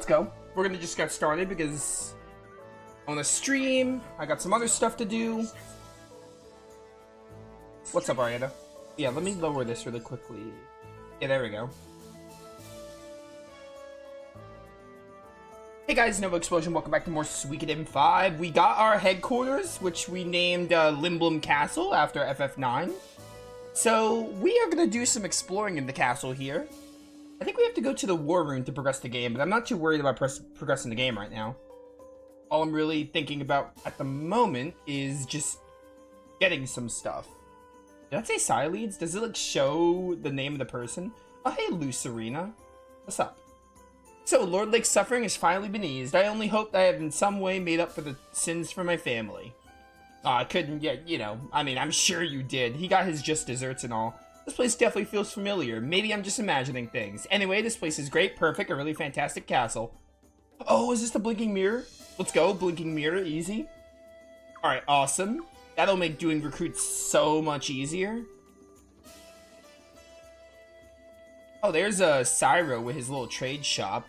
go. We're gonna just get started because on the stream, I got some other stuff to do. What's up, Ariana? Yeah, let me lower this really quickly. Yeah, there we go. Hey guys, NovaExplosion, welcome back to more Suikoden 5. We got our headquarters, which we named Limblum Castle after FF9. So, we are gonna do some exploring in the castle here. I think we have to go to the war room to progress the game, but I'm not too worried about progressing the game right now. All I'm really thinking about at the moment is just getting some stuff. Did I say Sileads? Does it like show the name of the person? Oh, hey, Lucerina. What's up? So, Lord Lake's suffering has finally been eased. I only hope that I have in some way made up for the sins from my family. I couldn't yet, you know, I mean, I'm sure you did. He got his just desserts and all. This place definitely feels familiar. Maybe I'm just imagining things. Anyway, this place is great, perfect, a really fantastic castle. Oh, is this the blinking mirror? Let's go, blinking mirror, easy. Alright, awesome. That'll make doing recruits so much easier. Oh, there's a Cyro with his little trade shop.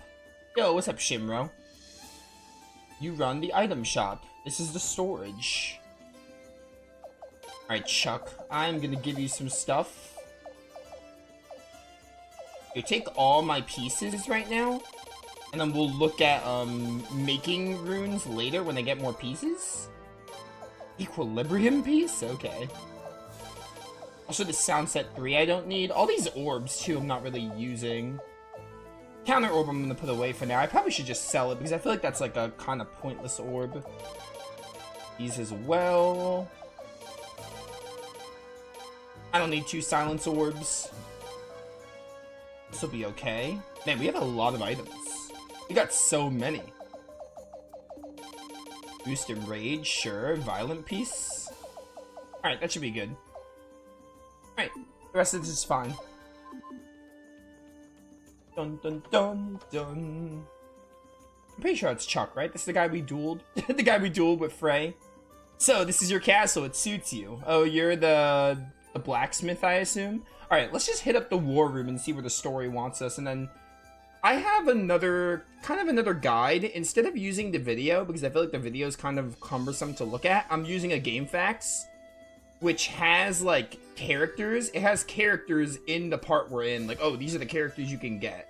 Yo, what's up, Shimro? You run the item shop. This is the storage. Alright, Chuck. I'm gonna give you some stuff. You take all my pieces right now, and then we'll look at making runes later when they get more pieces. Equilibrium piece? Okay. Also, the sound set 3 I don't need. All these orbs, too, I'm not really using. Counter orb I'm gonna put away for now. I probably should just sell it, because I feel like that's like a kind of pointless orb. These as well. I don't need 2 silence orbs. This will be okay. Man, we have a lot of items. We got so many. Boost and rage, sure. Violent piece. Alright, that should be good. Alright, the rest of this is fine. Dun dun dun dun. I'm pretty sure it's Chuck, right? This is the guy we dueled. The guy we dueled with Frey. So, this is your castle. It suits you. Oh, you're the blacksmith, I assume? Alright, let's just hit up the war room and see where the story wants us, and then I have another guide. Instead of using the video, because I feel like the video is kind of cumbersome to look at, I'm using a GameFAQs, which has, like, characters. It has characters in the part we're in. Like, oh, these are the characters you can get.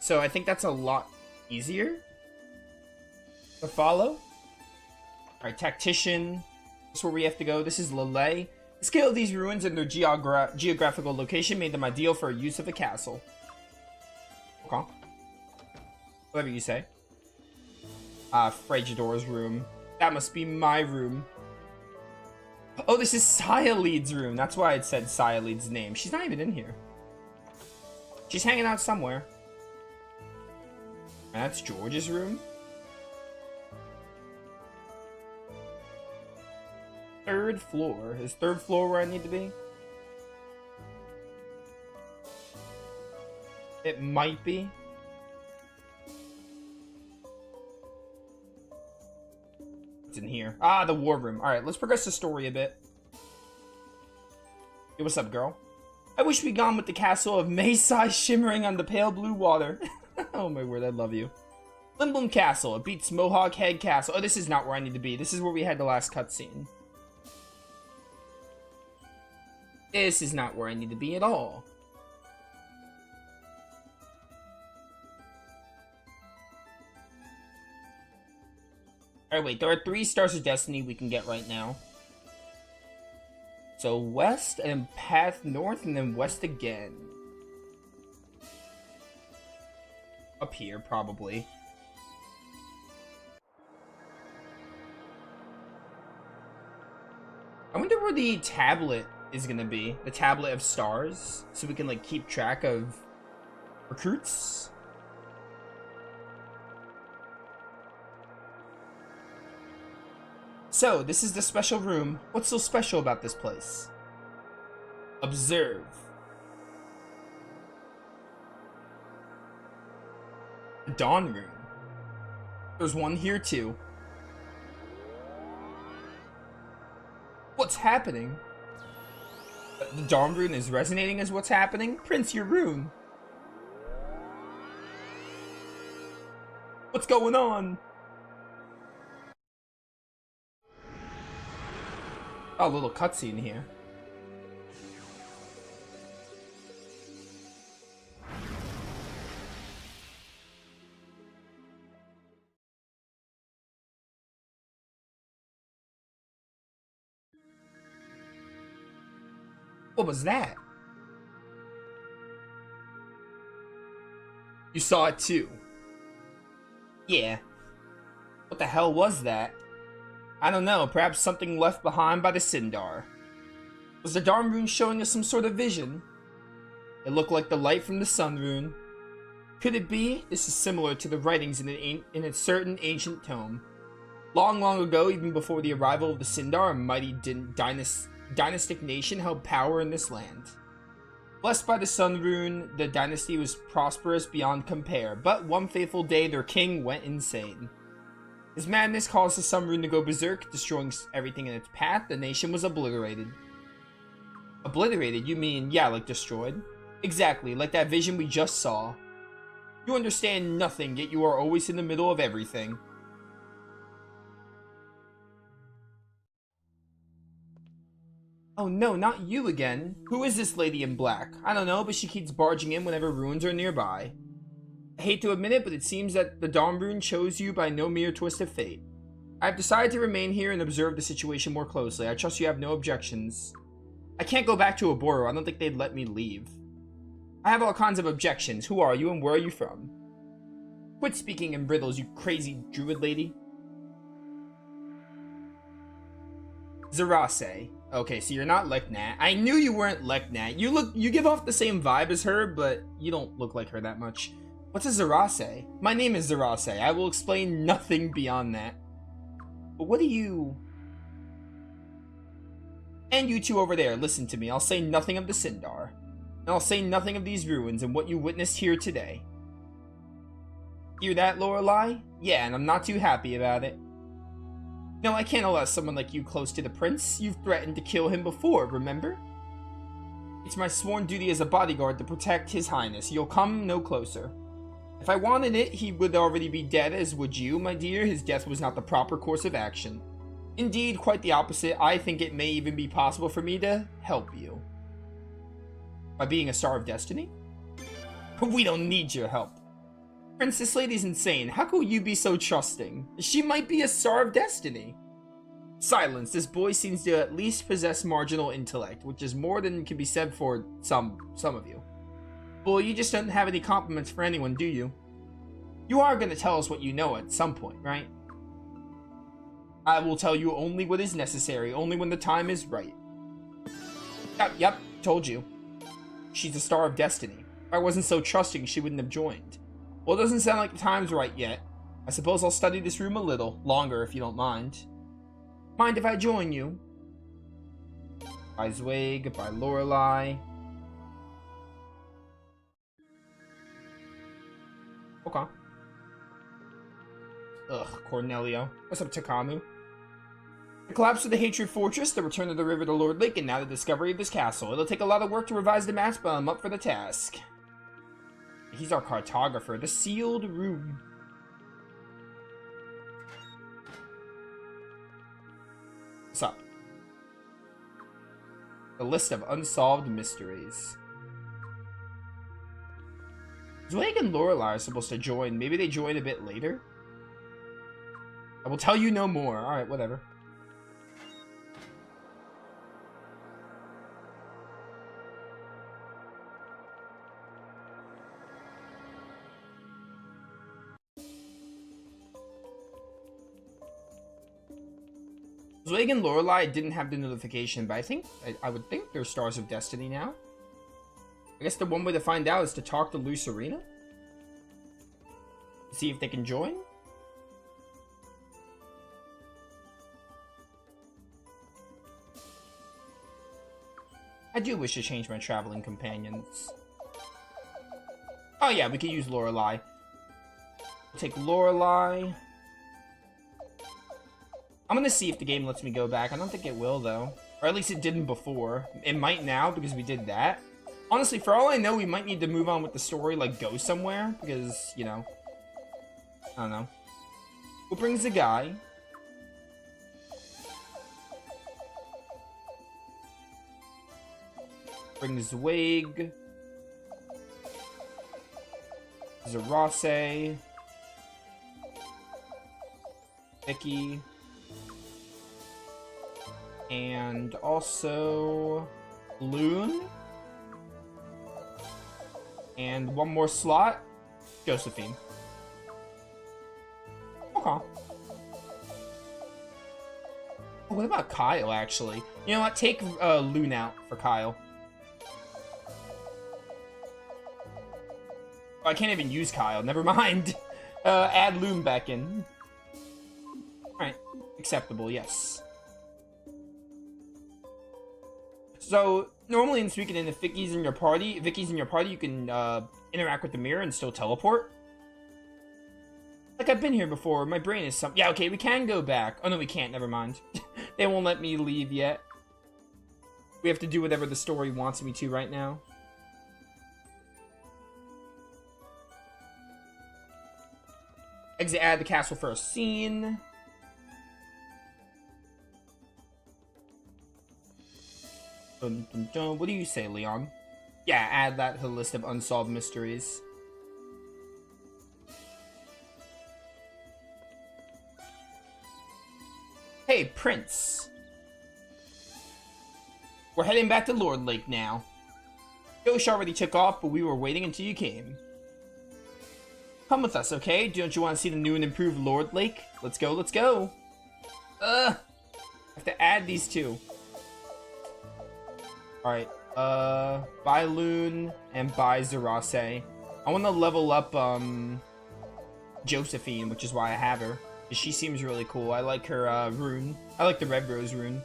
So I think that's a lot easier to follow. Alright, Tactician. This is where we have to go. This is Lele. The scale of these ruins and their geographical location made them ideal for use of a castle. Okay. Whatever you say. Frigidor's room. That must be my room. Oh, this is Sialeed's room. That's why it said Sialeed's name. She's not even in here. She's hanging out somewhere. And that's George's room. Third floor. Is third floor where I need to be? It might be. What's in here? Ah, the war room. Alright, let's progress the story a bit. Hey, what's up, girl? I wish we'd gone with the castle of Maysai shimmering on the pale blue water. Oh my word, I love you. Limblum Castle. It beats Mohawk Head Castle. Oh, this is not where I need to be. This is where we had the last cutscene. This is not where I need to be at all. Alright, wait. There are 3 Stars of Destiny we can get right now. So, west, and then path north, and then west again. Up here, probably. I wonder where the tablet is gonna be. The tablet of stars. So we can, like, keep track of recruits. So, this is the special room. What's so special about this place? Observe. The Dawn Room. There's one here, too. What's happening? The Dawn Rune is resonating as what's happening? Prince, your rune. What's going on? Oh, a little cutscene here. What was that? You saw it too. Yeah. What the hell was that? I don't know, perhaps something left behind by the Sindar. Was the Darn Rune showing us some sort of vision? It looked like the light from the Sun Rune. Could it be? This is similar to the writings in a certain ancient tome. Long, long ago, even before the arrival of the Sindar, a mighty dynastic nation held power in this land. Blessed by the Sun Rune, the dynasty was prosperous beyond compare, but one fateful day their king went insane. His madness caused the Sun Rune to go berserk, destroying everything in its path. The nation was obliterated. Obliterated? You mean, yeah, like destroyed? Exactly, like that vision we just saw. You understand nothing, yet you are always in the middle of everything. Oh no, not you again. Who is this lady in black? I don't know, but she keeps barging in whenever ruins are nearby. I hate to admit it, but it seems that the Dawn Rune chose you by no mere twist of fate. I have decided to remain here and observe the situation more closely. I trust you have no objections. I can't go back to Oboro. I don't think they'd let me leave. I have all kinds of objections. Who are you and where are you from? Quit speaking in riddles, you crazy druid lady. Zarase. Okay, so you're not Leknat. I knew you weren't Leknat. You give off the same vibe as her, but you don't look like her that much. What's a Zarase? My name is Zarase. I will explain nothing beyond that. But what do you... And you two over there, listen to me. I'll say nothing of the Sindar. And I'll say nothing of these ruins and what you witnessed here today. Hear that, Lorelei? Yeah, and I'm not too happy about it. No, I can't allow someone like you close to the prince. You've threatened to kill him before, remember? It's my sworn duty as a bodyguard to protect his highness. You'll come no closer. If I wanted it, he would already be dead, as would you, my dear. His death was not the proper course of action. Indeed, quite the opposite. I think it may even be possible for me to help you. By being a Star of Destiny? We don't need your help. Prince, this lady's insane. How could you be so trusting? She might be a Star of Destiny. Silence. This boy seems to at least possess marginal intellect, which is more than can be said for some of you. Boy, you just don't have any compliments for anyone, do you? You are going to tell us what you know at some point, right? I will tell you only what is necessary, only when the time is right. Yep, told you. She's a Star of Destiny. If I wasn't so trusting, she wouldn't have joined. Well, it doesn't sound like the time's right yet. I suppose I'll study this room a little longer, if you don't mind. Mind if I join you? Goodbye, Zweig. Goodbye, Lorelei. Okay. Ugh, Cornelio. What's up, Takamu? The collapse of the Hatred Fortress, the return of the river to Lord Lake, and now the discovery of this castle. It'll take a lot of work to revise the maps, but I'm up for the task. He's our cartographer. The sealed room. What's up? The list of unsolved mysteries. Zweig and Lorelei are supposed to join. Maybe they join a bit later? I will tell you no more. Alright, whatever. Zweig and Lorelei didn't have the notification, but I would think they're Stars of Destiny now. I guess the one way to find out is to talk to Lucerina. See if they can join. I do wish to change my traveling companions. Oh yeah, we could use Lorelei. We'll take Lorelei. I'm gonna see if the game lets me go back. I don't think it will, though. Or at least it didn't before. It might now, because we did that. Honestly, for all I know, we might need to move on with the story, like, go somewhere. Because, you know. I don't know. Who brings the guy? Brings Wig. Zarase. Vicky. And also Loon. And one more slot, Josephine. Okay. Oh, what about Kyle, actually? You know what? Take Loon out for Kyle. Oh, I can't even use Kyle. Never mind. Add Loon back in. Alright. Acceptable, yes. So, normally in Suikoden, if Vicky's in your party, you can interact with the mirror and still teleport. Like, I've been here before. My brain is some... Yeah, okay, we can go back. Oh, no, we can't. Never mind. They won't let me leave yet. We have to do whatever the story wants me to right now. Exit add the castle for a scene. Dun, dun, dun. What do you say, Leon? Yeah, add that to the list of unsolved mysteries. Hey, Prince. We're heading back to Lord Lake now. Yosh already took off, but we were waiting until you came. Come with us, okay? Don't you want to see the new and improved Lord Lake? Let's go, let's go. I have to add these two. Alright, buy Loon and buy Zarase. I want to level up, Josephine, which is why I have her. She seems really cool. I like her, rune. I like the Red Rose rune.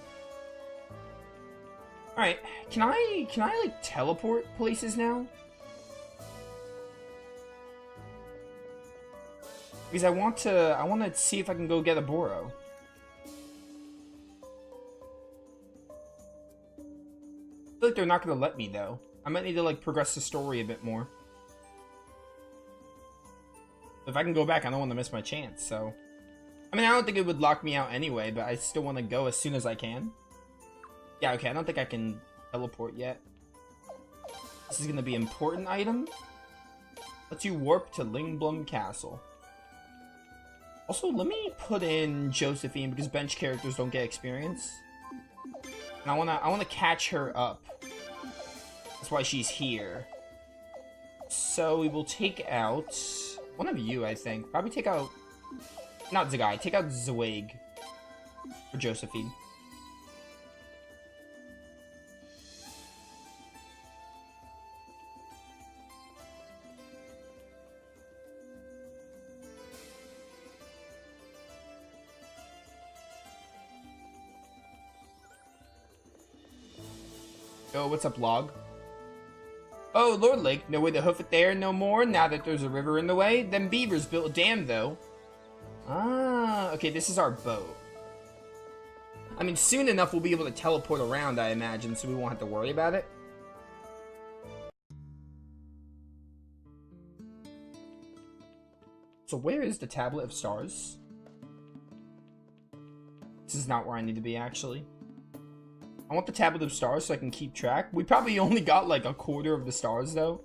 Alright, can I, like, teleport places now? Because I want to see if I can go get a Boro. I feel like they're not going to let me, though. I might need to, like, progress the story a bit more. If I can go back, I don't want to miss my chance, so... I mean, I don't think it would lock me out anyway, but I still want to go as soon as I can. Yeah, okay, I don't think I can teleport yet. This is going to be an important item. Lets you warp to Lingblum Castle. Also, let me put in Josephine because bench characters don't get experience. And I wanna catch her up. That's why she's here. So we will take out one of you, I think. Probably take out not Zagai, take out Zwig for Josephine. Oh, what's up, Log? Oh, Lord Lake, no way to hoof it there no more now that there's a river in the way. Them beavers built a dam, though. Ah, okay, this is our boat. I mean, soon enough we'll be able to teleport around, I imagine, so we won't have to worry about it. So where is the Tablet of Stars? This is not where I need to be, actually. I want the Tablet of Stars so I can keep track. We probably only got like a quarter of the stars though.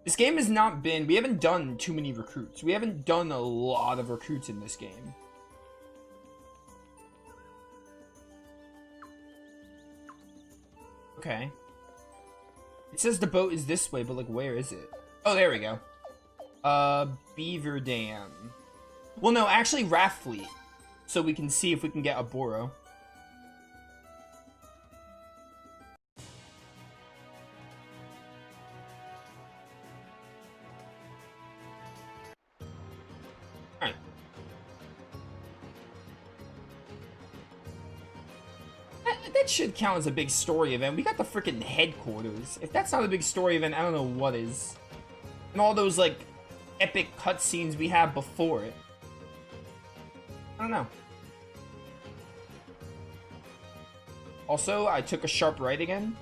This game has not been, we haven't done too many recruits. We haven't done a lot of recruits in this game. Okay. It says the boat is this way, but like where is it? Oh, there we go. Beaver Dam. Well, no, actually Raft Fleet. So we can see if we can get a Boro. That should count as a big story event. We got the freaking headquarters. If that's not a big story event, I don't know what is. And all those, like, epic cutscenes we have before it. I don't know. Also, I took a sharp right again.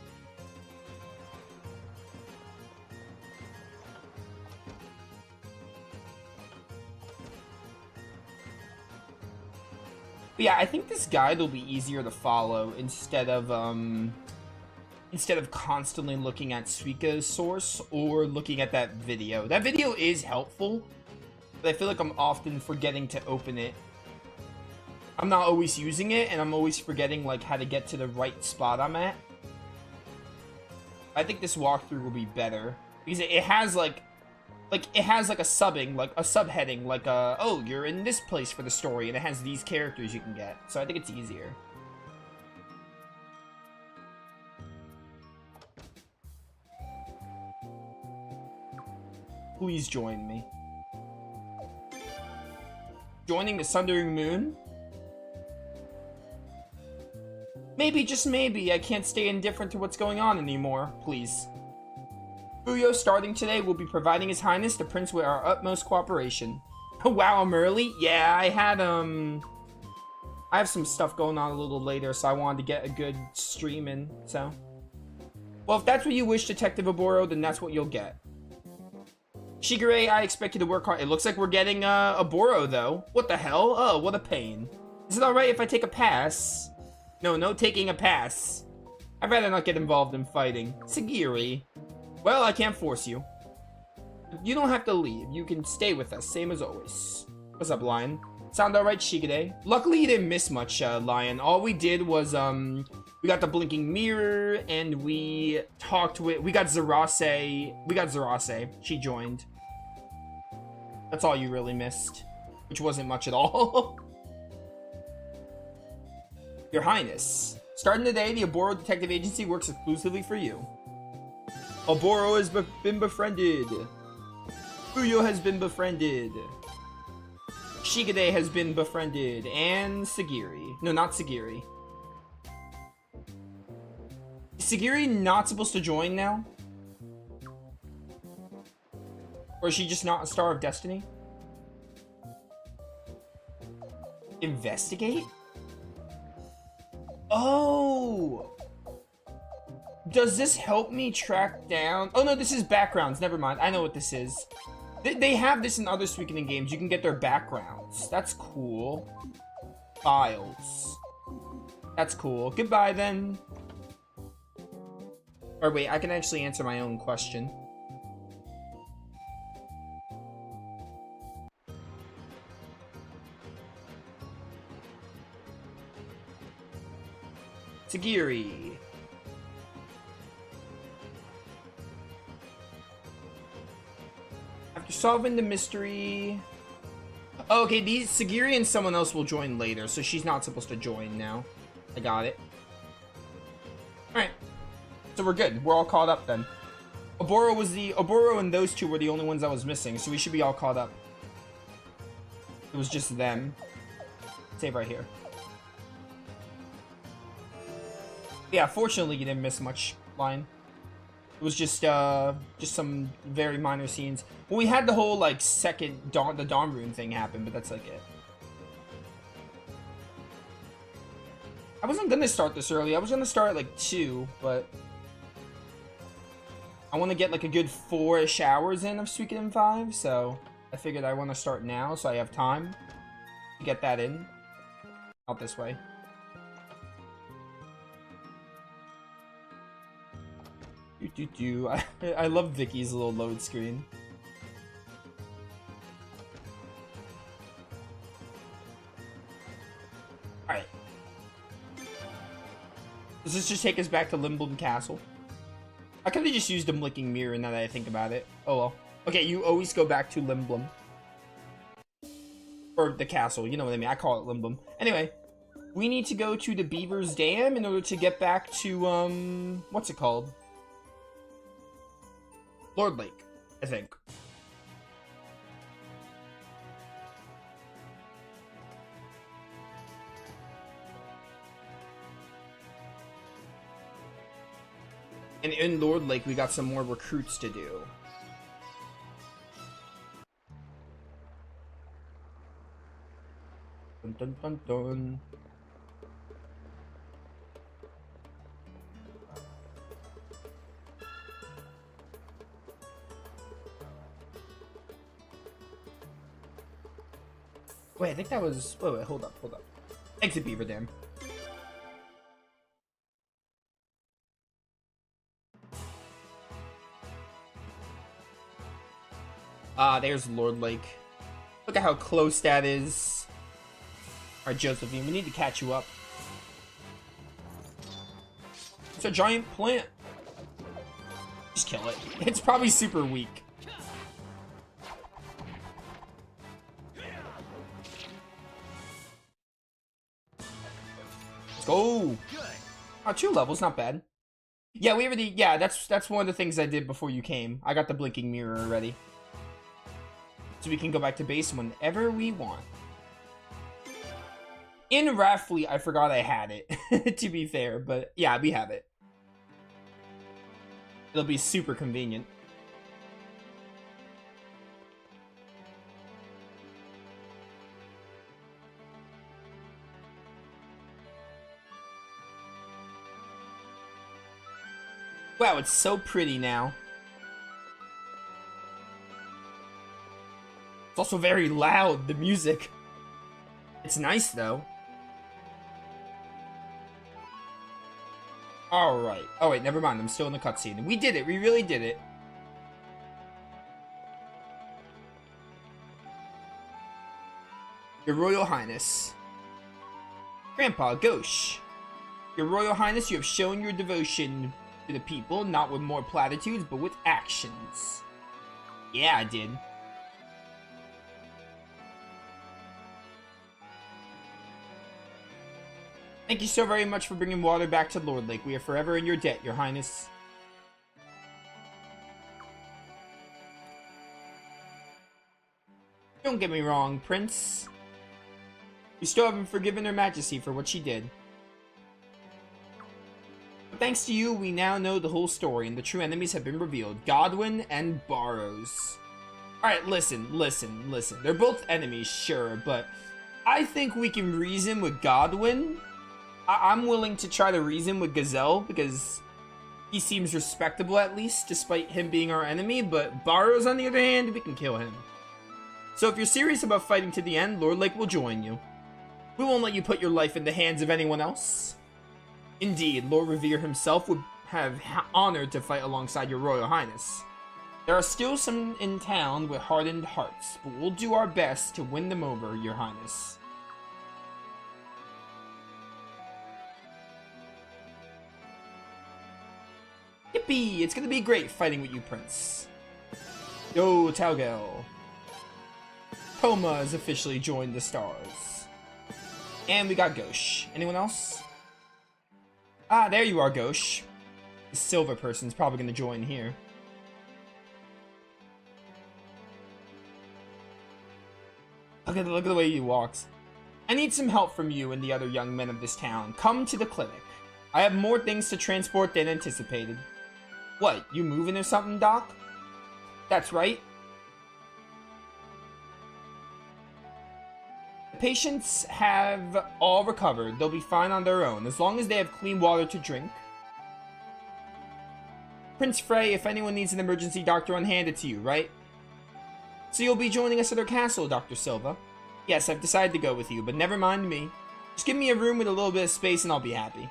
But yeah, I think this guide will be easier to follow instead of constantly looking at Suiko's source or looking at that video. That video is helpful, but I feel like I'm often forgetting to open it. I'm not always using it, and I'm always forgetting like how to get to the right spot I'm at. I think this walkthrough will be better because it has like it has like a subbing, like a subheading, like oh, you're in this place for the story, and it has these characters you can get. So I think it's easier. Please join me. Joining the Sundering Moon? Maybe, just maybe, I can't stay indifferent to what's going on anymore. Please. Fuyo, starting today, will be providing His Highness the Prince with our utmost cooperation. Wow, I'm early? Yeah, I have some stuff going on a little later, so I wanted to get a good stream in, so. Well, if that's what you wish, Detective Oboro, then that's what you'll get. Shigure, I expect you to work hard. It looks like we're getting Oboro, though. What the hell? Oh, what a pain. Is it alright if I take a pass? No, no taking a pass. I'd rather not get involved in fighting. Sagiri. Well, I can't force you. You don't have to leave. You can stay with us, same as always. What's up, Lion? Sound alright, Shigure? Luckily, you didn't miss much, Lion. All we did was, we got the blinking mirror, and we talked with... We got Zarase. She joined. That's all you really missed. Which wasn't much at all. Your Highness. Starting today, the Oboro Detective Agency works exclusively for you. Oboro has been befriended. Fuyo has been befriended. Shigure has been befriended. And Sagiri. No, not Sagiri. Is Sagiri not supposed to join now? Or is she just not a Star of Destiny? Investigate? Oh! Does this help me track down... Oh no, this is backgrounds. Never mind. I know what this is. They have this in other Suikoden games. You can get their backgrounds. That's cool. Files. That's cool. Goodbye, then. Or wait, I can actually answer my own question. Sagiri. After solving the mystery... Oh, okay, these Sagiri and someone else will join later, so she's not supposed to join now. I got it. Alright. So we're good. We're all caught up then. Oboro and those two were the only ones I was missing, so we should be all caught up. It was just them. Save right here. Yeah, fortunately you didn't miss much, Lion. It was just some very minor scenes. Well, we had the whole, like, the Dawn Rune thing happen, but that's, like, it. I wasn't gonna start this early. I was gonna start at, like, 2, but... I want to get, like, a good 4-ish hours in of Suikoden 5, so... I figured I want to start now, so I have time to get that in. Out this way. I love Vicky's little load screen. Alright. Does this just take us back to Limblum Castle? I could have just used the blinking mirror now that I think about it. Oh well. Okay, you always go back to Limblum. Or the castle, you know what I mean. I call it Limblum. Anyway, we need to go to the Beaver's Dam in order to get back to, what's it called? Lord Lake, I think. And in Lord Lake, we got some more recruits to do. Dun dun dun dun. Wait, I think that was... Wait, hold up. Exit Beaver Dam. There's Lord Lake. Look at how close that is. Alright, Josephine, we need to catch you up. It's a giant plant. Just kill it. It's probably super weak. Let's go. Oh, 2 levels, not bad. Yeah, we already. Yeah, that's one of the things I did before you came. I got the blinking mirror already, so we can go back to base whenever we want. In Raffleet, I forgot I had it. To be fair, but yeah, we have it. It'll be super convenient. Wow, it's so pretty now. It's also very loud, the music. It's nice, though. Alright. Oh, wait, never mind. I'm still in the cutscene. We did it. We really did it. Your Royal Highness. Grandpa, Gauche. Your Royal Highness, you have shown your devotion to the people, not with more platitudes, but with actions. Yeah, I did. Thank you so very much for bringing water back to Lord Lake. We are forever in your debt, Your Highness. Don't get me wrong, Prince. We still haven't forgiven Her Majesty for what she did. But thanks to you, we now know the whole story, and the true enemies have been revealed. Godwin and Barrows. Alright, listen. They're both enemies, sure, but I think we can reason with Godwin. I'm willing to try to reason with Gazelle, because he seems respectable at least, despite him being our enemy, but Barrows, on the other hand, we can kill him. So if you're serious about fighting to the end, Lord Lake will join you. We won't let you put your life in the hands of anyone else. Indeed, Lord Revere himself would have honored to fight alongside your Royal Highness. There are still some in town with hardened hearts, but we'll do our best to win them over, Your Highness. Yippee! It's gonna be great fighting with you, Prince. Yo, Taugel. Toma has officially joined the stars. And we got Gauche. Anyone else? Ah, there you are, Gauche. The silver person's probably gonna join here. Look at the way he walks. I need some help from you and the other young men of this town. Come to the clinic. I have more things to transport than anticipated. What, you moving or something, Doc? That's right. The patients have all recovered. They'll be fine on their own, as long as they have clean water to drink. Prince Frey, if anyone needs an emergency doctor on hand, it's you, right? So you'll be joining us at our castle, Dr. Silva. Yes, I've decided to go with you, but never mind me. Just give me a room with a little bit of space and I'll be happy.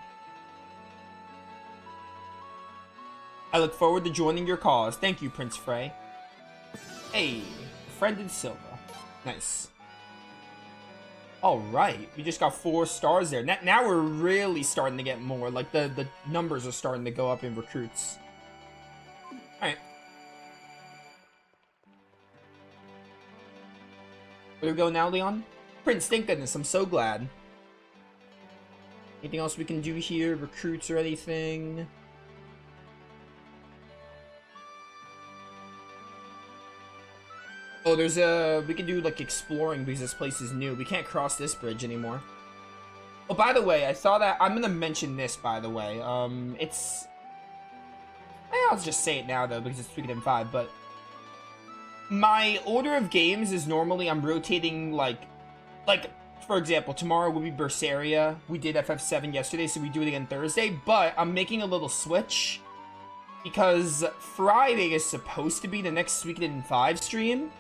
I look forward to joining your cause. Thank you, Prince Frey. Hey, friended Silva. Nice. Alright, we just got 4 stars there. Now we're really starting to get more. Like, the numbers are starting to go up in recruits. Alright. Where do we go now, Leon? Prince, thank goodness. I'm so glad. Anything else we can do here? Recruits or anything? Oh, there's we can do, like, exploring because this place is new. We can't cross this bridge anymore. Oh, by the way, I saw that... I'm gonna mention this, by the way. It's... I'll just say it now, though, because it's Suikoden 5, but... My order of games is normally I'm rotating, like, for example, tomorrow will be Berseria. We did FF7 yesterday, so we do it again Thursday, but I'm making a little switch. Because Friday is supposed to be the next Suikoden 5 stream.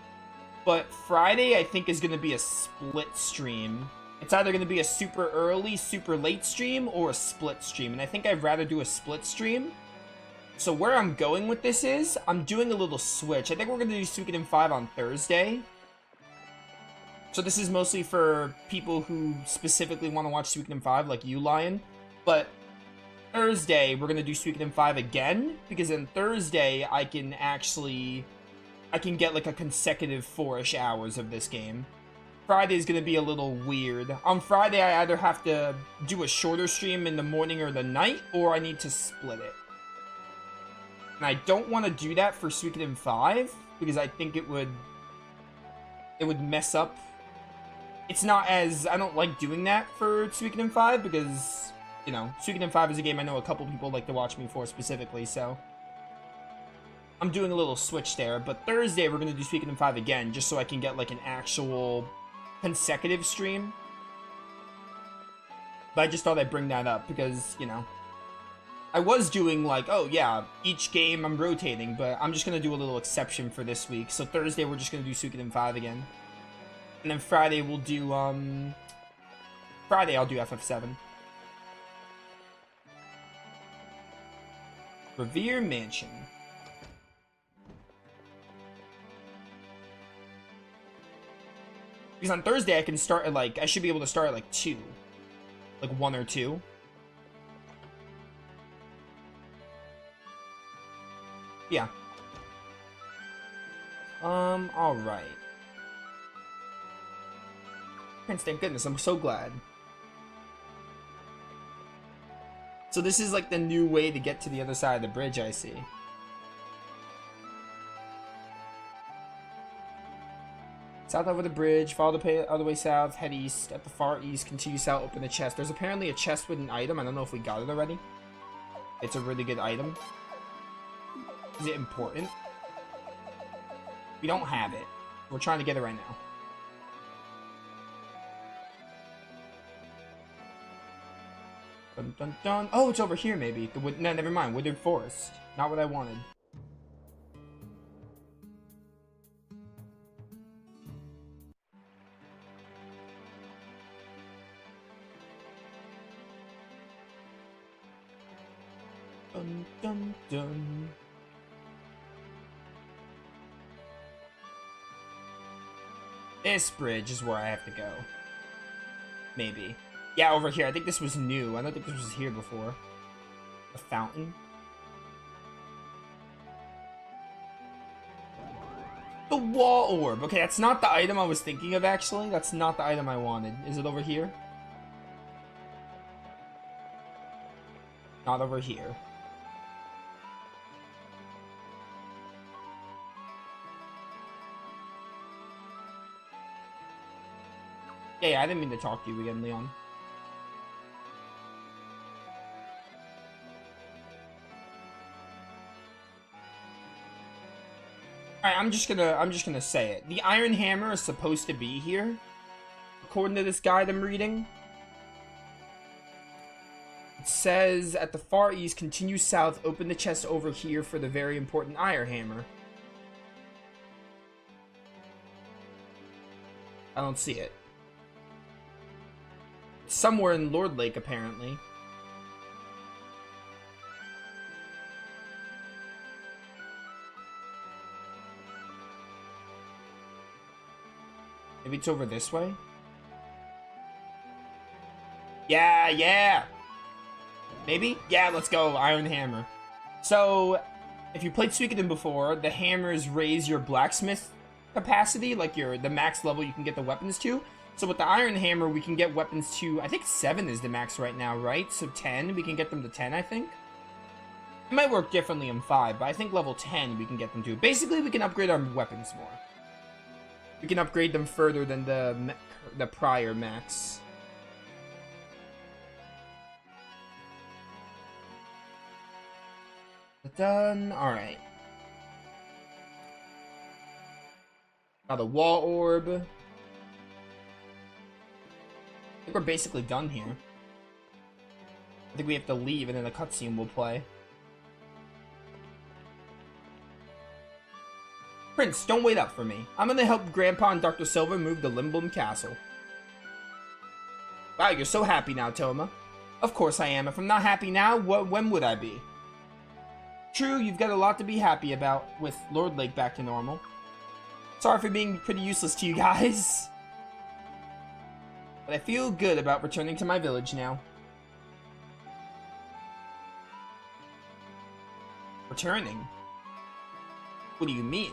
But Friday, I think, is going to be a split stream. It's either going to be a super early, super late stream or a split stream. And I think I'd rather do a split stream. So where I'm going with this is, I'm doing a little switch. I think we're going to do Suikoden 5 on Thursday. So this is mostly for people who specifically want to watch Suikoden 5, like you, Lion. But Thursday, we're going to do Suikoden 5 again. Because then Thursday, I can get like a consecutive 4-ish hours of this game. Friday is going to be a little weird. On Friday, I either have to do a shorter stream in the morning or the night, or I need to split it. And I don't want to do that for Suikoden 5, because I think it would mess up. It's not as... I don't like doing that for Suikoden 5, because, you know, Suikoden 5 is a game I know a couple people like to watch me for specifically, so... I'm doing a little switch there, but Thursday we're going to do Suikoden 5 again, just so I can get, like, an actual consecutive stream. But I just thought I'd bring that up, because, you know... I was doing, like, oh, yeah, each game I'm rotating, but I'm just going to do a little exception for this week. So Thursday, we're just going to do Suikoden 5 again. And then Friday, we'll do, Friday, I'll do FF7. Revere Mansion. Because on Thursday, I can start at, like, I should be able to start at, like, 2. Like, 1 or 2. Yeah. Alright. Prince, thank goodness, I'm so glad. So this is like the new way to get to the other side of the bridge, I see. South over the bridge, follow the other way south, head east. At the far east, continue south, open the chest. There's apparently a chest with an item. I don't know if we got it already. It's a really good item. Is it important? We don't have it. We're trying to get it right now. Dun, dun, dun. Oh, it's over here, maybe. No, never mind. Withered Forest. Not what I wanted. Dun, dun, dun. This bridge is where I have to go. Maybe. Yeah, over here. I think this was new. I don't think this was here before. A fountain. The wall orb. Okay, that's not the item I was thinking of, actually. That's not the item I wanted. Is it over here? Not over here. Yeah, I didn't mean to talk to you again, Leon. Alright, I'm just gonna say it. The Iron Hammer is supposed to be here, according to this guide I'm reading. It says, at the far east, continue south, open the chest over here for the very important Iron Hammer. I don't see it. It's somewhere in Lord Lake, apparently. Maybe it's over this way? Yeah! Maybe? Yeah, let's go, Iron Hammer. So, if you played Suikoden before, the hammers raise your blacksmith capacity, like the max level you can get the weapons to. So with the Iron Hammer, we can get weapons to, I think 7 is the max right now, right? So 10, we can get them to 10, I think. It might work differently in 5, but I think level 10 we can get them to. Basically, we can upgrade our weapons more. We can upgrade them further than the prior max. Done. Alright. Now the wall orb. I think we're basically done here. I think we have to leave and then the cutscene will play. Prince, don't wait up for me. I'm gonna help Grandpa and Dr. Silva move the Limblum Castle. Wow, you're so happy now, Toma. Of course I am. If I'm not happy now, when would I be? True, you've got a lot to be happy about with Lord Lake back to normal. Sorry for being pretty useless to you guys. But I feel good about returning to my village now. Returning? What do you mean?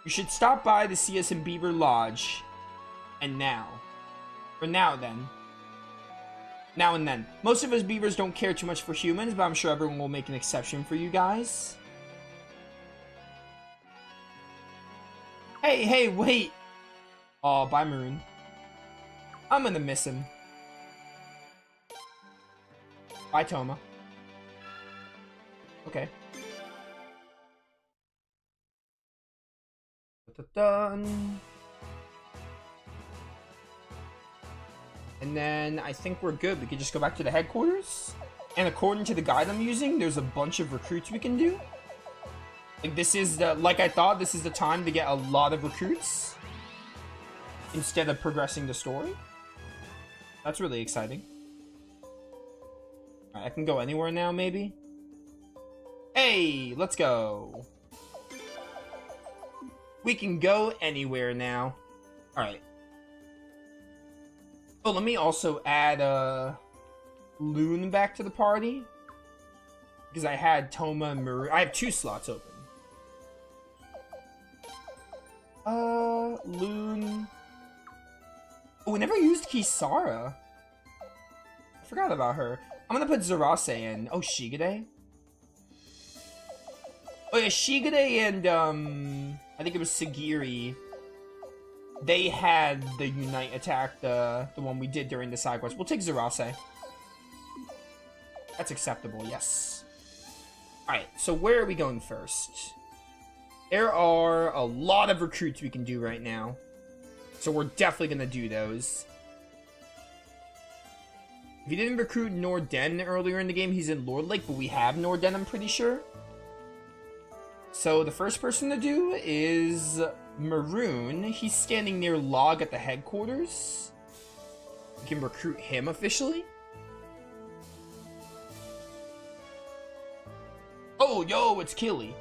You should stop by to see us in Beaver Lodge. And now. For now, then. Now and then. Most of us beavers don't care too much for humans, but I'm sure everyone will make an exception for you guys. Hey, wait! Aw, bye, Maroon. I'm gonna miss him. Bye, Toma. Okay. Done. And then I think we're good. We can just go back to the headquarters. And according to the guide I'm using, there's a bunch of recruits we can do. Like this is the, like I thought, this is the time to get a lot of recruits instead of progressing the story. That's really exciting. Alright, I can go anywhere now, maybe. Hey, let's go. We can go anywhere now. Alright. Oh, let me also add Loon back to the party. Because I had Toma and Maroon. I have 2 slots open. Loon. Oh, we never used Kisara. I forgot about her. I'm gonna put Zarase in. Oh, Shigade? Oh yeah, Shigade and, I think it was Sagiri. They had the Unite attack, the one we did during the side quest. We'll take Zarase. That's acceptable, yes. Alright, so where are we going first? There are a lot of recruits we can do right now. So we're definitely going to do those. If you didn't recruit Norden earlier in the game, he's in Lord Lake, but we have Norden, I'm pretty sure. So the first person to do is Maroon. He's standing near Log at the headquarters. We can recruit him officially. Oh, yo, it's Killy.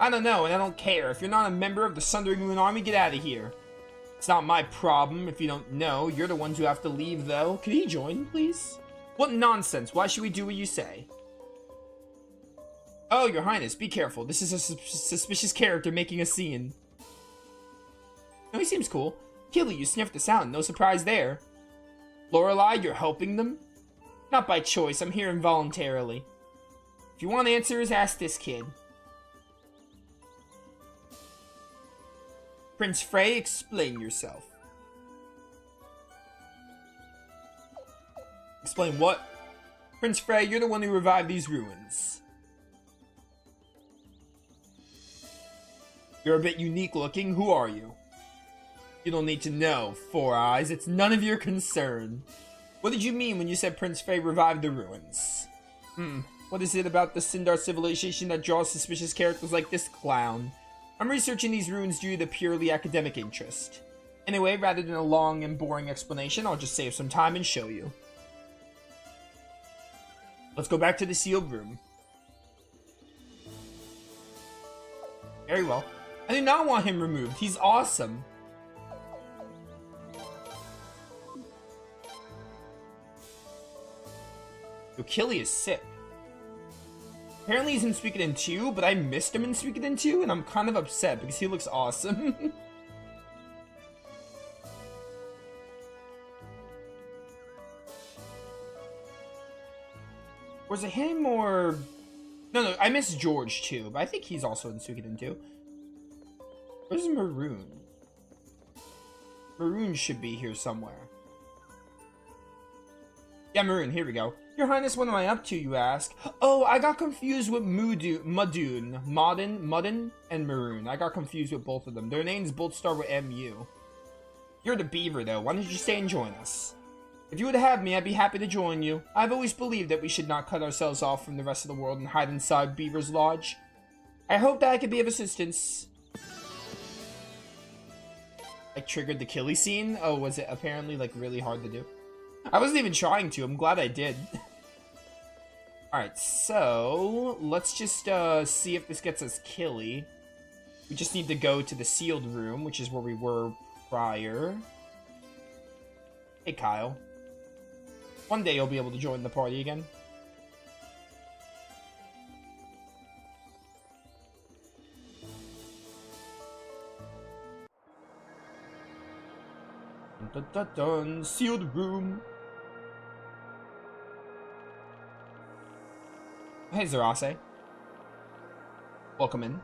I don't know, and I don't care. If you're not a member of the Sundering Moon Army, get out of here. It's not my problem if you don't know. You're the ones who have to leave, though. Could he join, please? What nonsense. Why should we do what you say? Oh, Your Highness, be careful. This is a suspicious character making a scene. No, he seems cool. Killy, you sniffed us out. No surprise there. Lorelei, you're helping them? Not by choice. I'm here involuntarily. If you want answers, ask this kid. Prince Frey, explain yourself. Explain what? Prince Frey, you're the one who revived these ruins. You're a bit unique looking. Who are you? You don't need to know, Four Eyes. It's none of your concern. What did you mean when you said Prince Frey revived the ruins? What is it about the Sindar civilization that draws suspicious characters like this clown? I'm researching these ruins due to purely academic interest. Anyway, rather than a long and boring explanation, I'll just save some time and show you. Let's go back to the sealed room. Very well. I do not want him removed. He's awesome. Yo, Killy is sick. Apparently he's in Suikoden 2, but I missed him in Suikoden 2, and I'm kind of upset because he looks awesome. Was it him or... No, I missed George too, but I think he's also in Suikoden 2. Where's Maroon? Maroon should be here somewhere. Yeah, Maroon, here we go. Your Highness, what am I up to, you ask? Oh, I got confused with Mudun, and Maroon. I got confused with both of them. Their names both start with M-U. You're the beaver, though. Why don't you stay and join us? If you would have me, I'd be happy to join you. I've always believed that we should not cut ourselves off from the rest of the world and hide inside Beaver's Lodge. I hope that I could be of assistance. I triggered the Killy scene? Oh, was it apparently, like, really hard to do? I wasn't even trying to. I'm glad I did. Alright, so let's just see if this gets us Killy. We just need to go to the sealed room, which is where we were prior. Hey, Kyle. One day you'll be able to join the party again. Dun, dun, dun. Sealed room. Hey, Zarase. Welcome in.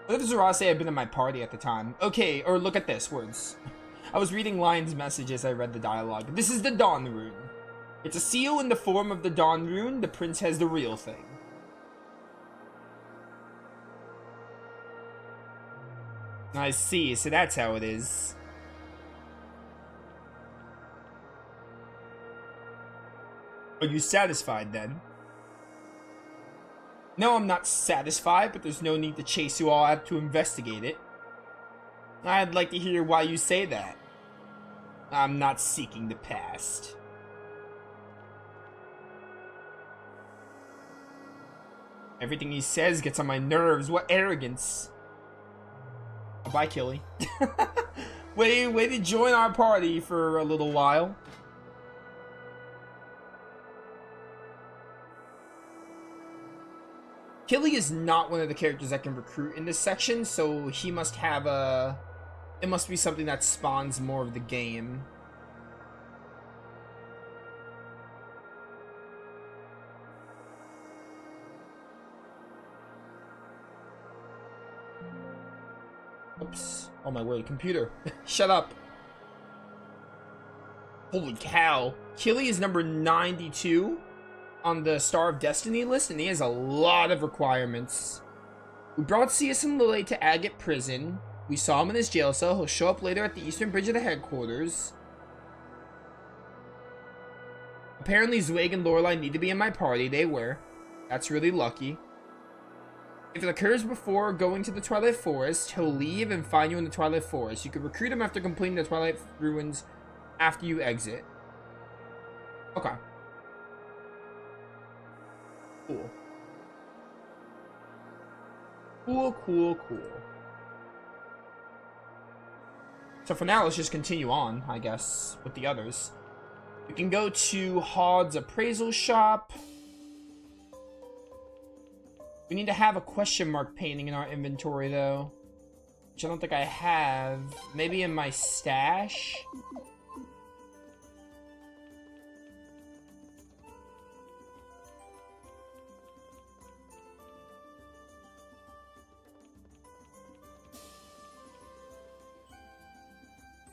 What if Zarase had been in my party at the time? Okay, or look at this, words. I was reading Lion's message as I read the dialogue. This is the Dawn Rune. It's a seal in the form of the Dawn Rune. The prince has the real thing. I see, so that's how it is. Are you satisfied then? No, I'm not satisfied, but there's no need to chase you all out to investigate it. I'd like to hear why you say that. I'm not seeking the past. Everything he says gets on my nerves. What arrogance. Oh, bye, Killy. Way to join our party for a little while. Killy is not one of the characters I can recruit in this section, so he must have a... It must be something that spawns more of the game. Oops. Oh my word, computer. Shut up. Holy cow. Killy is number 92 on the Star of Destiny list, and he has a lot of requirements. We brought Cius and Lily to Agate Prison. We saw him in his jail cell. He'll show up later at the eastern bridge of the headquarters. Apparently Zweig and Lorelei need to be in my party. They were. That's really lucky. If it occurs before going to the Twilight Forest, he'll leave and find you in the Twilight Forest. You can recruit him after completing the Twilight Ruins after you exit. Okay. Cool. Cool. So for now, let's just continue on, I guess, with the others. We can go to Hod's appraisal shop. We need to have a question mark painting in our inventory, though. Which I don't think I have. Maybe in my stash?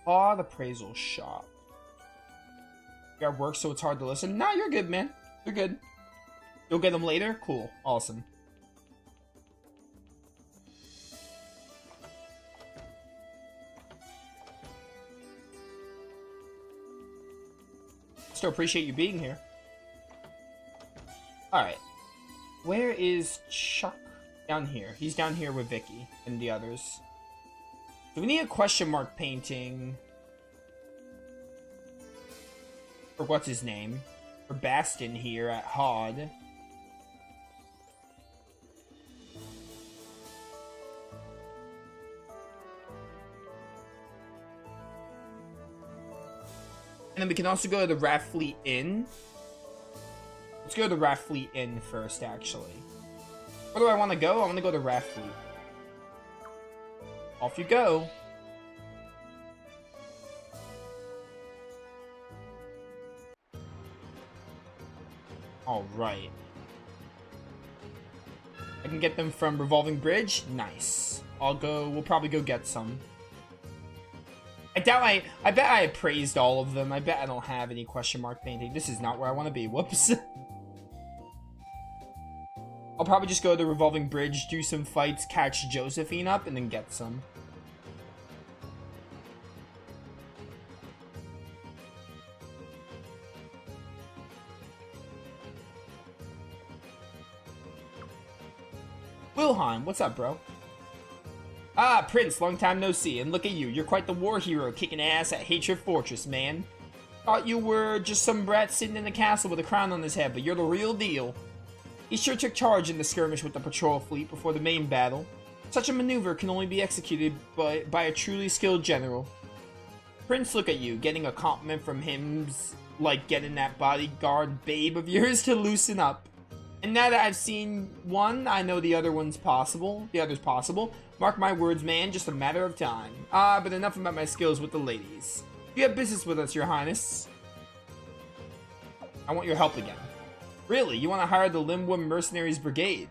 The appraisal shop. You got work, so it's hard to listen. Nah, you're good, man. You're good. You'll get them later? Cool. Awesome. Still appreciate you being here. Alright. Where is Chuck? Down here. He's down here with Vicky and the others. So we need a question mark painting. For what's his name? For Bastin here at Hod. And then we can also go to the Rathfleet Inn. Let's go to the Rathfleet Inn first, actually. Where do I want to go? I want to go to Rathfleet. Off you go. Alright. I can get them from Revolving Bridge? Nice. We'll probably go get some. I bet I appraised all of them. I bet I don't have any question mark painting. This is not where I want to be. Whoops. I'll probably just go to the Revolving Bridge, do some fights, catch Josephine up, and then get some. Wilhelm, what's up, bro? Ah, Prince, long time no see, and look at you. You're quite the war hero, kicking ass at Hatred Fortress, man. Thought you were just some brat sitting in the castle with a crown on his head, but you're the real deal. He sure took charge in the skirmish with the patrol fleet before the main battle. Such a maneuver can only be executed by a truly skilled general. Prince, look at you, getting a compliment from him's like getting that bodyguard babe of yours to loosen up. And now that I've seen one, I know the other's possible. Mark my words, man, just a matter of time. But enough about my skills with the ladies. You have business with us, Your Highness. I want your help again. Really? You want to hire the Limblum Mercenaries Brigade?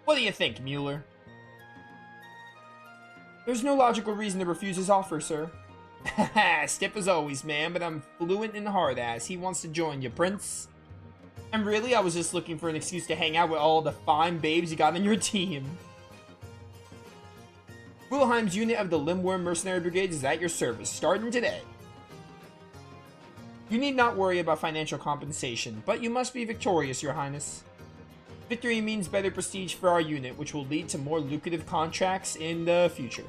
What do you think, Mueller? There's no logical reason to refuse his offer, sir. Haha, stiff as always, man, but I'm fluent in hard ass. He wants to join you, Prince. And really, I was just looking for an excuse to hang out with all the fine babes you got on your team. Wilhelm's unit of the Limworm Mercenary Brigade is at your service, starting today. You need not worry about financial compensation, but you must be victorious, Your Highness. Victory means better prestige for our unit, which will lead to more lucrative contracts in the future.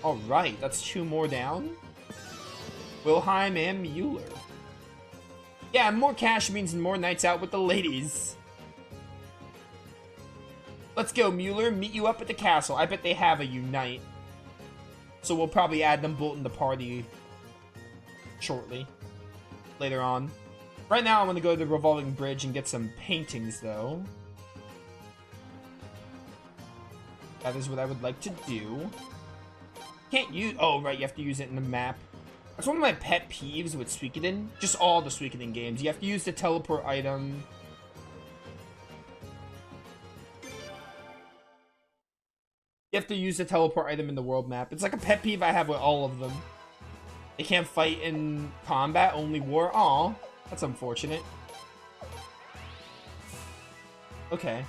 Alright, that's 2 more down. Wilhelm and Mueller. Yeah, more cash means more nights out with the ladies. Let's go, Mueller. Meet you up at the castle. I bet they have a unite. So we'll probably add them both in the party shortly. Later on. Right now, I'm going to go to the revolving bridge and get some paintings, though. That is what I would like to do. Can't use... Oh, right. You have to use it in the map. That's one of my pet peeves with Suikoden. Just all the Suikoden games. You have to use the teleport item... You have to use the teleport item in the world map. It's like a pet peeve I have with all of them. They can't fight in combat, only war. Aw, that's unfortunate. Okay.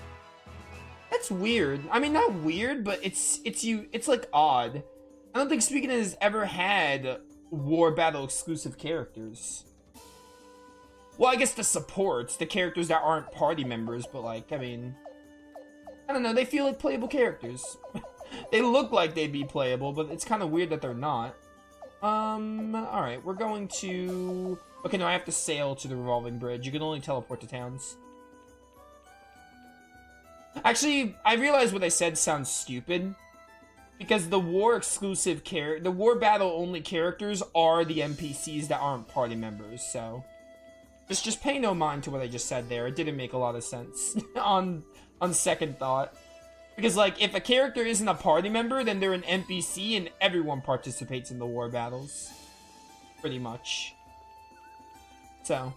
That's weird. I mean, not weird, but it's like odd. I don't think Suikoden has ever had war battle exclusive characters. Well, I guess the supports, the characters that aren't party members, but like, I mean, I don't know, they feel like playable characters. They look like they'd be playable, but it's kind of weird that they're not. Alright, we're going to... Okay, no, I have to sail to the revolving bridge. You can only teleport to towns. Actually, I realize what I said sounds stupid. Because the war exclusive the war battle only characters are the NPCs that aren't party members, so... Just pay no mind to what I just said there. It didn't make a lot of sense on second thought. Because, like, if a character isn't a party member, then they're an NPC and everyone participates in the war battles. Pretty much. So.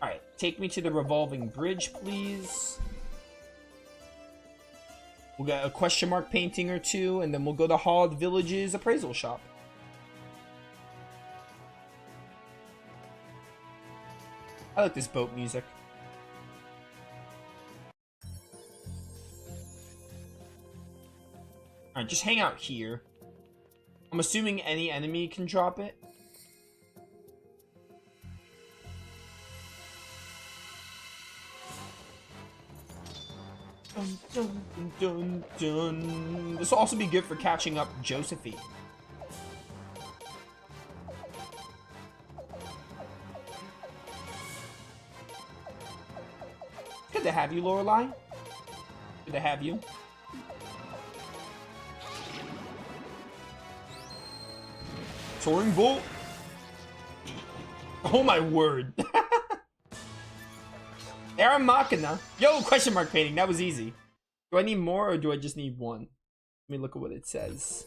Alright, take me to the revolving bridge, please. We'll get a question mark painting or two, and then we'll go to Hod Village's appraisal shop. I like this boat music. Alright, just hang out here. I'm assuming any enemy can drop it. Dun, dun, dun, dun. This will also be good for catching up Josephine. Good to have you, Lorelei. Good to have you. Soaring Bolt. Oh my word. Era Machina. Yo, question mark painting. That was easy. Do I need more or do I just need one? Let me look at what it says.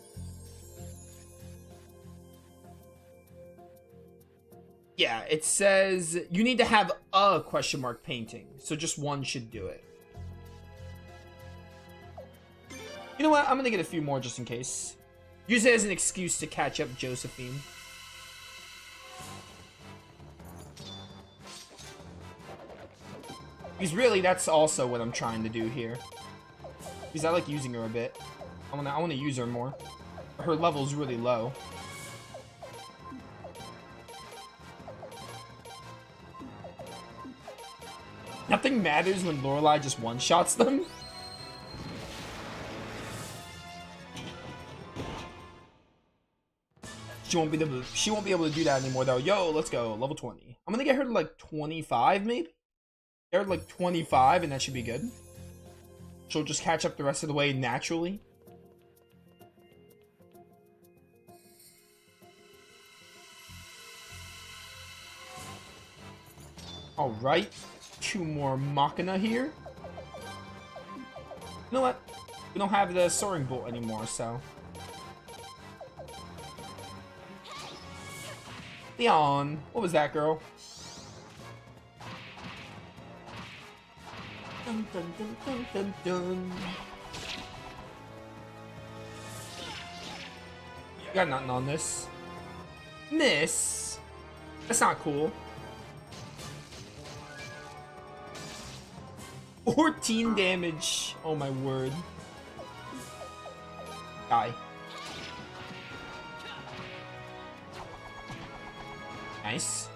Yeah, it says you need to have a question mark painting. So just one should do it. You know what? I'm gonna get a few more just in case. Use it as an excuse to catch up Josephine. Because really, that's also what I'm trying to do here. Because I like using her a bit. I wanna use her more. Her level's really low. Nothing matters when Lorelei just one-shots them. She won't be able to do that anymore though. Yo, let's go. Level 20. I'm gonna get her to like 25 maybe? Get her to like 25 and that should be good. She'll just catch up the rest of the way naturally. Alright. 2 more Machina here. You know what? We don't have the soaring bolt anymore, so. Leon. What was that, girl? Dun, dun, dun, dun, dun, dun. You got nothing on this. Miss. That's not cool. 14 damage. Oh my word. Die. Nice.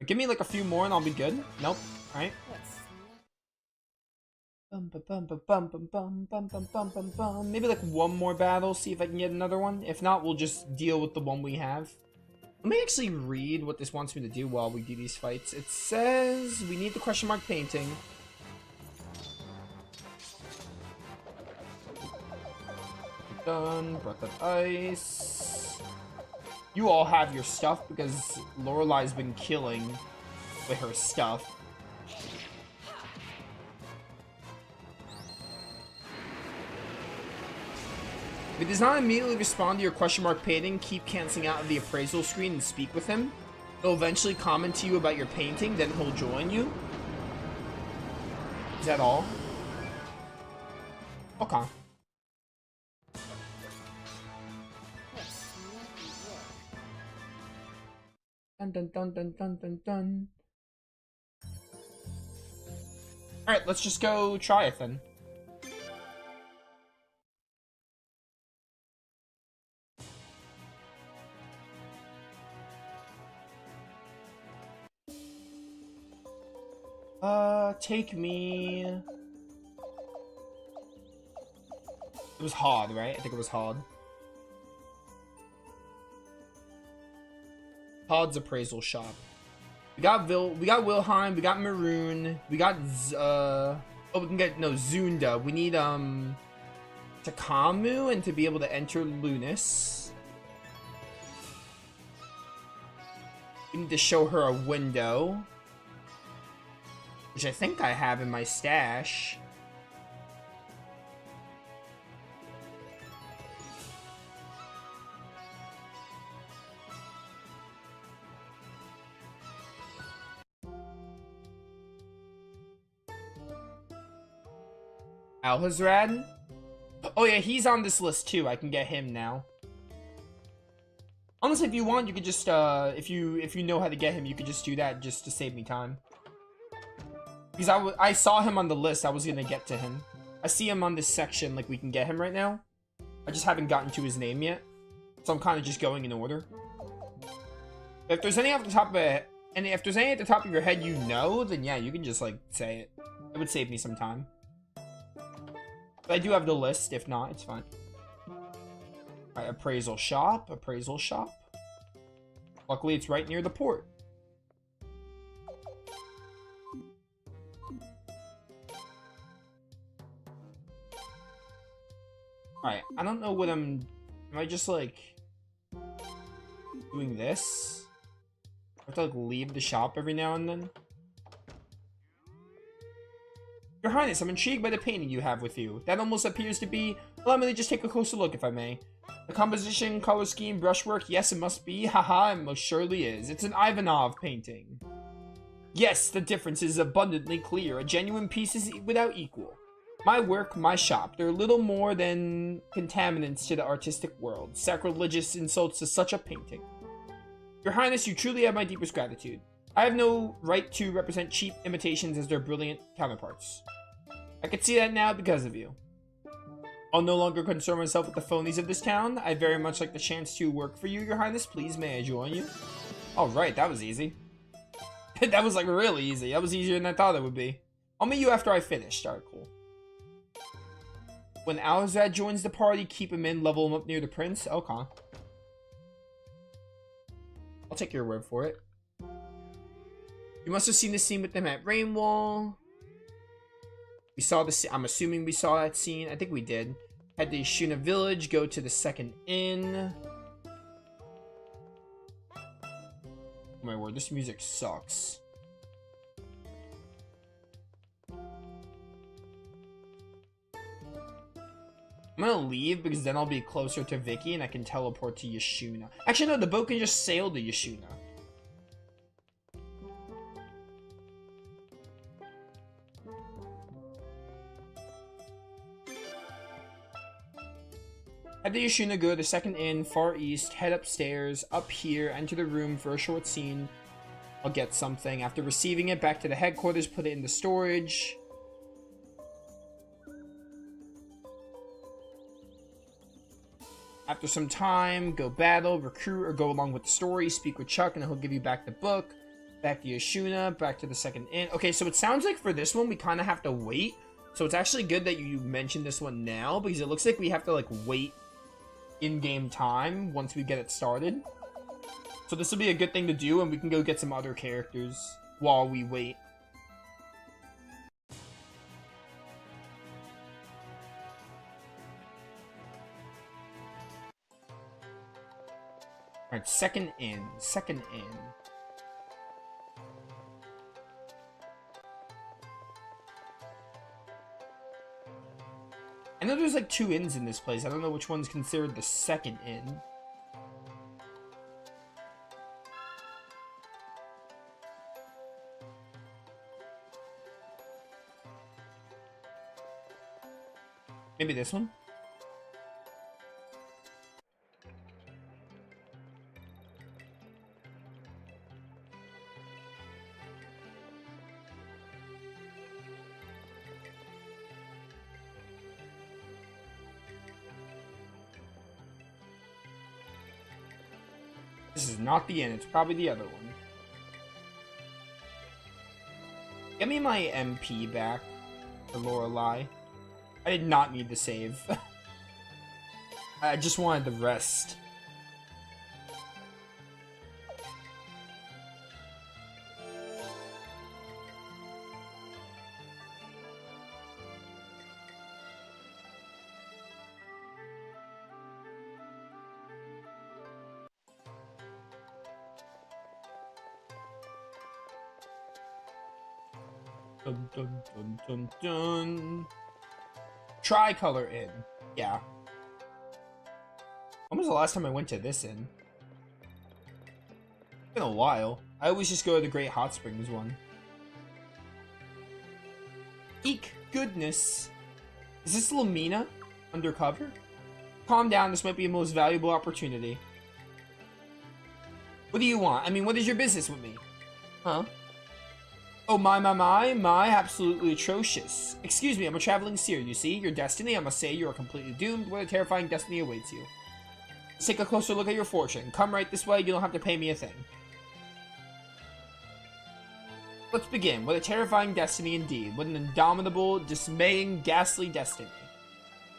Give me like a few more and I'll be good. Nope. Alright. Maybe like one more battle, see if I can get another one. If not, we'll just deal with the one we have. Let me actually read what this wants me to do while we do these fights. It says we need the question mark painting. Done. Breath of Ice. You all have your stuff because Lorelai's been killing with her stuff. If it does not immediately respond to your question mark painting, keep canceling out of the appraisal screen and speak with him. He'll eventually comment to you about your painting, then he'll join you. Is that all? Okay. Dun dun dun dun dun dun dun. Alright, let's just go try it then. Take me... It was hard, right? I think it was hard. Todd's appraisal shop. We got Wilhelm, we got Maroon, we got oh, we can get Zunda. We need Takamu and to be able to enter Lunis. We need to show her a window, which I think I have in my stash. Alhazrad? Oh yeah, he's on this list too. I can get him now. Honestly, if you want, you could just if you know how to get him, you could just do that just to save me time. Because I saw him on the list, I was gonna get to him. I see him on this section, like we can get him right now. I just haven't gotten to his name yet, so I'm kind of just going in order. If there's any off the top of it, and if there's any at the top of your head you know, then yeah, you can just like say it. It would save me some time. But I do have the list. If not, it's fine. Alright, appraisal shop. Appraisal shop. Luckily, it's right near the port. Alright, I don't know what Am I just like doing this? I have to like leave the shop every now and then. Your Highness, I'm intrigued by the painting you have with you. That almost appears to be... Well, let me just take a closer look, if I may. The composition, color scheme, brushwork, yes, it must be. Haha, it most surely is. It's an Ivanov painting. Yes, the difference is abundantly clear. A genuine piece is without equal. My work, my shop. They're little more than contaminants to the artistic world. Sacrilegious insults to such a painting. Your Highness, you truly have my deepest gratitude. I have no right to represent cheap imitations as their brilliant counterparts. I can see that now because of you. I'll no longer concern myself with the phonies of this town. I very much like the chance to work for you, Your Highness. Please, may I join you? Alright, that was easy. That was like really easy. That was easier than I thought it would be. I'll meet you after I finish. Alright, cool. When Alazad joins the party, keep him in, level him up near the prince. Okay. I'll take your word for it. You must have seen the scene with them at Rainwall. We saw the I'm assuming we saw that scene. I think we did. Head to Ishuna Village, go to the second inn. Oh my word, this music sucks. I'm gonna leave because then I'll be closer to Vicky and I can teleport to Yashuna. Actually, no, the boat can just sail to Yashuna. Head to Yashuna, go to the second inn, far east, head upstairs, up here, enter the room for a short scene. I'll get something. After receiving it, back to the headquarters, put it in the storage. After some time, go battle, recruit, or go along with the story, speak with Chuck, and he'll give you back the book. Back to Yashuna, back to the second inn. Okay, so it sounds like for this one, we kind of have to wait. So it's actually good that you mentioned this one now, because it looks like we have to, like, wait in-game time once we get it started. So this will be a good thing to do, and we can go get some other characters while we wait. Alright, second inn. Second inn. I know there's like 2 inns in this place. I don't know which one's considered the second inn. Maybe this one? This is not the inn, it's probably the other one. Get me my MP back for Lorelei. I did not need to save. I just wanted the rest. Dun dun dun dun dun. Tricolor Inn. Yeah. When was the last time I went to this inn? It's been a while. I always just go to the Great Hot Springs one. Eek, goodness. Is this Lamina? Undercover? Calm down, this might be a most valuable opportunity. What do you want? I mean, what is your business with me? Huh? Oh, my, absolutely atrocious. Excuse me, I'm a traveling seer, you see? Your destiny, I must say, you are completely doomed. What a terrifying destiny awaits you. Let's take a closer look at your fortune. Come right this way, you don't have to pay me a thing. Let's begin. What a terrifying destiny indeed. What an indomitable, dismaying, ghastly destiny.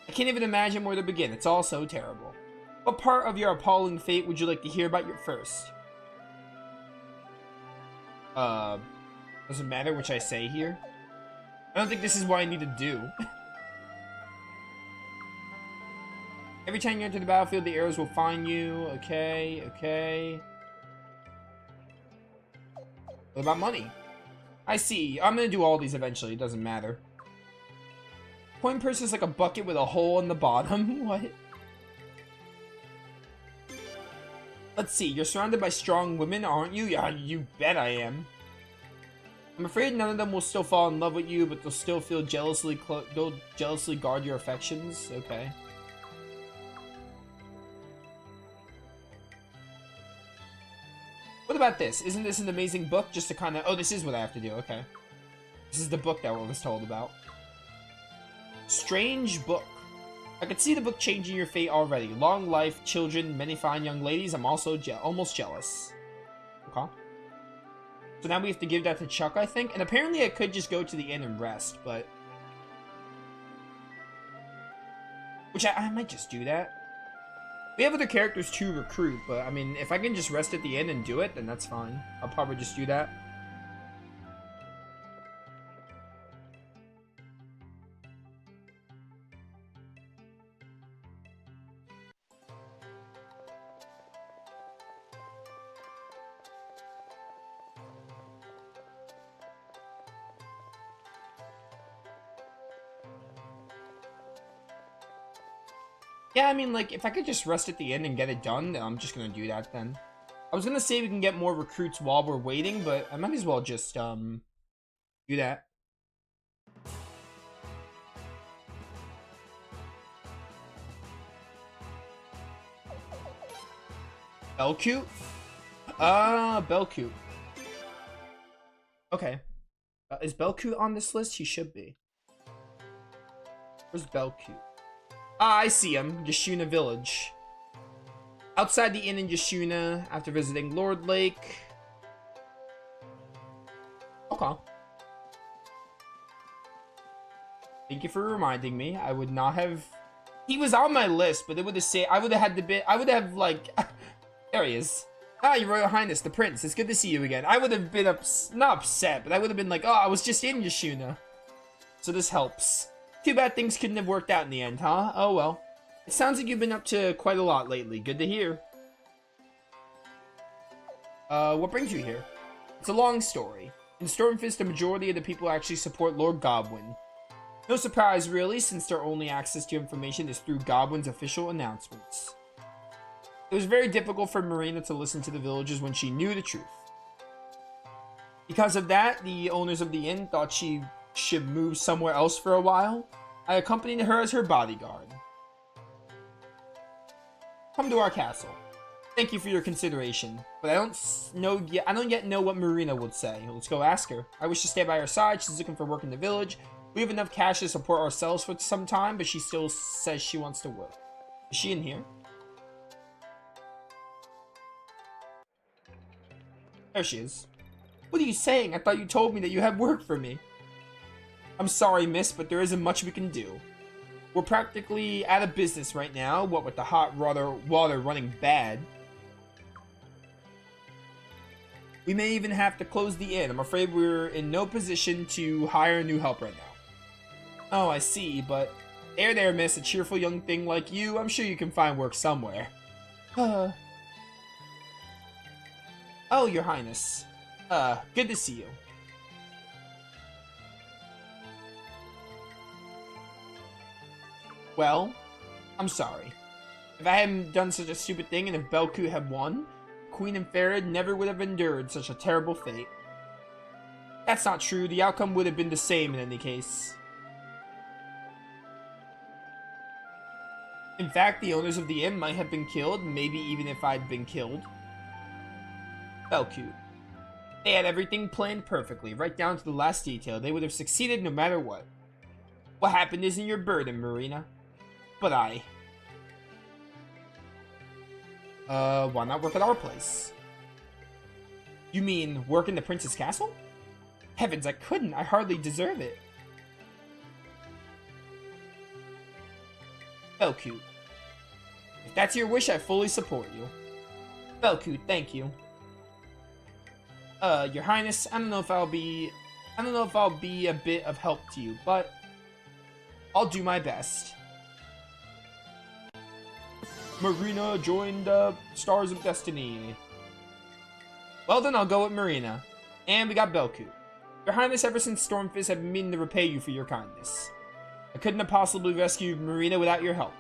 I can't even imagine where to begin. It's all so terrible. What part of your appalling fate would you like to hear about first? Doesn't matter which I say here. I don't think this is what I need to do. Every time you enter the battlefield, the arrows will find you. Okay, okay. What about money? I see. I'm gonna do all these eventually. It doesn't matter. Coin purse is like a bucket with a hole in the bottom. What? Let's see. You're surrounded by strong women, aren't you? Yeah, you bet I am. I'm afraid none of them will still fall in love with you, but they'll still feel they'll jealously guard your affections. Okay. What about this? Isn't this an amazing book? Just to kind of... Oh, this is what I have to do. Okay. This is the book that I was told about. Strange book. I could see the book changing your fate already. Long life, children, many fine young ladies. I'm also almost jealous. Okay. So now we have to give that to Chuck, I think. And apparently I could just go to the inn and rest, but... Which I might just do that. We have other characters to recruit, but I mean, if I can just rest at the inn and do it, then that's fine. I'll probably just do that. Yeah, I mean, like, if I could just rest at the inn and get it done, then I'm just gonna do that then. I was gonna say we can get more recruits while we're waiting, but I might as well just, do that. Belcute? Belcute. Okay. Is Belcute on this list? He should be. Where's Belcute? Ah, I see him. Yashuna Village. Outside the inn in Yashuna, after visiting Lord Lake. Okay. Thank you for reminding me. I would not have... He was on my list, but it would have said... I would have had to be... I would have, like... There he is. Ah, Your Royal Highness, the Prince. It's good to see you again. I would have been not upset, but I would have been like, oh, I was just in Yashuna. So this helps. Too bad things couldn't have worked out in the end, huh? Oh well. It sounds like you've been up to quite a lot lately. Good to hear. What brings you here? It's a long story. In Stormfist, the majority of the people actually support Lord Godwin. No surprise, really, since their only access to information is through Godwin's official announcements. It was very difficult for Marina to listen to the villagers when she knew the truth. Because of that, the owners of the inn thought she should move somewhere else for a while. I accompanied her as her bodyguard. Come to our castle. Thank you for your consideration, but I don't yet know what Marina would say. Let's go ask her. I wish to stay by her side. She's looking for work in the village. We have enough cash to support ourselves for some time, but she still says she wants to work. Is she in here? There she is. What are you saying? I thought you told me that you had work for me. I'm sorry, miss, but there isn't much we can do. We're practically out of business right now, what with the hot water running bad. We may even have to close the inn. I'm afraid we're in no position to hire new help right now. Oh, I see, but... There, miss, a cheerful young thing like you. I'm sure you can find work somewhere. Oh, Your Highness. Good to see you. Well, I'm sorry. If I hadn't done such a stupid thing and if Belcute had won, Queen and Farid never would have endured such a terrible fate. That's not true. The outcome would have been the same in any case. In fact, the owners of the inn might have been killed, maybe even if I'd been killed. Belcute. They had everything planned perfectly, right down to the last detail. They would have succeeded no matter what. What happened isn't your burden, Marina. But why not work at our place? You mean work in the Prince's castle? Heavens, I couldn't. I hardly deserve it. Belcute. If that's your wish, I fully support you. Belcute, thank you. Your Highness, I don't know if I'll be a bit of help to you, but I'll do my best. Marina joined Stars of Destiny. Well then, I'll go with Marina. And we got Belcute. Your Highness, ever since Stormfist, have been meaning to repay you for your kindness. I couldn't have possibly rescued Marina without your help.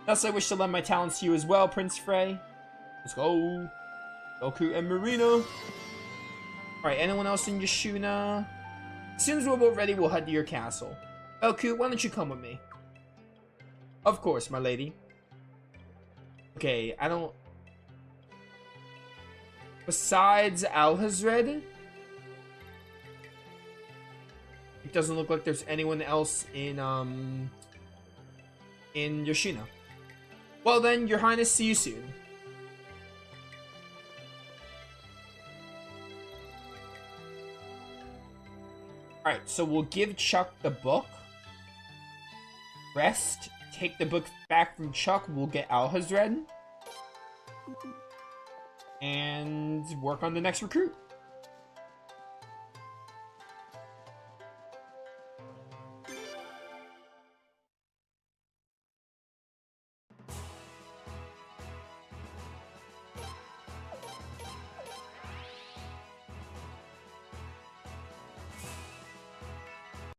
Thus, I wish to lend my talents to you as well, Prince Frey. Let's go. Belcute and Marina. Alright, anyone else in Yashuna? As soon as we're both ready, we'll head to your castle. Belcute, why don't you come with me? Of course, my lady. Okay, I don't... Besides Alhazred, it doesn't look like there's anyone else in Yoshino. Well then, Your Highness, see you soon. Alright, so we'll give Chuck the book. Rest, take the book back from Chuck, we'll get Alhazred. And work on the next recruit.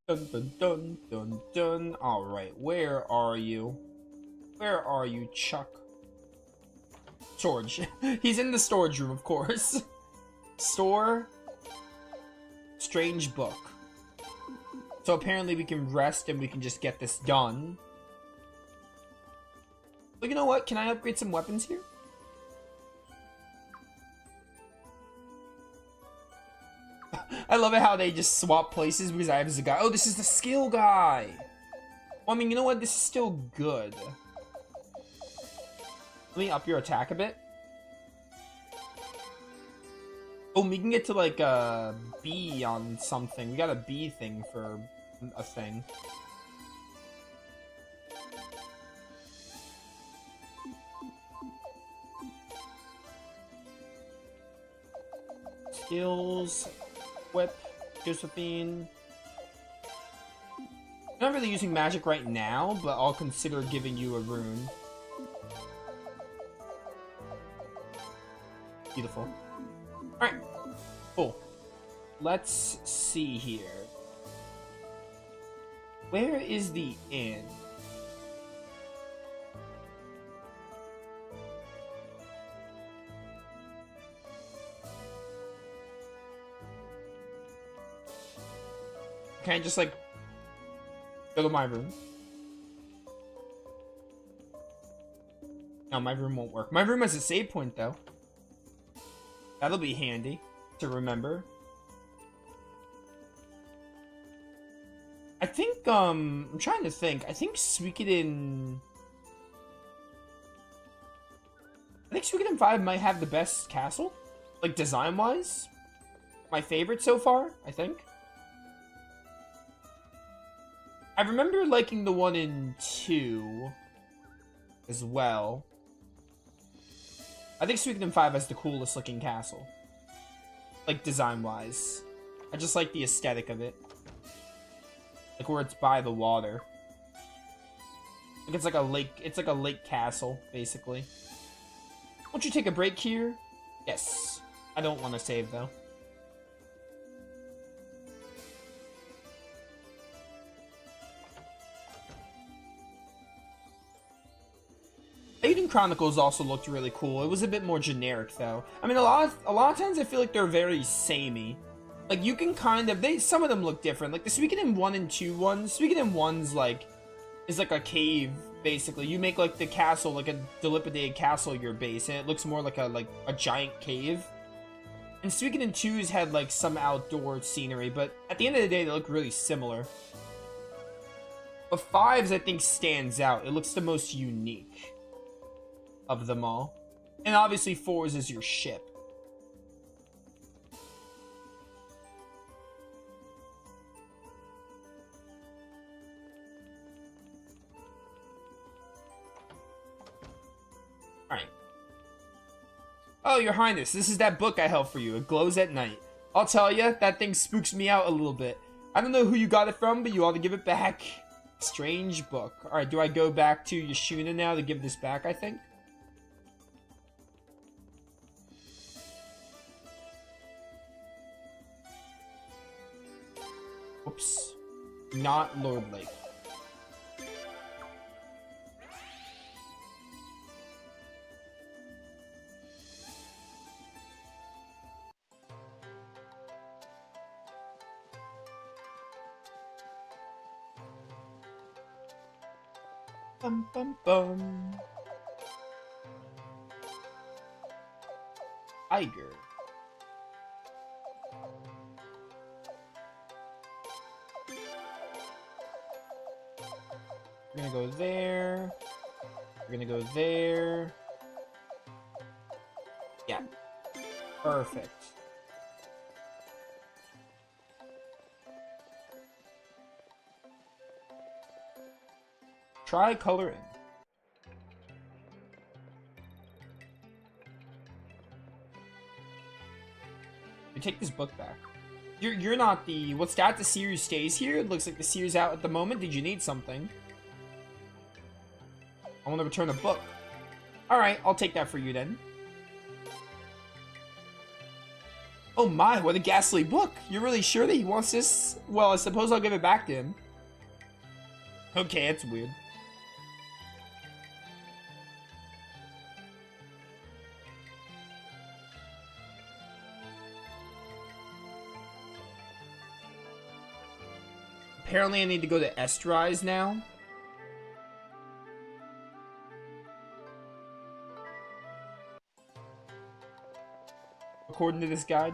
Dun dun dun dun dun. Alright, where are you? Where are you, Chuck? Storage. He's in the storage room, of course. Store. Strange book. So apparently we can rest and we can just get this done. But you know what? Can I upgrade some weapons here? I love it how they just swap places because I have the guy. Oh, this is the skill guy. Well, I mean, you know what? This is still good. Let me up your attack a bit. Oh, we can get to like a B on something. We got a B thing for a thing. Skills. Whip, Josephine. I'm not really using magic right now, but I'll consider giving you a rune. Beautiful. Alright, cool. Let's see here. Where is the inn? Can I just, like, go to my room? No, my room won't work. My room has a save point, though. That'll be handy to remember. I think, I'm trying to think. I think Suikoden 5 might have the best castle. Like, design-wise. My favorite so far, I think. I remember liking the one in 2 as well. I think Suikoden 5 has the coolest looking castle. Like, design-wise. I just like the aesthetic of it. Like, where it's by the water. Like, it's like a lake castle, basically. Won't you take a break here? Yes. I don't want to save, though. Aiden Chronicles also looked really cool. It was a bit more generic, though. I mean, a lot of times I feel like they're very samey. Like, you can kind of... some of them look different. Like, the Suikoden 1 and 2 ones. Suikoden 1's, like... is like a cave, basically. You make, like, the castle, like a dilapidated castle your base. And it looks more like a giant cave. And Suikoden 2's had, like, some outdoor scenery. But at the end of the day, they look really similar. But 5's, I think, stands out. It looks the most unique of them all. And obviously 4's is your ship. Alright. Oh, your highness, this is that book I held for you. It glows at night. I'll tell you, that thing spooks me out a little bit. I don't know who you got it from, but you ought to give it back. Strange book. Alright, do I go back to Yashuna now to give this back, I think? Oops. Not Lord Lake. Bum bum bum. Tiger. We're gonna go there. We're gonna go there. Yeah. Perfect. try coloring. You take this book back. You're not the... What's that? The series stays here? It looks like the series out at the moment. Did you need something? I want to return a book. Alright, I'll take that for you then. Oh my, what a ghastly book. You're really sure that he wants this? Well, I suppose I'll give it back to him. Okay, it's weird. Apparently I need to go to Estrise now. According to this guide.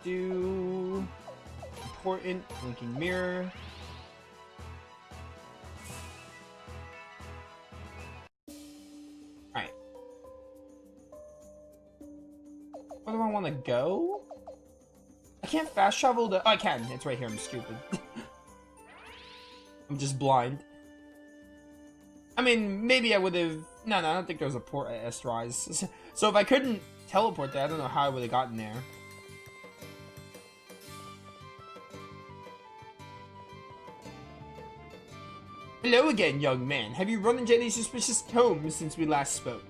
Do. Important blinking mirror. Alright. Where do I want to go? I can't fast travel to... Oh, I can. It's right here. I'm stupid. I'm just blind. I mean, maybe I would have... No, I don't think there was a port at Estrise. So if I couldn't teleport there, I don't know how I would have gotten there. Hello again, young man. Have you run into any suspicious tomes since we last spoke?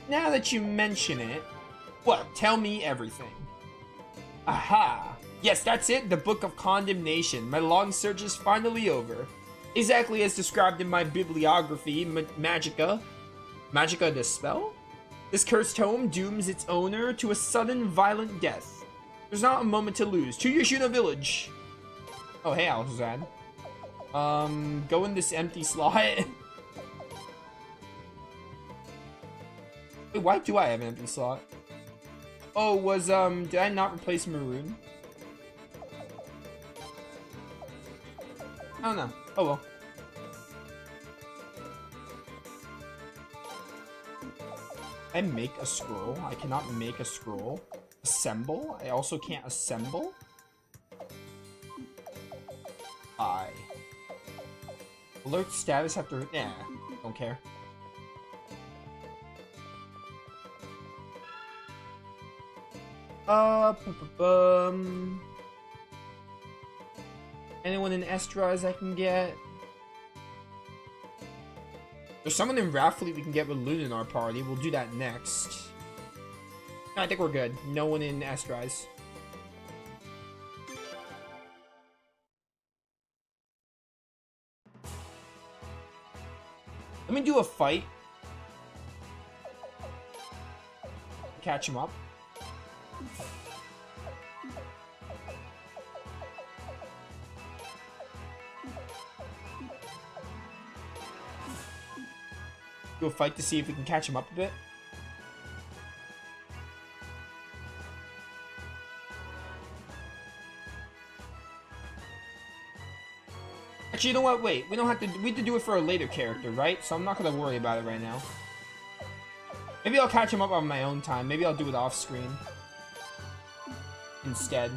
Now that you mention it, what? Tell me everything. Aha! Yes, that's it, the Book of Condemnation. My long search is finally over. Exactly as described in my bibliography, Magica the spell? This cursed tome dooms its owner to a sudden, violent death. There's not a moment to lose. To Yoshino Village! Oh, hey, Alexand. Go in this empty slot. Wait, why do I have an empty slot? Oh, did I not replace Maroon? I don't know. Oh well. I make a scroll. I cannot make a scroll. Assemble? I also can't assemble? Alert status after... Nah, don't care. Anyone in Estrise I can get? There's someone in Raffleet we can get with Luna in our party. We'll do that next. I think we're good. No one in Estrise. Let me do a fight. Catch him up. Do a fight to see if we can catch him up a bit. Actually, you know what? Wait, we have to do it for a later character, right? So I'm not gonna worry about it right now. Maybe I'll catch him up on my own time. Maybe I'll do it off screen instead.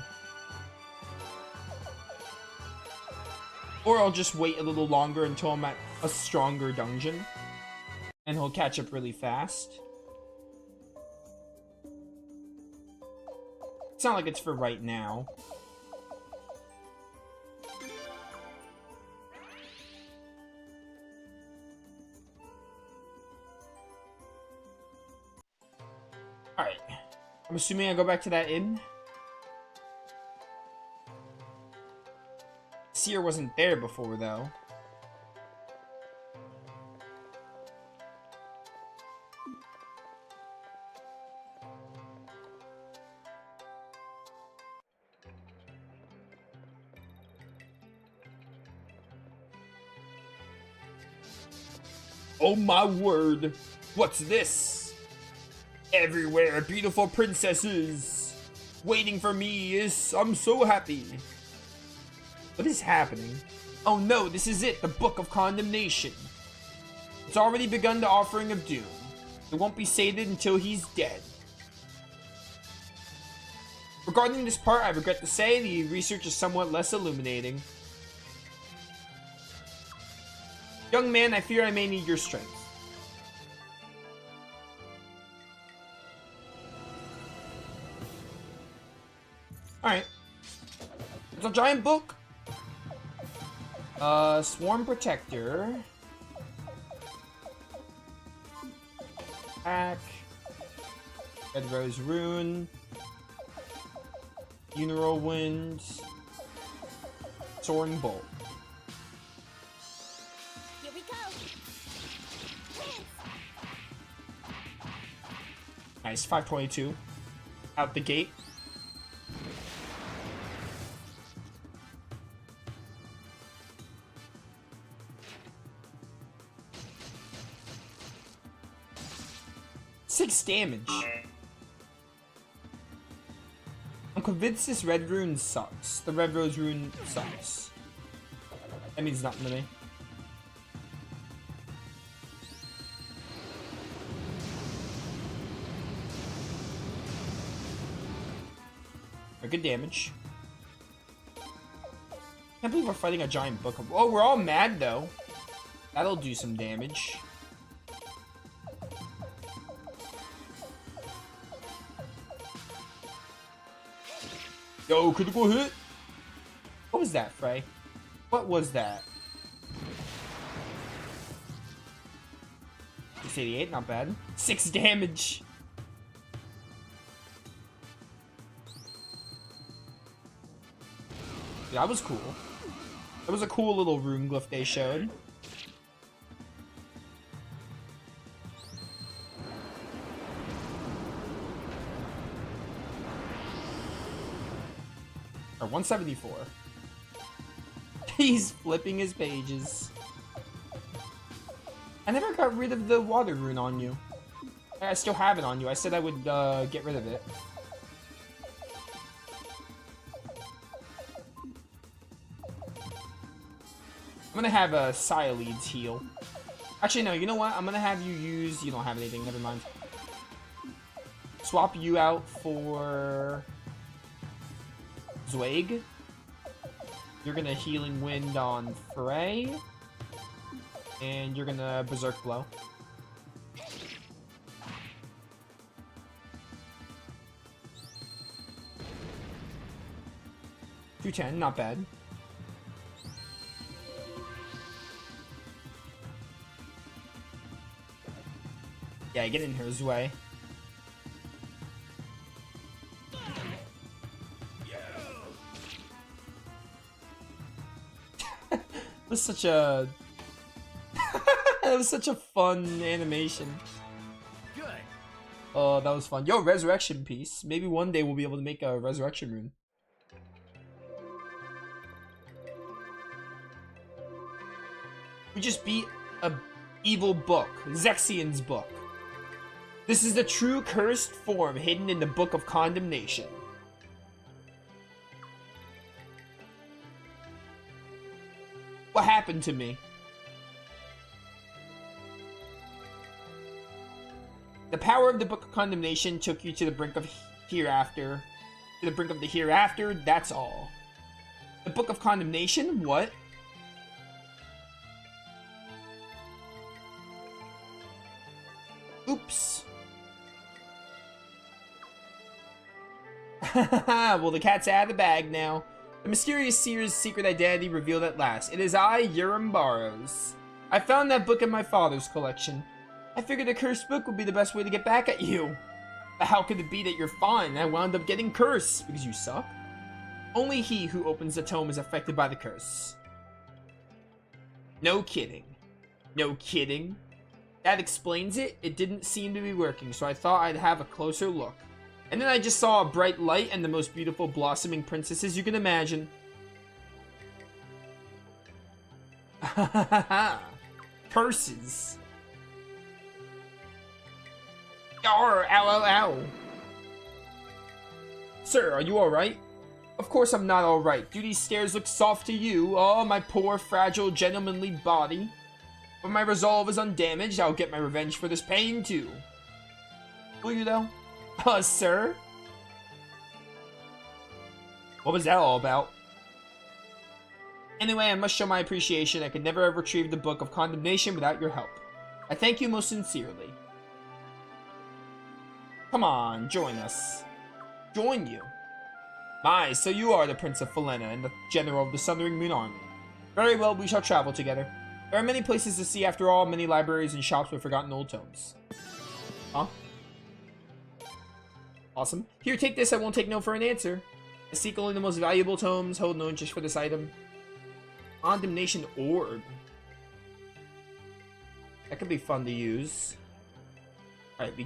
Or I'll just wait a little longer until I'm at a stronger dungeon. And he'll catch up really fast. It's not like it's for right now. Alright. I'm assuming I go back to that inn. Seer wasn't there before, though. Oh my word! What's this? Everywhere, beautiful princesses! Waiting for me is... I'm so happy. What is happening? Oh no, this is it, the Book of Condemnation. It's already begun the Offering of Doom. It won't be sated until he's dead. Regarding this part, I regret to say the research is somewhat less illuminating. Young man, I fear I may need your strength. Alright. It's a giant book. Swarm Protector. Attack. Red Rose Rune. Funeral Wind. Soaring Bolt. Here we go. Nice, 522. Out the gate. Damage. I'm convinced this red rune sucks. The red rose rune sucks. That means nothing to me. Good damage. Can't believe we're fighting a giant book. Oh, we're all mad though. That'll do some damage. Yo, critical hit! What was that, Frey? What was that? 688, not bad. 6 damage! That was cool. That was a cool little rune glyph they showed. Or 174. He's flipping his pages. I never got rid of the water rune on you. I still have it on you. I said I would get rid of it. I'm gonna have a Sialeeds heal. Actually, no, you know what? I'm gonna have you use... You don't have anything, never mind. Swap you out for... Zweig. You're gonna Healing Wind on Frey. And you're gonna Berserk Blow. $210, not bad. Yeah, get in his way. It was such a... It was such a fun animation. Good. Oh, that was fun. Yo, Resurrection Piece. Maybe one day we'll be able to make a Resurrection Rune. We just beat a evil book. Zexian's book. This is the true cursed form hidden in the Book of Condemnation. What happened to me? The power of the Book of Condemnation took you to the brink of hereafter. To the brink of the hereafter, that's all. The Book of Condemnation? What? Oops. Well, the cat's out of the bag now. The mysterious seer's secret identity revealed at last. It is I, Urim Barrows. I found that book in my father's collection. I figured a cursed book would be the best way to get back at you. But how could it be that you're fine? I wound up getting cursed because you suck. Only he who opens the tome is affected by the curse. No kidding. No kidding. That explains it. It didn't seem to be working, so I thought I'd have a closer look. And then I just saw a bright light and the most beautiful blossoming princesses you can imagine. Curses. Yarr, ow, ow, ow. Sir, are you alright? Of course I'm not alright. Do these stairs look soft to you? Oh, my poor, fragile, gentlemanly body. But my resolve is undamaged. I'll get my revenge for this pain, too. Will you, though? Sir? What was that all about? Anyway, I must show my appreciation. I could never have retrieved the Book of Condemnation without your help. I thank you most sincerely. Come on, join us. Join you. My, so you are the Prince of Felena and the General of the Sundering Moon Army. Very well, we shall travel together. There are many places to see after all, many libraries and shops with forgotten old tomes. Huh? Awesome. Here, take this, I won't take no for an answer. I seek only the most valuable tomes, hold no interest for this item. Condemnation Orb. That could be fun to use. Alright, we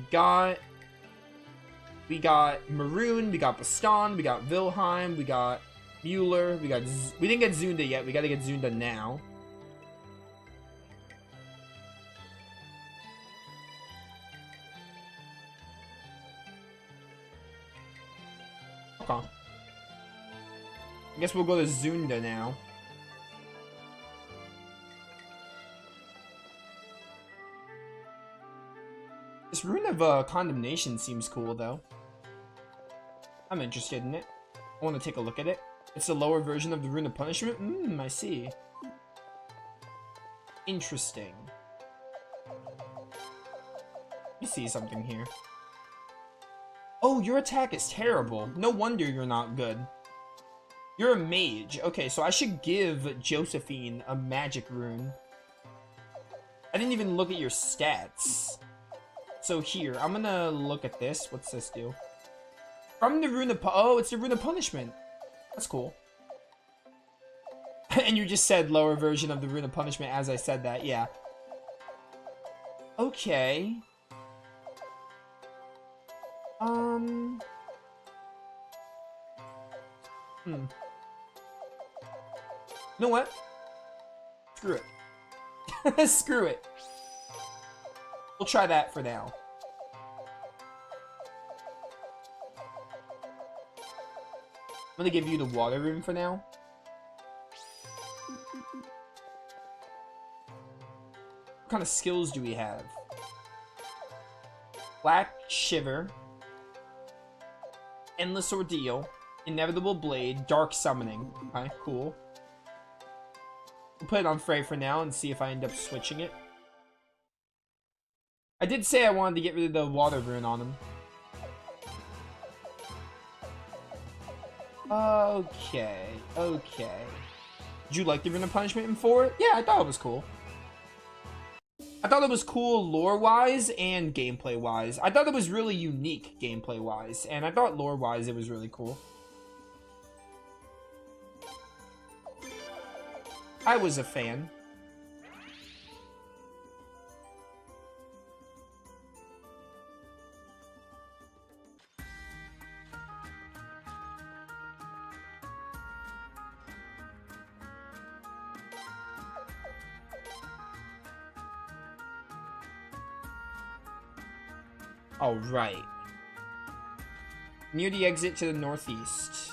got Maroon, we got Baston, we got Wilhelm, we got Mueller, we didn't get Zunda yet, we gotta get Zunda now. Okay. I guess we'll go to Zunda now. This Rune of Condemnation seems cool, though. I'm interested in it. I want to take a look at it. It's a lower version of the Rune of Punishment? I see. Interesting. Let me see something here. Oh, your attack is terrible. No wonder you're not good. You're a mage. Okay, so I should give Josephine a magic rune. I didn't even look at your stats. So here, I'm gonna look at this. What's this do? From the Rune of oh, it's the Rune of Punishment. That's cool. And you just said lower version of the Rune of Punishment as I said that, yeah. Okay. You know what? Screw it. Screw it. We'll try that for now. I'm gonna give you the water rune for now. What kind of skills do we have? Black Shiver, Endless Ordeal, Inevitable Blade, Dark Summoning. Okay, cool. We'll put it on Frey for now and see if I end up switching it. I did say I wanted to get rid of the water rune on him. Okay, okay. Did you like the Rune of Punishment in 4? Yeah, I thought it was cool. I thought it was cool lore-wise and gameplay-wise. I thought it was really unique gameplay-wise, and I thought lore-wise it was really cool. I was a fan. All right. Near the exit to the northeast.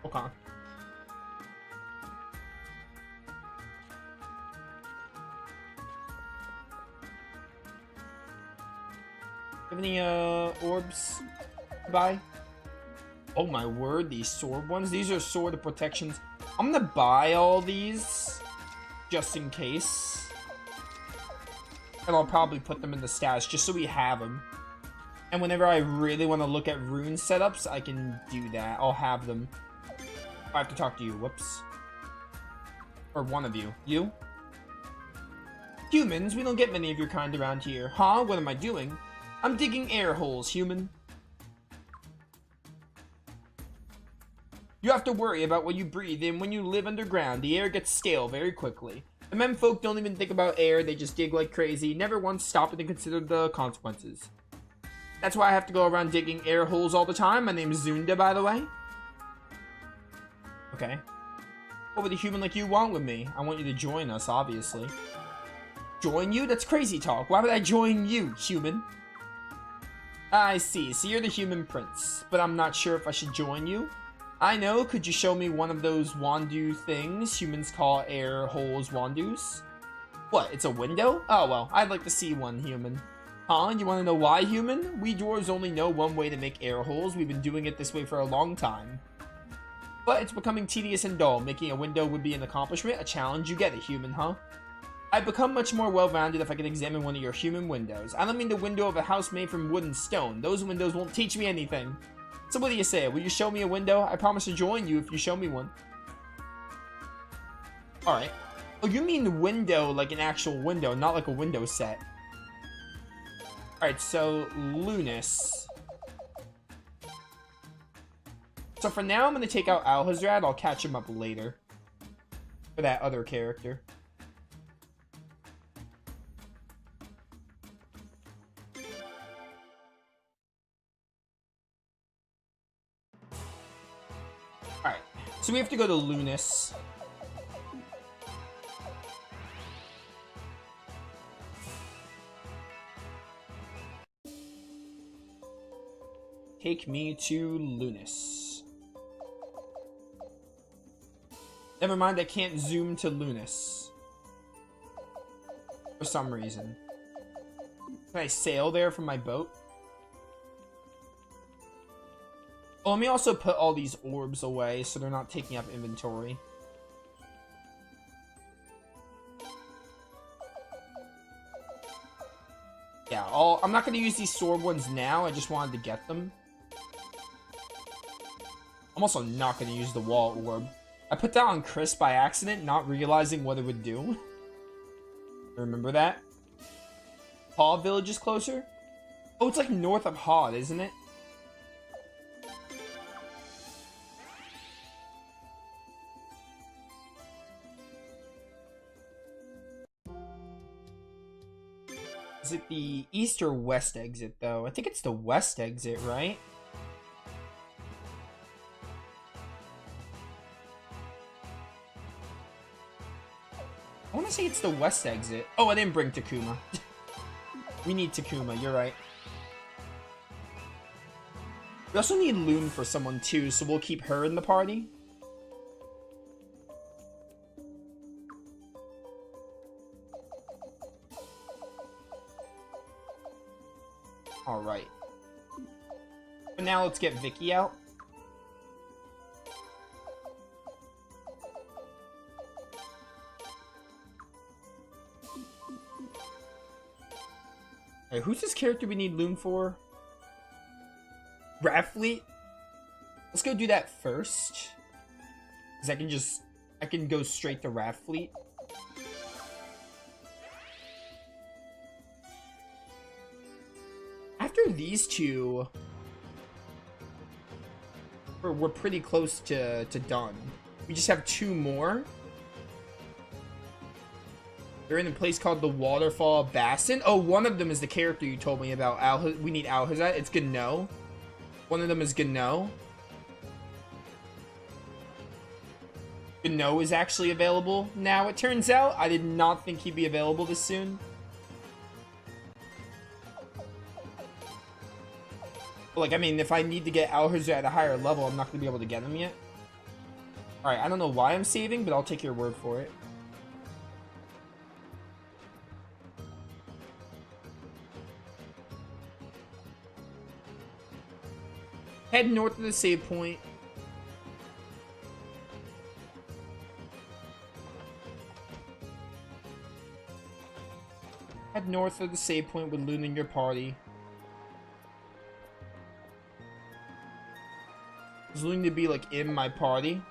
Okay. Have any orbs? Buy? Oh my word, these sword ones. These are sword protections. I'm gonna buy all these just in case. And I'll probably put them in the stash just so we have them. And whenever I really want to look at rune setups, I can do that. I'll have them. I have to talk to you. Whoops. Or one of you. You? Humans, we don't get many of your kind around here. Huh? What am I doing? I'm digging air holes, human. You have to worry about what you breathe in when you live underground. The air gets stale very quickly. The menfolk don't even think about air, they just dig like crazy, never once stopping to consider the consequences. That's why I have to go around digging air holes all the time. My name's Zunda, by the way. Okay. What would a human like you want with me? I want you to join us, obviously. Join you? That's crazy talk. Why would I join you, human? I see. So you're the human prince, but I'm not sure if I should join you. I know. Could you show me one of those wandu things humans call air holes wandus? What? It's a window? Oh, well, I'd like to see one, human. Huh? You want to know why, human? We dwarves only know one way to make air holes. We've been doing it this way for a long time. But it's becoming tedious and dull. Making a window would be an accomplishment, a challenge. You get it, human, huh? I'd become much more well-rounded if I could examine one of your human windows. I don't mean the window of a house made from wood and stone. Those windows won't teach me anything. So what do you say? Will you show me a window? I promise to join you if you show me one. Alright. Oh, you mean window like an actual window, not like a window set. Alright, so Lunas. So for now, I'm going to take out Alhazrad. I'll catch him up later. For that other character. Alright, so we have to go to Lunas. Take me to Lunas. Never mind, I can't zoom to Lunas. For some reason. Can I sail there from my boat? Oh, let me also put all these orbs away so they're not taking up inventory. Yeah, I'm not going to use these sword ones now. I just wanted to get them. I'm also not going to use the wall orb. I put that on Chris by accident, not realizing what it would do. Remember that? Haw Village is closer? Oh, it's like north of Haw, isn't it? Is it the east or west exit, though? I think it's the west exit, right? I want to say it's the west exit. Oh, I didn't bring Takuma. We need Takuma, you're right. We also need Loon for someone, too, so we'll keep her in the party. Alright. But now let's get Vicky out. Alright, who's this character we need Loon for? Raffleet? Let's go do that first. Because I can go straight to Raffleet. After these two, we're pretty close to done. We just have two more. They're in a place called the Waterfall Bassin. Oh, one of them is the character you told me about. We need Alhazat. It's Gano. One of them is Gano. Gano is actually available now, it turns out. I did not think he'd be available this soon. Like, I mean, if I need to get Alhazat at a higher level, I'm not going to be able to get him yet. Alright, I don't know why I'm saving, but I'll take your word for it. Head north of the save point. Head north of the save point with Loon in your party. Is Loon to be, like, in my party?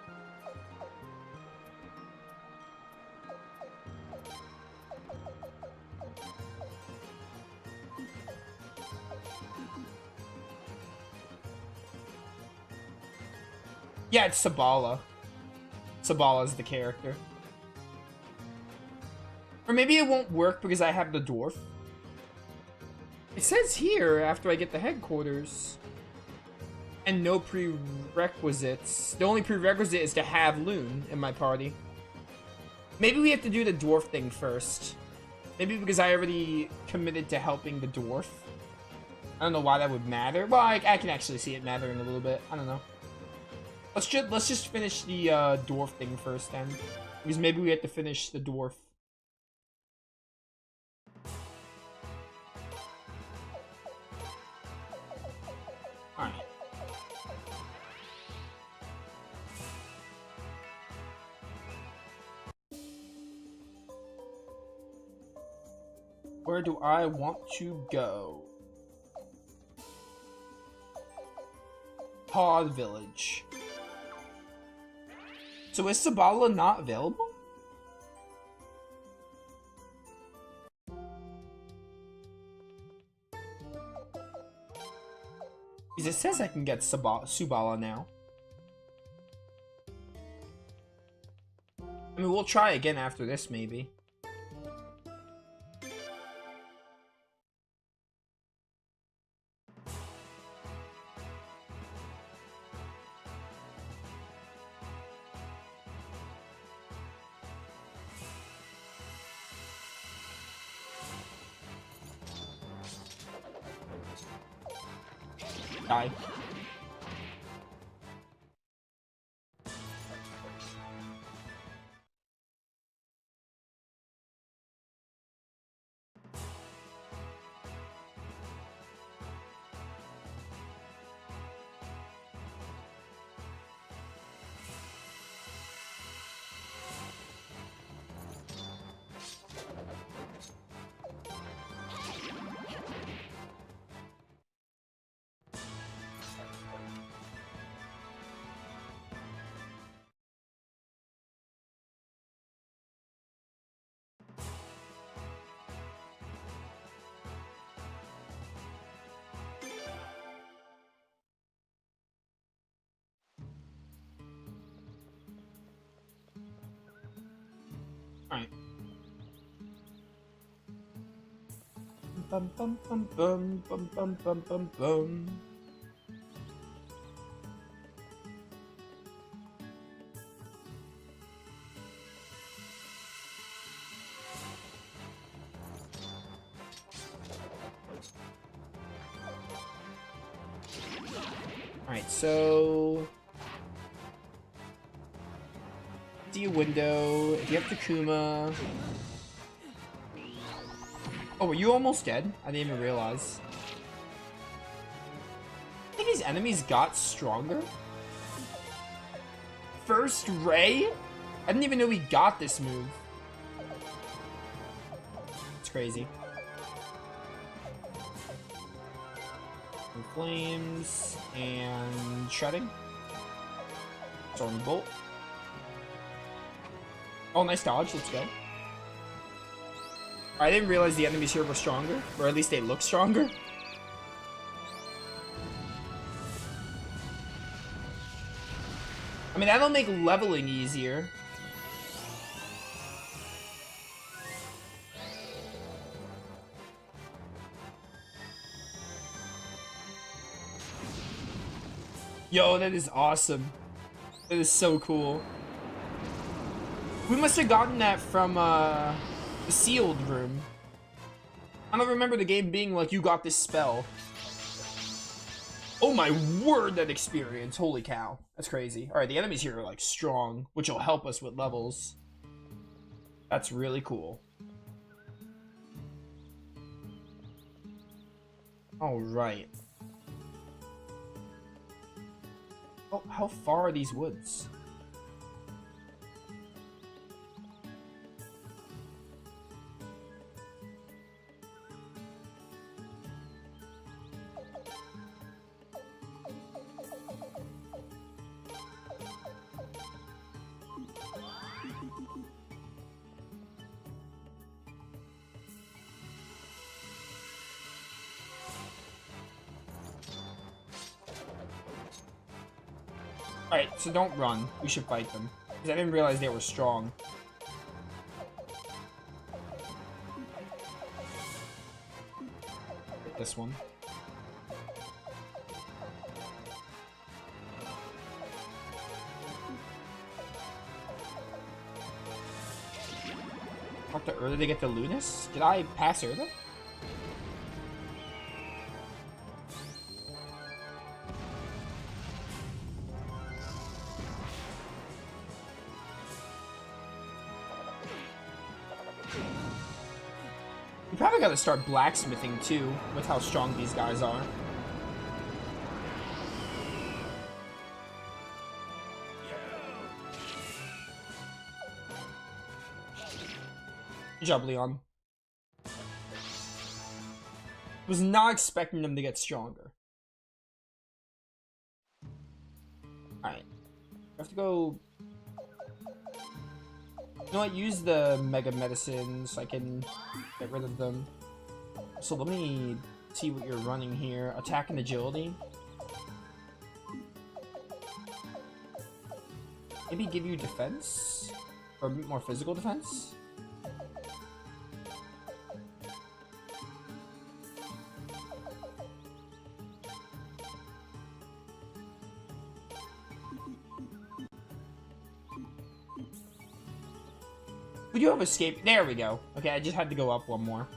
Yeah, it's Sabala. Sabala's the character. Or maybe it won't work because I have the dwarf. It says here, after I get the headquarters. And no prerequisites. The only prerequisite is to have Loon in my party. Maybe we have to do the dwarf thing first. Maybe because I already committed to helping the dwarf. I don't know why that would matter. Well, I can actually see it mattering a little bit. I don't know. Let's just finish the dwarf thing first then, because maybe we have to finish the dwarf. All right. Where do I want to go? Pod Village. So is Sabala not available? Because it says I can get Subala now. I mean, we'll try again after this, maybe. Die. Alright. Bum bum bum bum bum bum bum bum bum. Alright, so see a window. If you have Takuma. Oh, were you almost dead? I didn't even realize. I think his enemies got stronger. First Ray? I didn't even know he got this move. It's crazy. And flames and shredding. Storm bolt. Oh, nice dodge. Let's go. I didn't realize the enemies here were stronger, or at least they look stronger. I mean, that'll make leveling easier. Yo, that is awesome. That is so cool. We must have gotten that from the sealed room. I don't remember the game being like, you got this spell. Oh my word, that experience. Holy cow. That's crazy. Alright, the enemies here are like strong, which will help us with levels. That's really cool. Alright. Oh, how far are these woods? Alright, so don't run. We should fight them. Because I didn't realize they were strong. Hit this one. Talk to Urda to get the Lunas? Did I pass Urda? We probably gotta start blacksmithing too, with how strong these guys are. Good job, Leon. Was not expecting them to get stronger. Alright. I have to go... You know what? Use the Mega Medicine so I can get rid of them. So let me see what you're running here. Attack and Agility. Maybe give you defense? Or more physical defense? We do have escape. There we go. Okay, I just had to go up one more.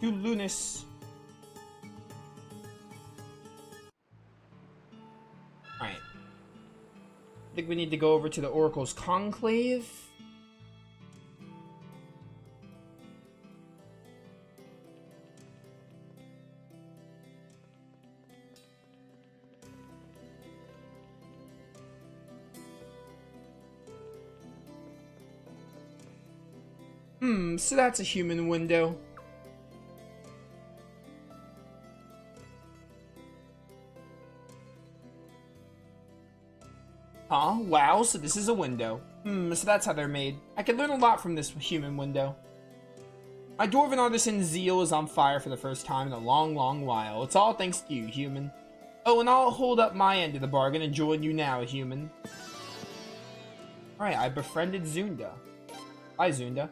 To Lunis. Alright. I think we need to go over to the Oracle's Conclave. So that's a human window. Huh? Wow, so this is a window. So that's how they're made. I can learn a lot from this human window. My dwarven artisan zeal is on fire for the first time in a long, long while. It's all thanks to you, human. Oh, and I'll hold up my end of the bargain and join you now, human. Alright, I befriended Zunda. Bye, Zunda.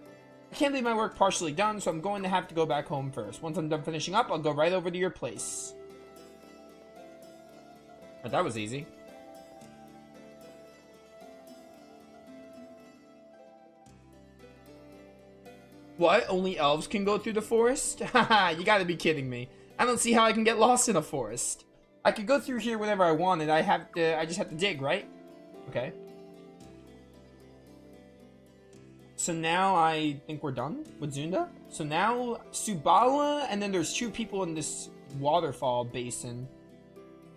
I can't leave my work partially done, so I'm going to have to go back home first. Once I'm done finishing up, I'll go right over to your place. Alright, that was easy. What? Only elves can go through the forest? Haha, you gotta be kidding me. I don't see how I can get lost in a forest. I could go through here whenever I wanted. I just have to dig, right? Okay. So now I think we're done with Zunda. So now Subala, and then there's two people in this waterfall basin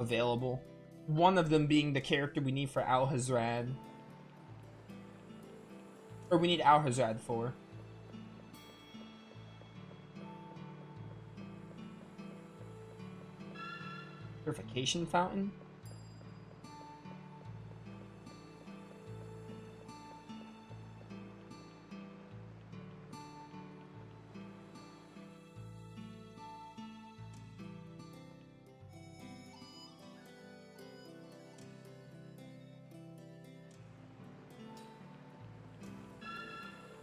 available. One of them being the character we need for Alhazrad. Or we need Alhazrad for. Purification fountain?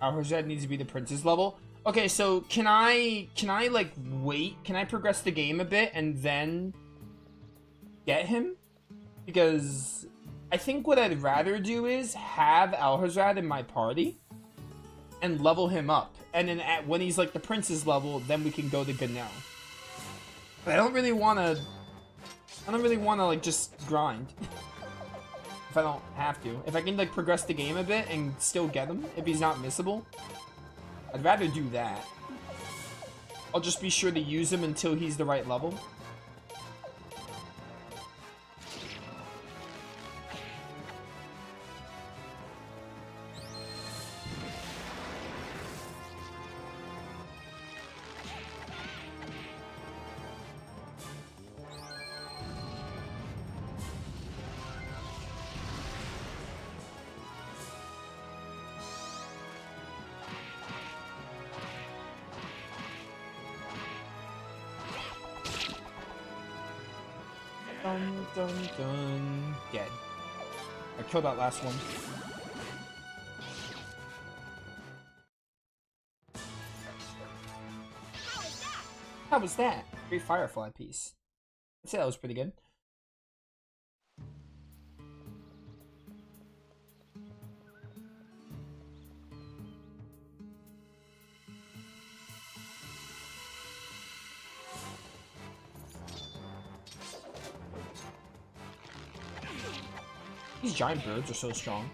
Alhazrad needs to be the princess level. Okay, so can I like wait? Can I progress the game a bit and then get him? Because I think what I'd rather do is have Alhazrad in my party and level him up, and then when he's like the princess level, then we can go to Gano. But I don't really want to like just grind if I don't have to. If I can like progress the game a bit and still get him if he's not missable, I'd rather do that. I'll just be sure to use him until he's the right level. Dun, dun, dun. Dead. I killed that last one. How was that? Great Firefly piece. I'd say that was pretty good. These giant birds are so strong.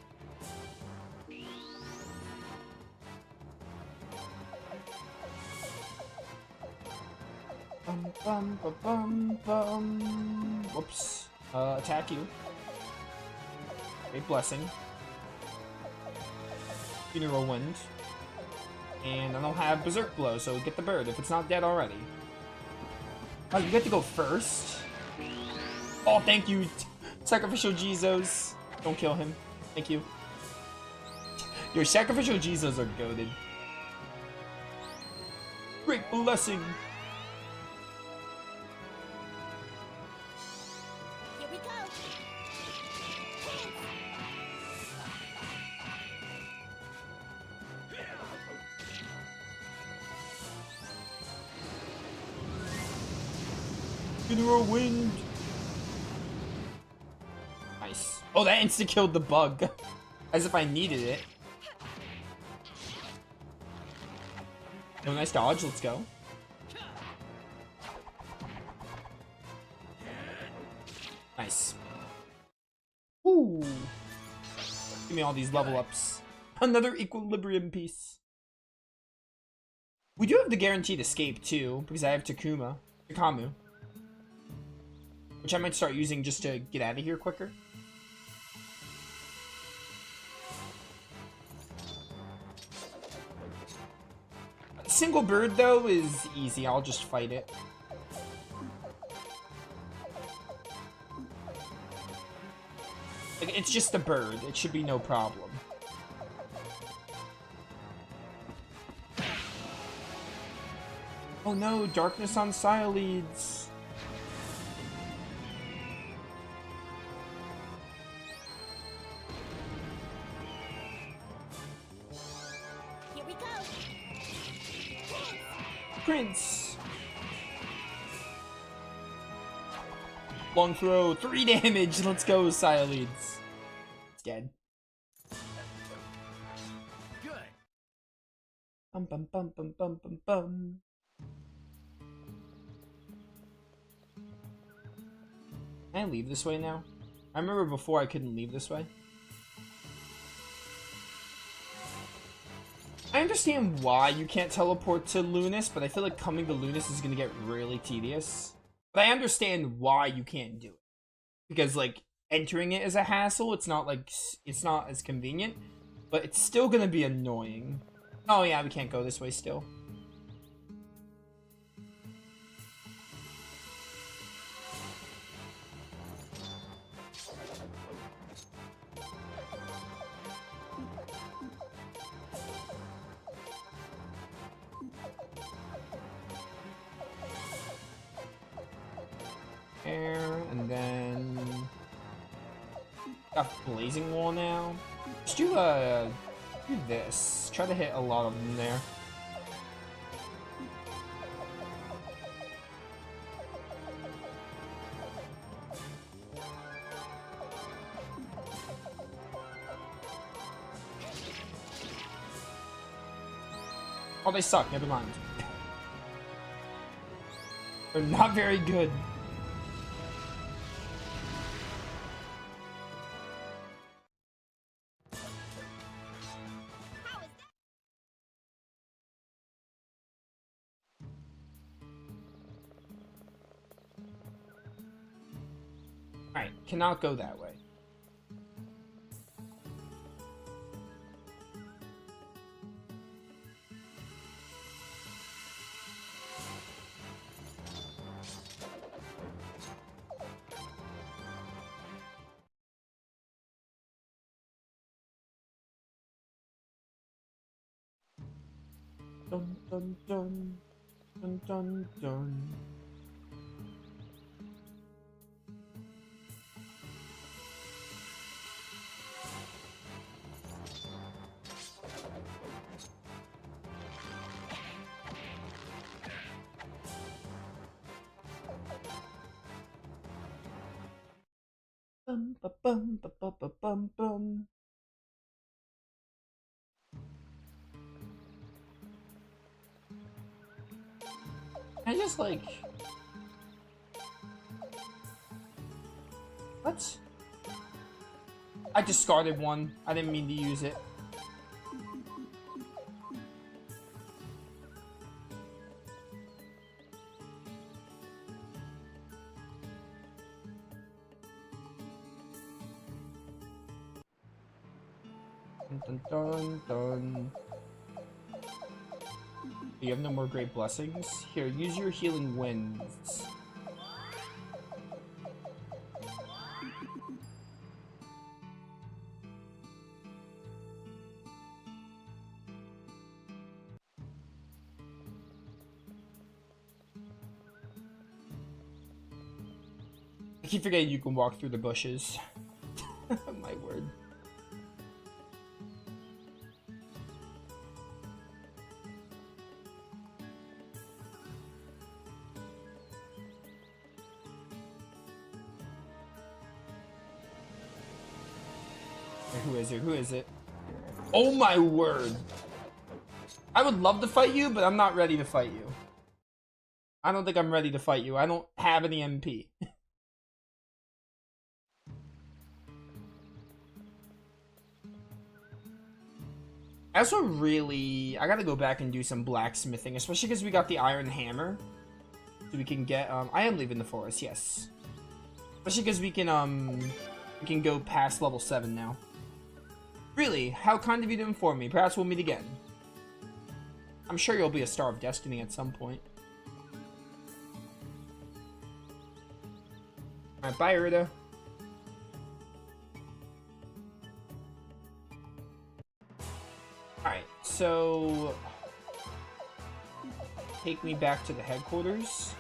Bum, bum, ba, bum, bum. Whoops. Attack you. Great blessing. Funeral Wind. And I don't have Berserk Blow, so get the bird if it's not dead already. Oh, you get to go first? Oh, thank you, Sacrificial Jesus. Don't kill him. Thank you. Your Sacrificial Jesus are goated. Great blessing. Here we go. Funeral Wind. Nice. Oh, that insta-killed the bug. As if I needed it. Oh, nice dodge. Let's go. Nice. Ooh. Give me all these level ups. Another equilibrium piece. We do have the guaranteed escape too, because I have Takamu. Which I might start using just to get out of here quicker. Single bird, though, is easy. I'll just fight it. Like, it's just a bird. It should be no problem. Oh no, darkness on Sialeeds. Here we go. Prince. Long throw, 3 damage. Let's go, Sialeeds. It's dead. Good. Bum bum bum bum bum bum bum. Can I leave this way now? I remember before I couldn't leave this way. I understand why you can't teleport to Lunas, but I feel like coming to Lunas is gonna get really tedious. But I understand why you can't do it. Because, like, entering it is a hassle. It's not, like, it's not as convenient. But it's still gonna be annoying. Oh yeah, we can't go this way still. And then got Blazing Wall now. Let's do this. Try to hit a lot of them there. Oh, they suck. Never mind. They're not very good. Alright, cannot go that way. Dun dun dun dun dun dun. Bum ba bum ba ba ba bum bum. I just like what? I discarded one. I didn't mean to use it. Dun, dun, dun. You have no more great blessings? Here, use your healing winds. I keep forgetting you can walk through the bushes. My word. Who is it? Who is it? Oh my word. I would love to fight you, but I'm not ready to fight you. I don't think I'm ready to fight you. I don't have any MP. I also really... I gotta go back and do some blacksmithing, especially because we got the iron hammer. So we can get... I am leaving the forest, yes. Especially because we can go past level 7 now. Really, how kind of you to inform me. Perhaps we'll meet again. I'm sure you'll be a Star of Destiny at some point. Alright, bye, Rita. Alright, so... take me back to the headquarters.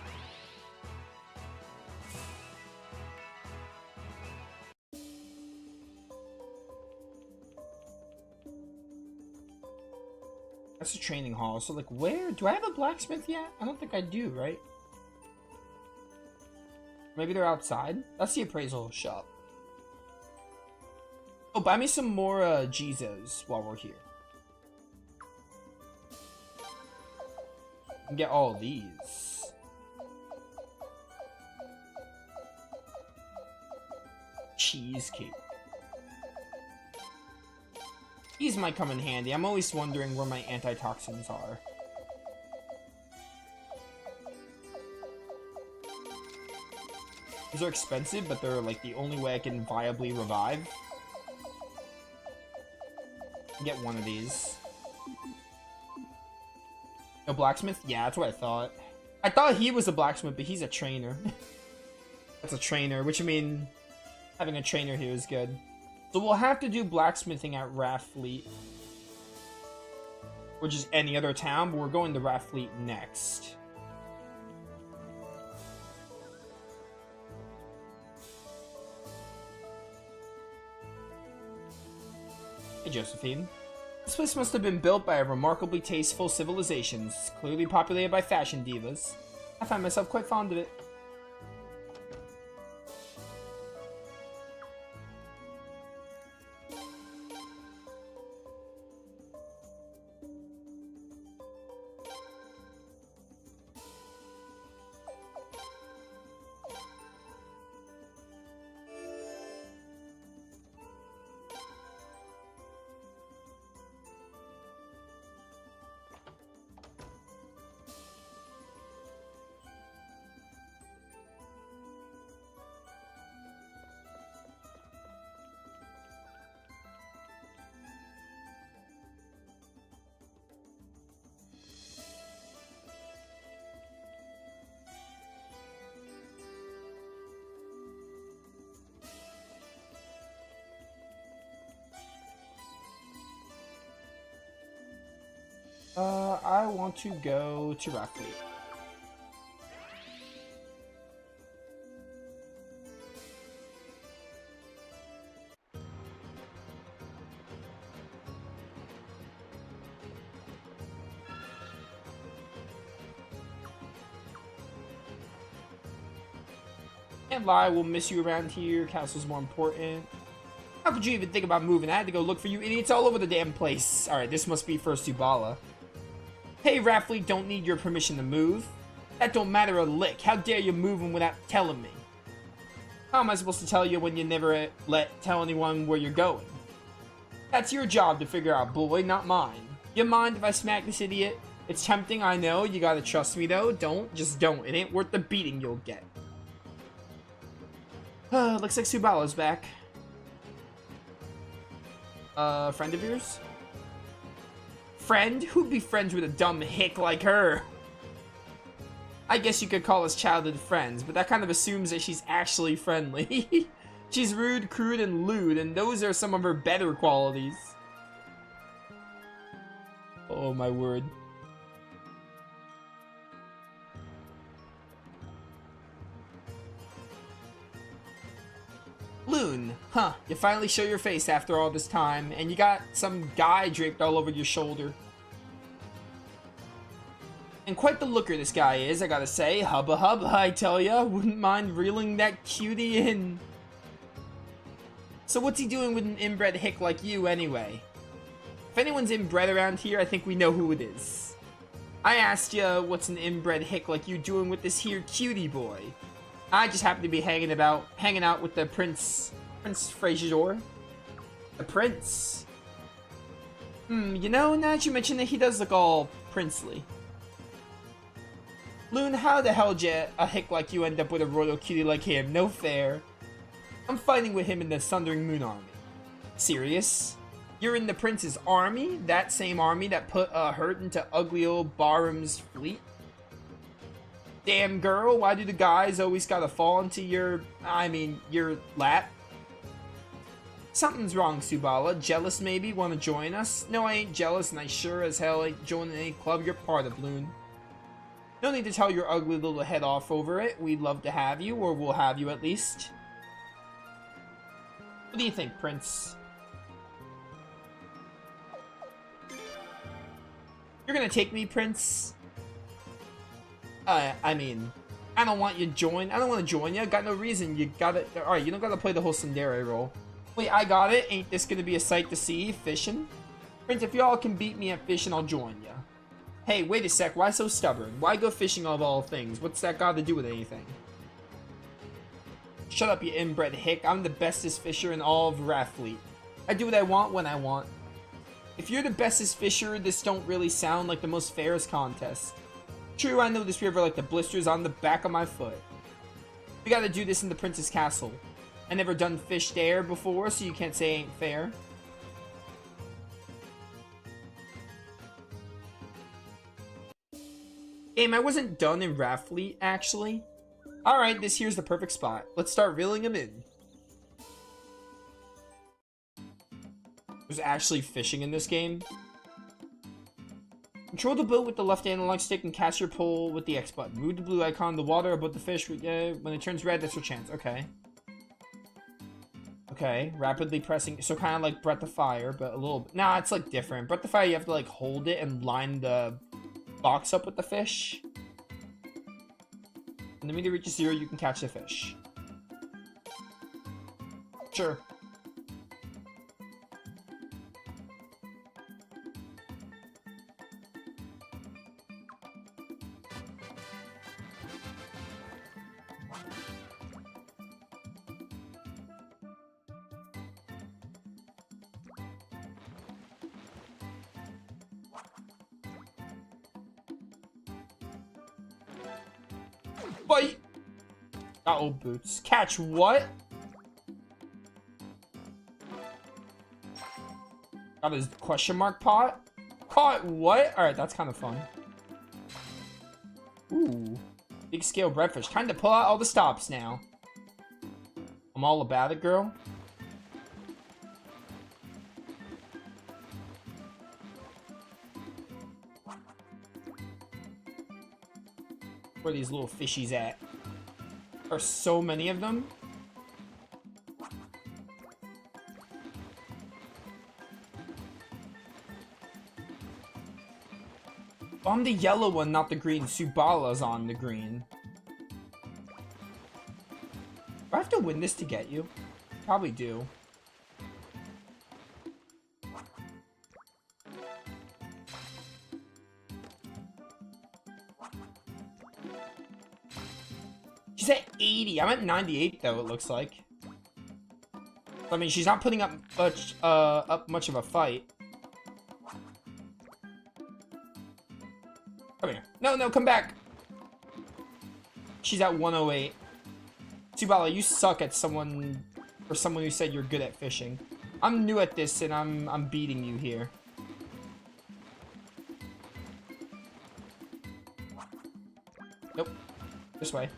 That's a training hall, so like where? Do I have a blacksmith yet? I don't think I do, right? Maybe they're outside? That's the appraisal shop. Oh, buy me some more Jizos while we're here. And get all of these. Cheesecake. These might come in handy. I'm always wondering where my antitoxins are. These are expensive, but they're like the only way I can viably revive. Get one of these. No blacksmith? Yeah, that's what I thought. I thought he was a blacksmith, but he's a trainer. That's a trainer, which I mean, having a trainer here is good. So we'll have to do blacksmithing at Raffleet. Or just any other town, but we're going to Raffleet next. Hey, Josephine. This place must have been built by a remarkably tasteful civilization, clearly populated by fashion divas. I find myself quite fond of it. I want to go to Raffleet. Can't lie, we'll miss you around here. Castle's more important. How could you even think about moving? I had to go look for you idiots all over the damn place. Alright, this must be First Subala. Hey, Raffleet don't need your permission to move. That don't matter a lick. How dare you move him without telling me? How am I supposed to tell you when you never tell anyone where you're going? That's your job to figure out, boy, not mine. You mind if I smack this idiot? It's tempting, I know. You gotta trust me, though. Don't. Just don't. It ain't worth the beating you'll get. Looks like Subaru's back. Friend of yours? Friend? Who'd be friends with a dumb hick like her? I guess you could call us childhood friends, but that kind of assumes that she's actually friendly. She's rude, crude, and lewd, and those are some of her better qualities. Oh my word. Loon, huh, you finally show your face after all this time, and you got some guy draped all over your shoulder. And quite the looker this guy is, I gotta say. Hubba hubba, I tell ya. Wouldn't mind reeling that cutie in. So what's he doing with an inbred hick like you, anyway? If anyone's inbred around here, I think we know who it is. I asked ya, what's an inbred hick like you doing with this here cutie boy? I just happen to be hanging out with the Prince Frasier. The Prince. You know, now that you mention it, he does look all princely. Loon, how the hell did a hick like you end up with a royal cutie like him? No fair. I'm fighting with him in the Sundering Moon Army. Serious? You're in the Prince's army? That same army that put a hurt into ugly old Barham's fleet? Damn girl, why do the guys always gotta fall into your lap? Something's wrong, Subala. Jealous maybe? Wanna join us? No, I ain't jealous, and I sure as hell ain't joining any club you're part of, Loon. No need to tell your ugly little head off over it. We'd love to have you, or we'll have you at least. What do you think, Prince? You're gonna take me, Prince? I mean, I don't want you to join. I don't want to join you. Got no reason. You gotta. Alright, you don't gotta play the whole tsundere role. Wait, I got it. Ain't this gonna be a sight to see? Fishing? Prince, if y'all can beat me at fishing, I'll join ya. Hey, wait a sec. Why so stubborn? Why go fishing of all things? What's that got to do with anything? Shut up, you inbred hick. I'm the bestest fisher in all of Rathfleet. I do what I want when I want. If you're the bestest fisher, this don't really sound like the most fairest contest. True, I know this river like the blisters on the back of my foot. We gotta do this in the Prince's castle. I never done fish there before, so you can't say it ain't fair. Game, I wasn't done in Rathfleet, actually. Alright, this here's the perfect spot. Let's start reeling them in. There's actually fishing in this game. Control the boat with the left analog stick and cast your pole with the X button. Move the blue icon in the water above the fish. When it turns red, that's your chance. Okay. Okay, rapidly pressing. So kind of like Breath of Fire, but a little bit. Nah, it's like different. Breath of Fire, you have to like hold it and line the box up with the fish. And the minute it reaches 0, you can catch the fish. Sure. Bite! Got old boots. Catch what? Got his question mark pot? Caught what? Alright, that's kind of fun. Ooh. Big scale breadfish. Time to pull out all the stops now. I'm all about it, girl. Where are these little fishies at? There are so many of them. I'm the yellow one, not the green. Subala's on the green. Do I have to win this to get you? Probably do. She's She's at 80. I'm at 98 though, it looks like. I mean, she's not putting up much of a fight. Come here. No, no, come back. She's at 108. Tsubala, you suck at someone who said you're good at fishing. I'm new at this and I'm beating you here. Nope. This way.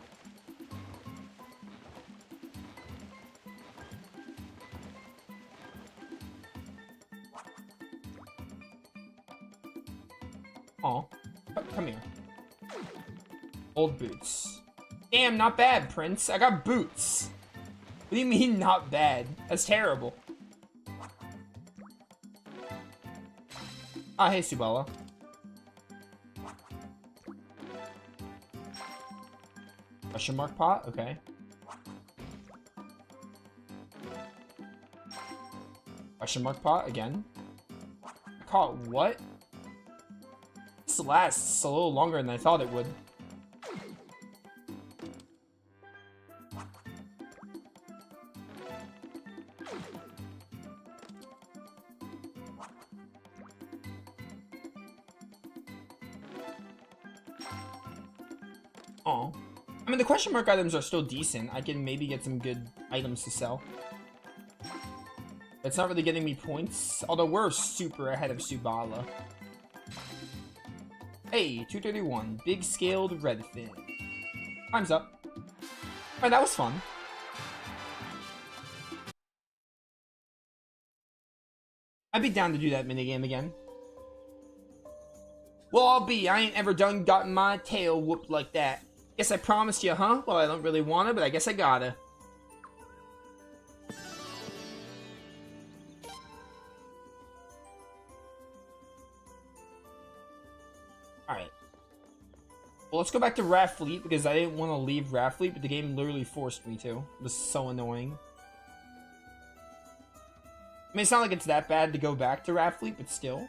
Aw. Come here. Old boots. Damn, not bad, Prince. I got boots. What do you mean, not bad? That's terrible. Ah, hey, Subala. Question mark pot? Okay. Question mark pot again. I caught what? This lasts a little longer than I thought it would. Oh, I mean, the question mark items are still decent. I can maybe get some good items to sell. It's not really getting me points, although we're super ahead of Subala. Hey, 231, big scaled redfin. Time's up. Alright, that was fun. I'd be down to do that minigame again. Well, I'll be. I ain't ever done gotten my tail whooped like that. Guess I promised you, huh? Well, I don't really want to, but I guess I gotta. Alright. Well, let's go back to Raft Fleet, because I didn't want to leave Raft Fleet, but the game literally forced me to. It was so annoying. I mean, it's not like it's that bad to go back to Raft Fleet, but still.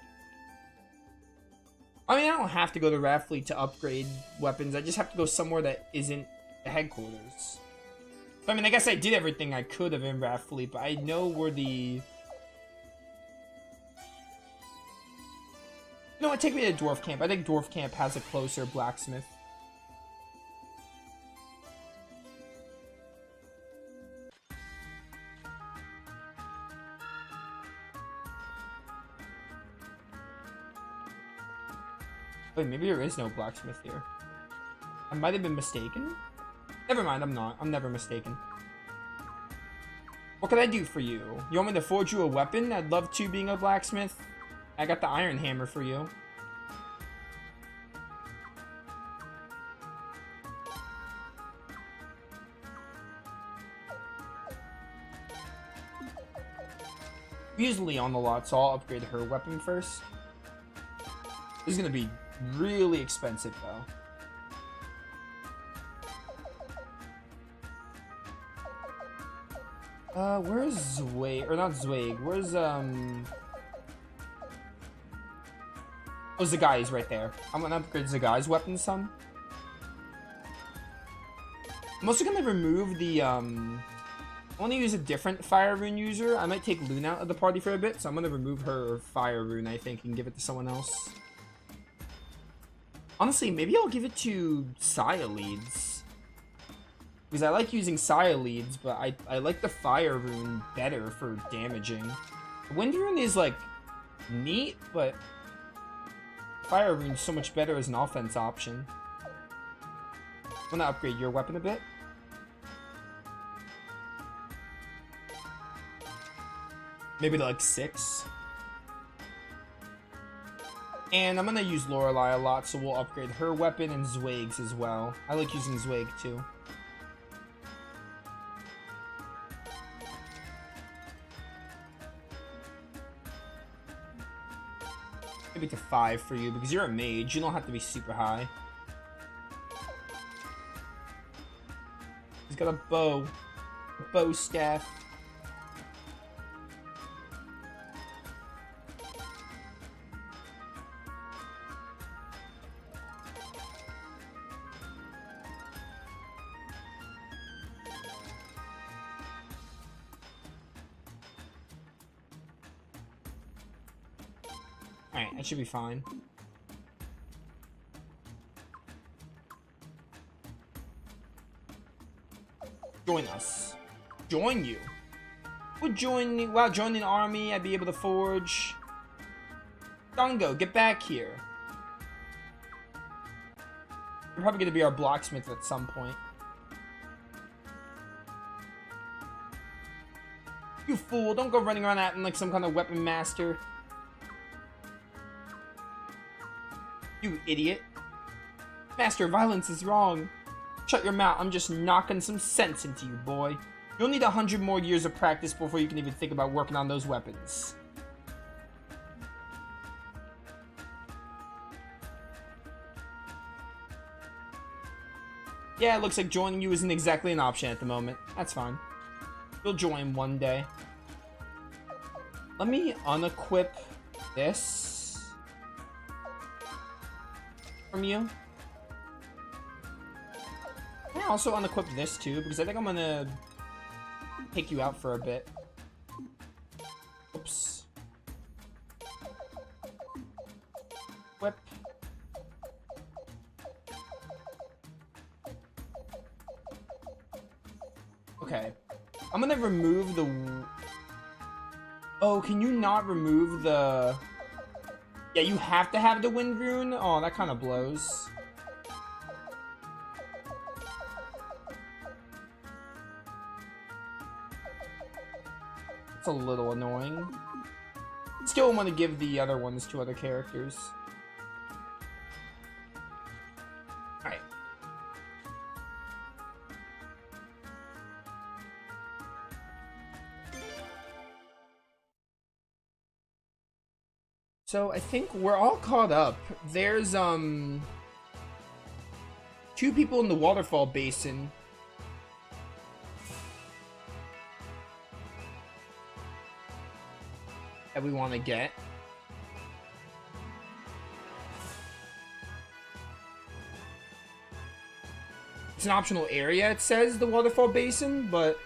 I mean, I don't have to go to Raft Fleet to upgrade weapons. I just have to go somewhere that isn't the headquarters. I mean, I guess I did everything I could have in Raft Fleet, but I know where the... You know what? Take me to Dwarf Camp. I think Dwarf Camp has a closer blacksmith. Wait, maybe there is no blacksmith here. I might have been mistaken. Never mind, I'm not. I'm never mistaken. What can I do for you? You want me to forge you a weapon? I'd love to, being a blacksmith. I got the iron hammer for you. Usually on the lot, so I'll upgrade her weapon first. This is gonna be really expensive, though. Where's Zweig? Or not Zweig. Where's, Oh, Zagai's right there. I'm gonna upgrade Zagai's weapon some. I'm also gonna remove the, I want to use a different Fire Rune user. I might take Lune out of the party for a bit, so I'm gonna remove her Fire Rune, I think, and give it to someone else. Honestly, maybe I'll give it to Saya Leads. Because I like using Saya Leads, but I like the Fire Rune better for damaging. The Wind Rune is, like, neat, but Fire Rune's so much better as an offense option. I'm gonna upgrade your weapon a bit. Maybe to, like, 6. And I'm gonna use Lorelei a lot, so we'll upgrade her weapon and Zweig's as well. I like using Zweig too. Maybe to 5 for you, because you're a mage. You don't have to be super high. He's got a bow. A bow staff. Alright, that should be fine. Join us. Join you. Would join, wow, join an army, I'd be able to forge. Dango, get back here. You're probably gonna be our blacksmith at some point. You fool, don't go running around acting like some kind of weapon master. You idiot. Master, violence is wrong. Shut your mouth, I'm just knocking some sense into you, boy. You'll need 100 more years of practice before you can even think about working on those weapons. Yeah, it looks like joining you isn't exactly an option at the moment. That's fine. You'll join one day. Let me unequip this from you. Can I also unequip this too? Because I think I'm gonna take you out for a bit. Oops. Whip. Okay. I'm gonna remove the... Oh, can you not remove the... Yeah, you have to have the wind rune? Oh, that kind of blows. It's a little annoying. Still want to give the other ones to other characters. Alright. So I think we're all caught up. There's two people in the waterfall basin. That we want to get. It's an optional area, it says, the waterfall basin, but...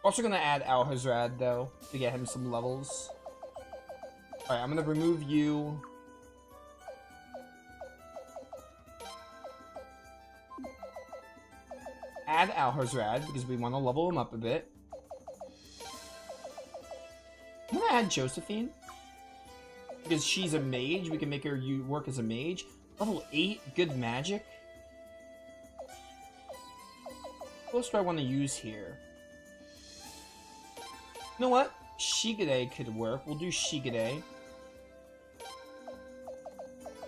Also gonna add Alhazrad, though, to get him some levels. Alright, I'm gonna remove you. Add Alhazrad, because we want to level him up a bit. I'm gonna add Josephine. Because she's a mage, we can make her work as a mage. Level 8, good magic. What else do I want to use here? You know what? Shigure could work. We'll do Shigure.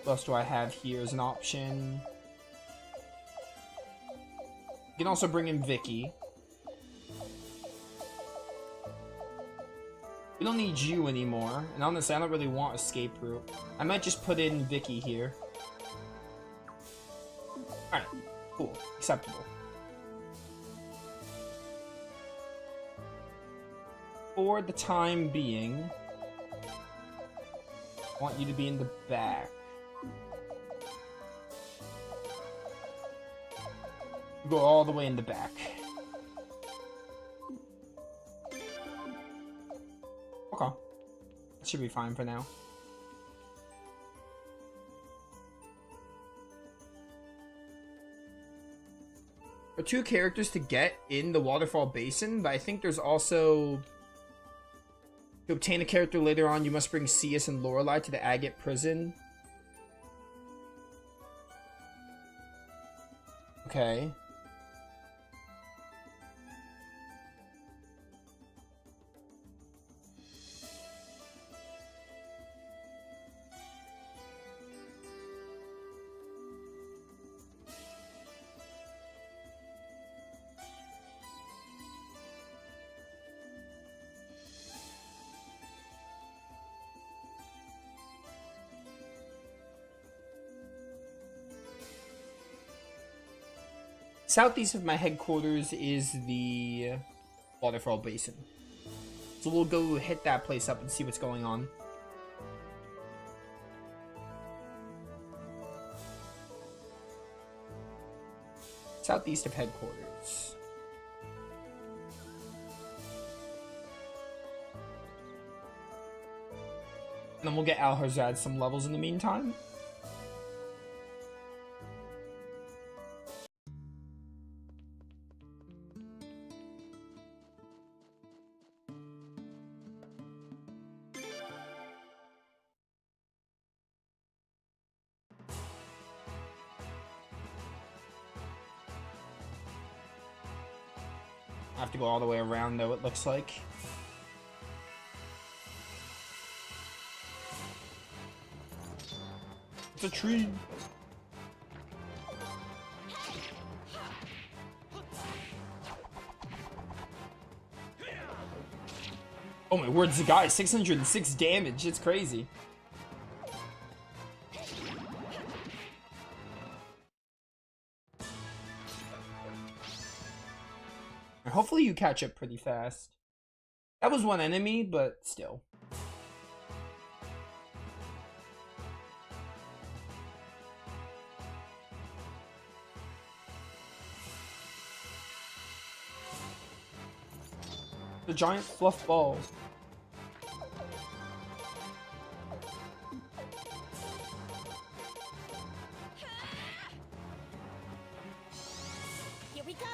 What else do I have here as an option? You can also bring in Vicky. We don't need you anymore. And honestly, I don't really want escape route. I might just put in Vicky here. Alright. Cool. Acceptable. For the time being, I want you to be in the back. Go all the way in the back. Okay. That should be fine for now. There are 2 characters to get in the waterfall basin, but I think there's also... To obtain a character later on, you must bring Cius and Lorelei to the Agate prison. Okay. Southeast of my headquarters is the waterfall basin. So we'll go hit that place up and see what's going on. Southeast of headquarters. And then we'll get Alharzad some levels in the meantime. I have to go all the way around though, it looks like. It's a tree. Oh my word, the guy, 606 damage, it's crazy. Hopefully you catch up pretty fast. That was one enemy, but still. The giant fluff ball. Here we go.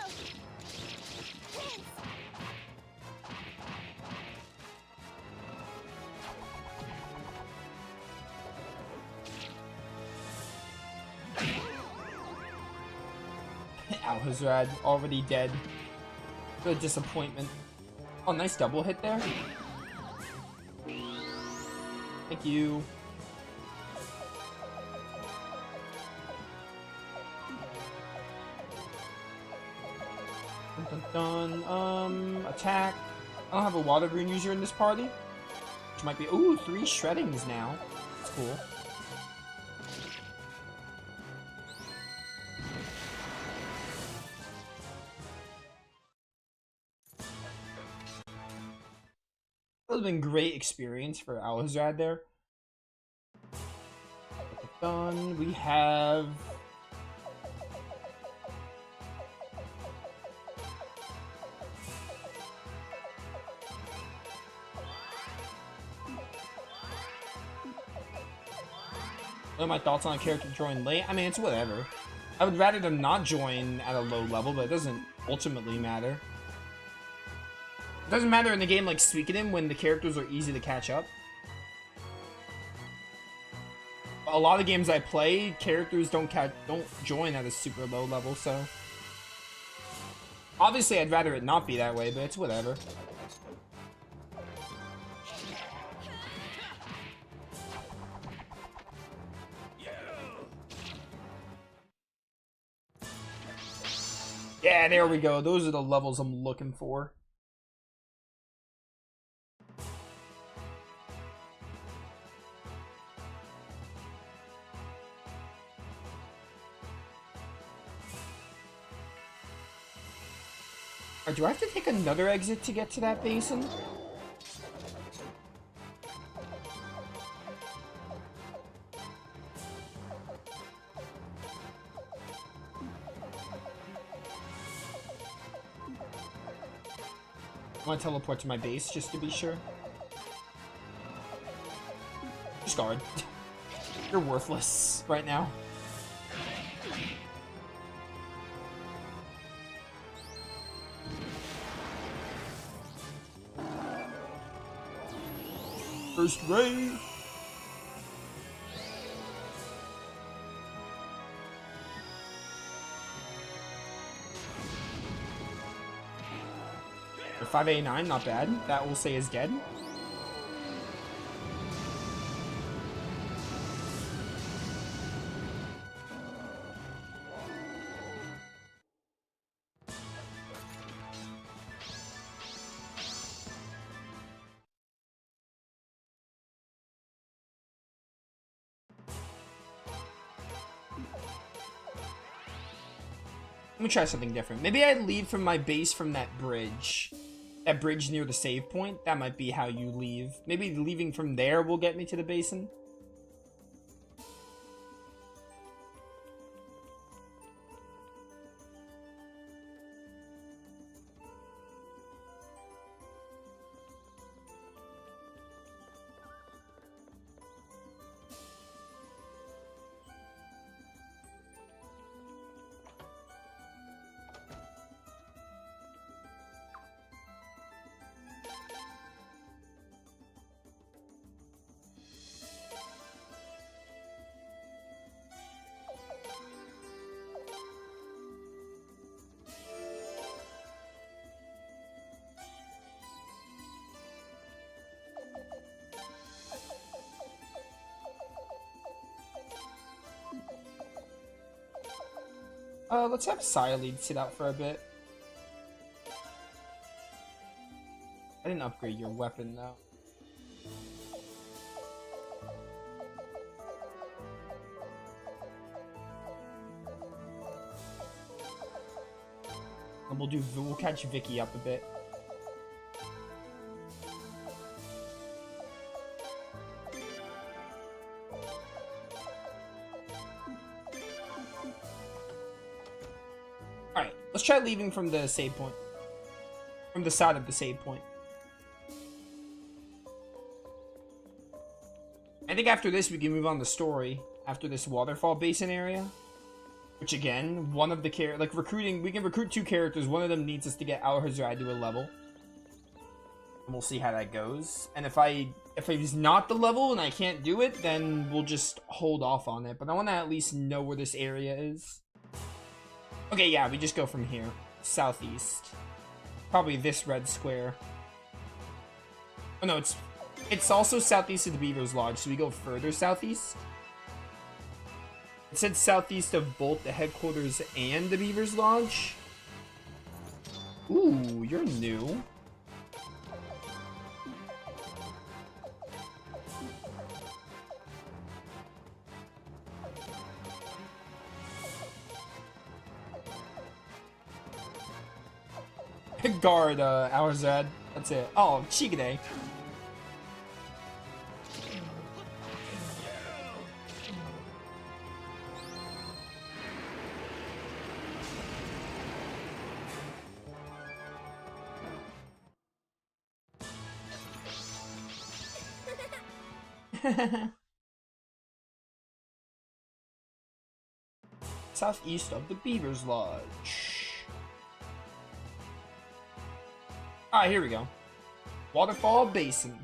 Alharzad already dead. What a disappointment. Oh, nice double hit there. Thank you. Dun, dun, dun. Attack. I don't have a water rune user in this party. Which might be... Ooh, 3 shreddings now. That's cool. That would have been great experience for Alharzad there. Done. We have... What are my thoughts on a character join late? I mean, it's whatever. I would rather them not join at a low level, but it doesn't ultimately matter. It doesn't matter in a game like Suikoden when the characters are easy to catch up. A lot of games I play, characters don't join at a super low level, so... Obviously, I'd rather it not be that way, but it's whatever. Yeah, there we go. Those are the levels I'm looking for. Or do I have to take another exit to get to that basin? I want to teleport to my base just to be sure. Just guard. You're worthless right now. First ray. For 589, not bad. That will say is dead. Let me try something different. Maybe I'd leave from my base from that bridge. That bridge near the save point. That might be how you leave. Maybe leaving from there will get me to the basin. Let's have Lead sit out for a bit. I didn't upgrade your weapon, though. And we'll catch Vicky up a bit. Let's try leaving from the save point. From the side of the save point. I think after this we can move on the story. After this waterfall basin area. Which again, one of the like recruiting, we can recruit 2 characters. One of them needs us to get Alhazrad to a level. And we'll see how that goes. And if it's not the level and I can't do it, then we'll just hold off on it. But I want to at least know where this area is. Okay, yeah, we just go from here. Southeast. Probably this red square. Oh no, it's also southeast of the Beaver's Lodge, so we go further southeast. It said southeast of both the headquarters and the Beaver's Lodge. Ooh, you're new. Guard, Alhazrad. That's it. Oh, Chigade. Southeast of the Beaver's Lodge. Ah, here we go. Waterfall Basin.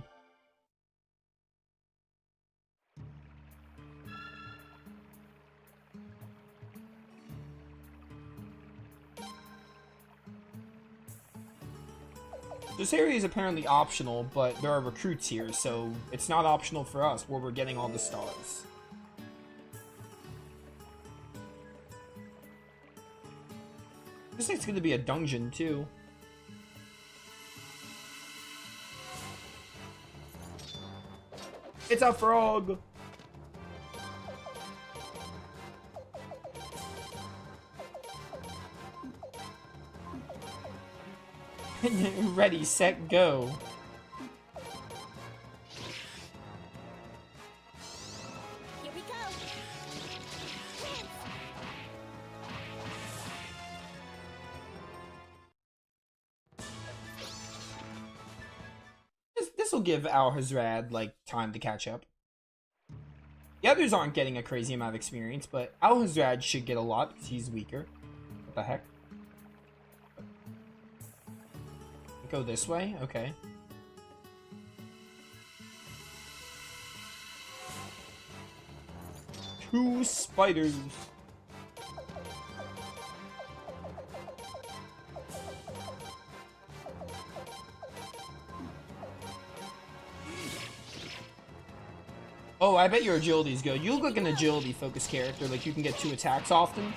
This area is apparently optional, but there are recruits here, so it's not optional for us where we're getting all the stars. This thing's gonna be a dungeon, too. It's a frog! Ready, set, go. Here we go. This will give Alhazrad, like, time to catch up. The others aren't getting a crazy amount of experience, but Alhazrad should get a lot because he's weaker. What the heck? Go this way? Okay. Two spiders. Oh, I bet your agility's good. You look like an agility-focused character, like you can get 2 attacks often.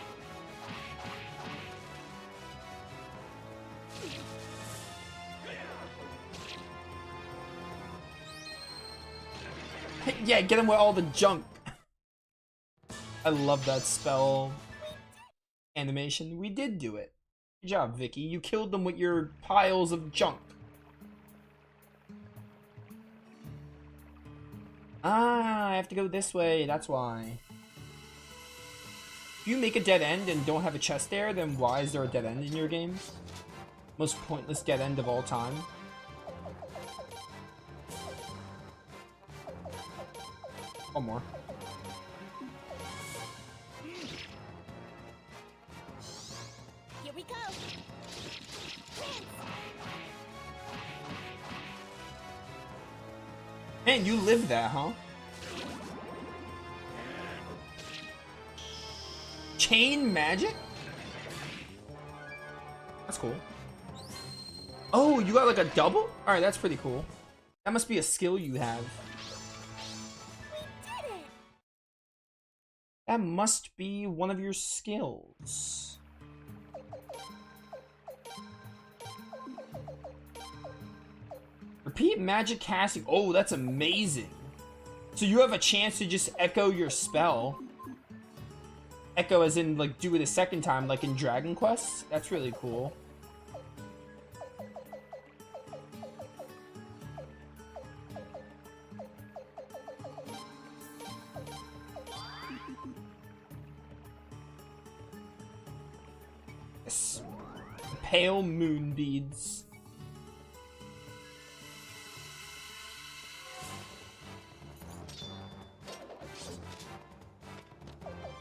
Yeah, get him with all the junk. I love that spell. animation. We did do it. Good job, Vicky. You killed them with your piles of junk. Ah, I have to go this way. That's why. If you make a dead end and don't have a chest there, then why is there a dead end in your game? Most pointless dead end of all time. One more. Here we go. Man, you lived that, huh? Chain magic? That's cool. Oh, you got like a double? Alright, that's pretty cool. That must be a skill you have. We did it. That must be one of your skills. Repeat magic casting. Oh, that's amazing. So you have a chance to just echo your spell. Echo as in, like, do it a second time, like in Dragon Quest. That's really cool. Yes. Pale moon beads.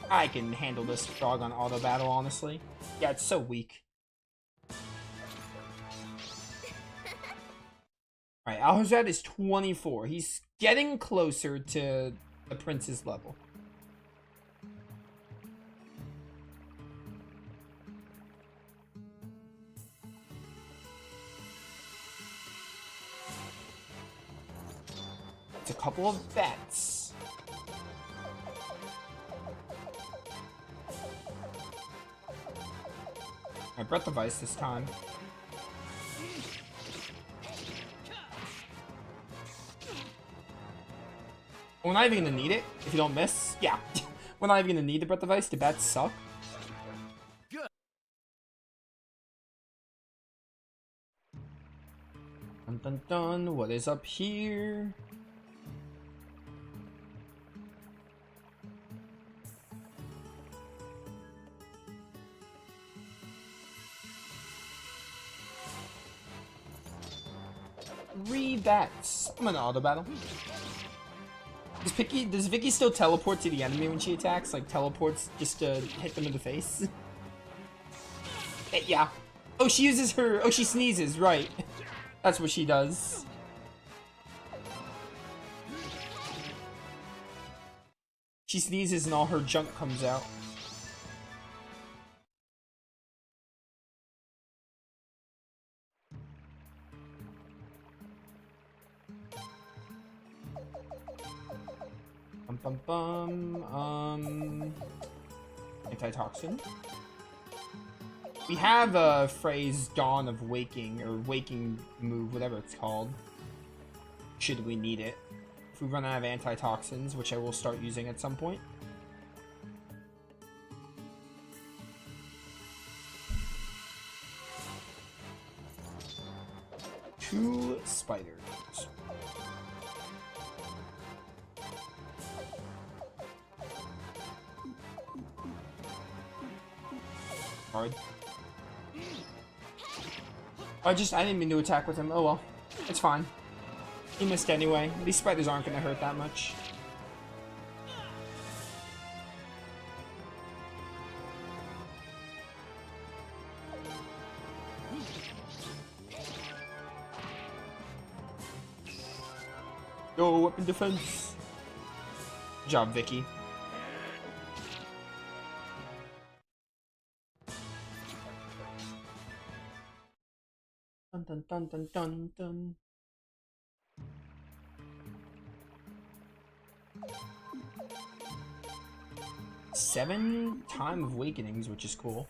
I can handle this frog on auto battle, honestly. Yeah, it's so weak. Alright, Alhazad is 24. He's getting closer to the prince's level. It's a couple of bets. Alright, Breath of Ice this time. We're not even gonna need it if you don't miss. Yeah, we're not even gonna need the Breath of Ice. The bats suck. Dun dun dun. What is up here? Three bats. I'm gonna auto battle. Does Vicky still teleport to the enemy when she attacks? Like teleports just to hit them in the face? Yeah. Oh, she uses her. Oh, she sneezes. Right. That's what she does. She sneezes and all her junk comes out. Bum bum bum. Antitoxin. We have a phrase Dawn of Waking, or Waking move, whatever it's called. Should we need it. If we run out of antitoxins, which I will start using at some point. Two spiders. Hard. I didn't mean to attack with him. Oh well. It's fine. He missed anyway. These spiders aren't gonna hurt that much. Yo, weapon defense. Good job, Vicky. Dun dun dun dun dun dun. Seven Time of Awakenings, which is cool.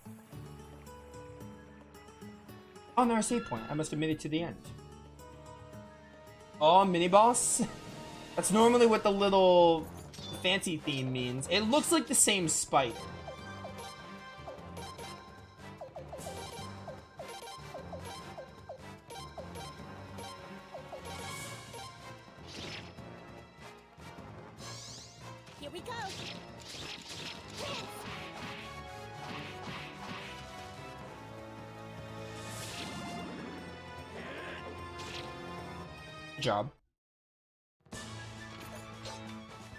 Oh, no, our save point. I must have made it to the end. Oh, mini boss? That's normally what the little fancy theme means. It looks like the same spider. we go. Good job.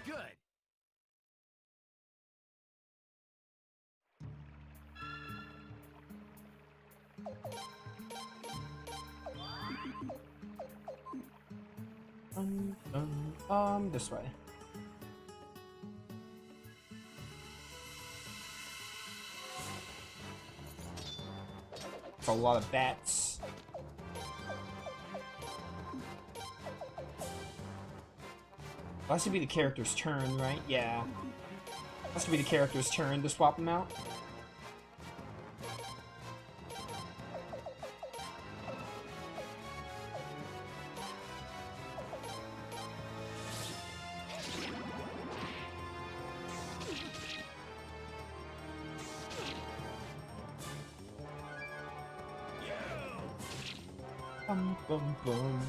Good. This way. It's a lot of bats. Well, has to be the character's turn, right? Yeah. Has to be the character's turn to swap them out. Bum, bum, bum.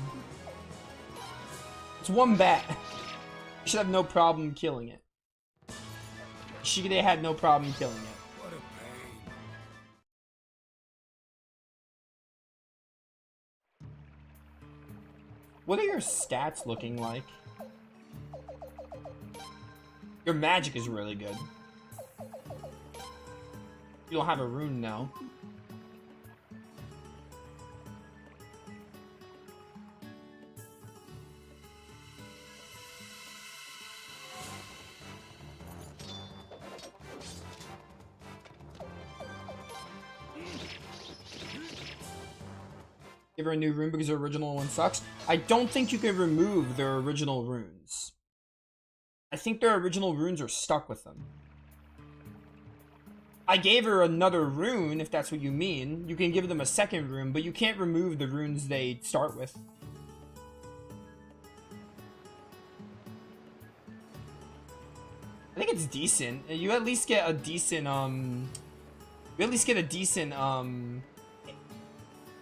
It's one bat. You should have no problem killing it. Shigide had no problem killing it. What a pain. What are your stats looking like? Your magic is really good. You don't have a rune now. Give her a new rune because her original one sucks. I don't think you can remove their original runes. I think their original runes are stuck with them. I gave her another rune, if that's what you mean. You can give them a second rune, but you can't remove the runes they start with. I think it's decent. You at least get a decent,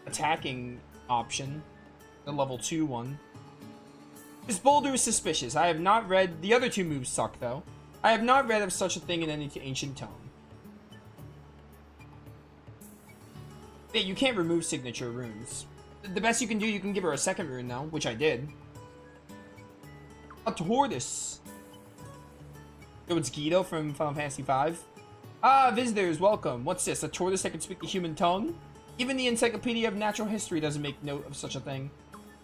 attacking option. The level 2 one. This boulder is suspicious. I have not read... The other two moves suck, though. I have not read of such a thing in any ancient tome. Yeah, you can't remove signature runes. The best you can do, you can give her a second rune now, which I did. A tortoise. Yo, it's Guido from Final Fantasy V. Ah, visitors, welcome. What's this? A tortoise that can speak the human tongue? Even the Encyclopedia of Natural History doesn't make note of such a thing.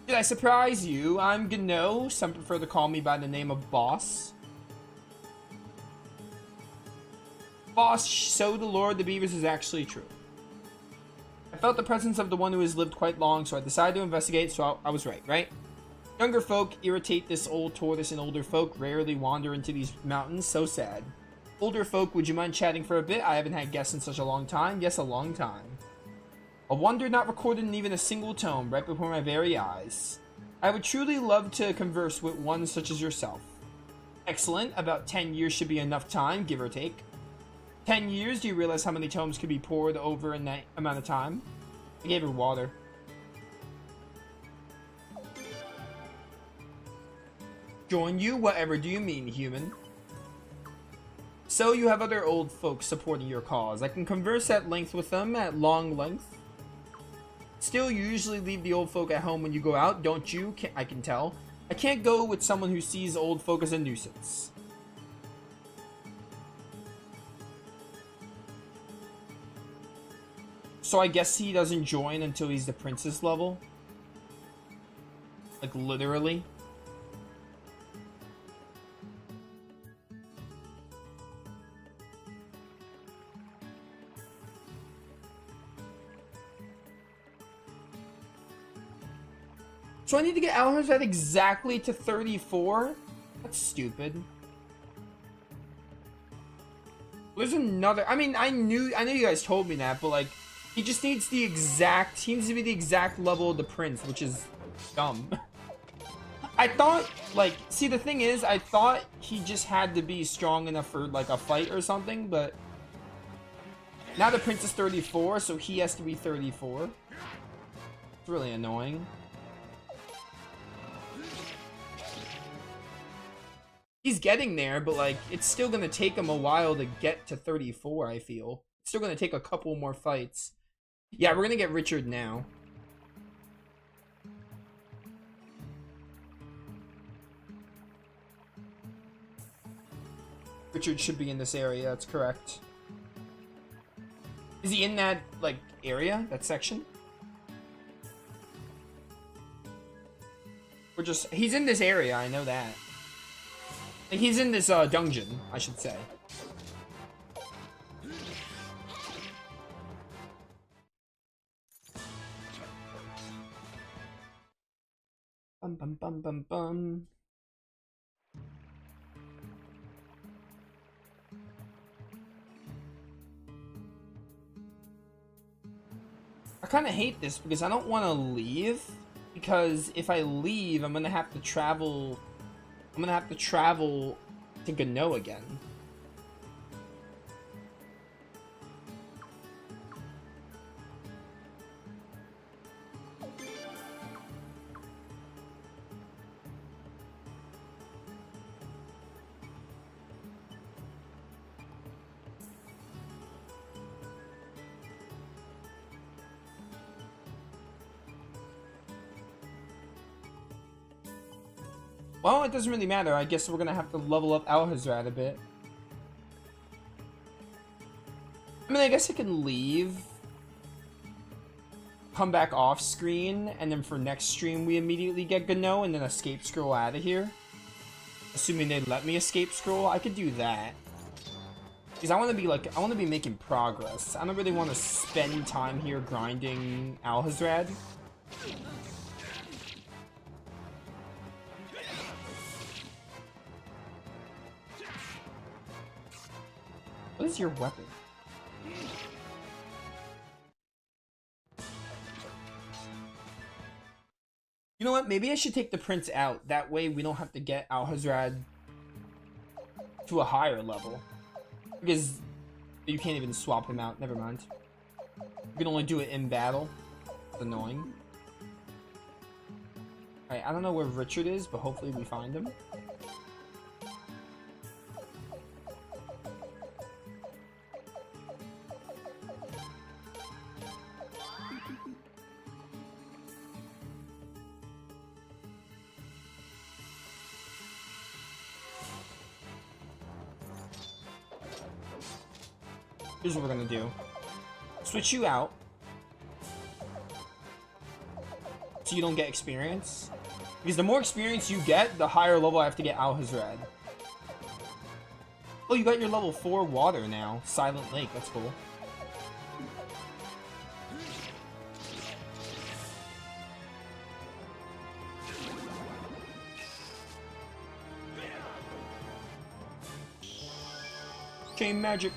Did I surprise you? I'm Gno. Some prefer to call me by the name of Boss. Boss, so the Lord of the Beavers is actually true. I felt the presence of the one who has lived quite long, so I decided to investigate, so I was right? Younger folk irritate this old tortoise, and older folk rarely wander into these mountains. So sad. Older folk, would you mind chatting for a bit? I haven't had guests in such a long time. Yes, a long time. A wonder not recorded in even a single tome, right before my very eyes. I would truly love to converse with one such as yourself. Excellent. About 10 years should be enough time, give or take. 10 years? Do you realize how many tomes could be poured over in that amount of time? I gave her water. Join you? Whatever do you mean, human? So you have other old folks supporting your cause. I can converse at length with them, at long length. Still, you usually leave the old folk at home when you go out, don't you? I can tell. I can't go with someone who sees old folk as a nuisance. So I guess he doesn't join until he's the princess level? Like, literally? So I need to get Alhazred exactly to 34? That's stupid. There's another... I mean, I knew you guys told me that, but like, he just needs the exact... He needs to be the exact level of the prince, which is dumb. I thought, like... See, the thing is, I thought he just had to be strong enough for, like, a fight or something, but... Now the prince is 34, so he has to be 34. It's really annoying. He's getting there, but like it's still gonna take him a while to get to 34, I feel. It's still gonna take a couple more fights. Yeah, we're gonna get Richard now. Richard should be in this area, that's correct. Is he in that, like, area? That section? We're just... He's in this area, I know that. Like, he's in this, dungeon, I should say. Bum bum bum bum bum. I kind of hate this because I don't want to leave, because if I leave, I'm gonna have to travel. I'm gonna have to travel to Gano again. Well, it doesn't really matter. I guess we're gonna have to level up Alhazrat a bit. I mean, I guess I can leave, come back off screen, and then for next stream we immediately get Gano and then escape scroll out of here. Assuming they let me escape scroll, I could do that. Because I want to be making progress. I don't really want to spend time here grinding Alhazrat. What is your weapon? You know what? Maybe I should take the prince out. That way we don't have to get Alhazrat to a higher level. Because you can't even swap him out. Never mind. You can only do it in battle. It's annoying. Alright, I don't know where Richard is, but hopefully we find him. Here's what we're gonna do. Switch you out. So you don't get experience. Because the more experience you get, the higher level I have to get Alhazrat. Oh, you got your level 4 water now. Silent Lake, that's cool. Chain magic.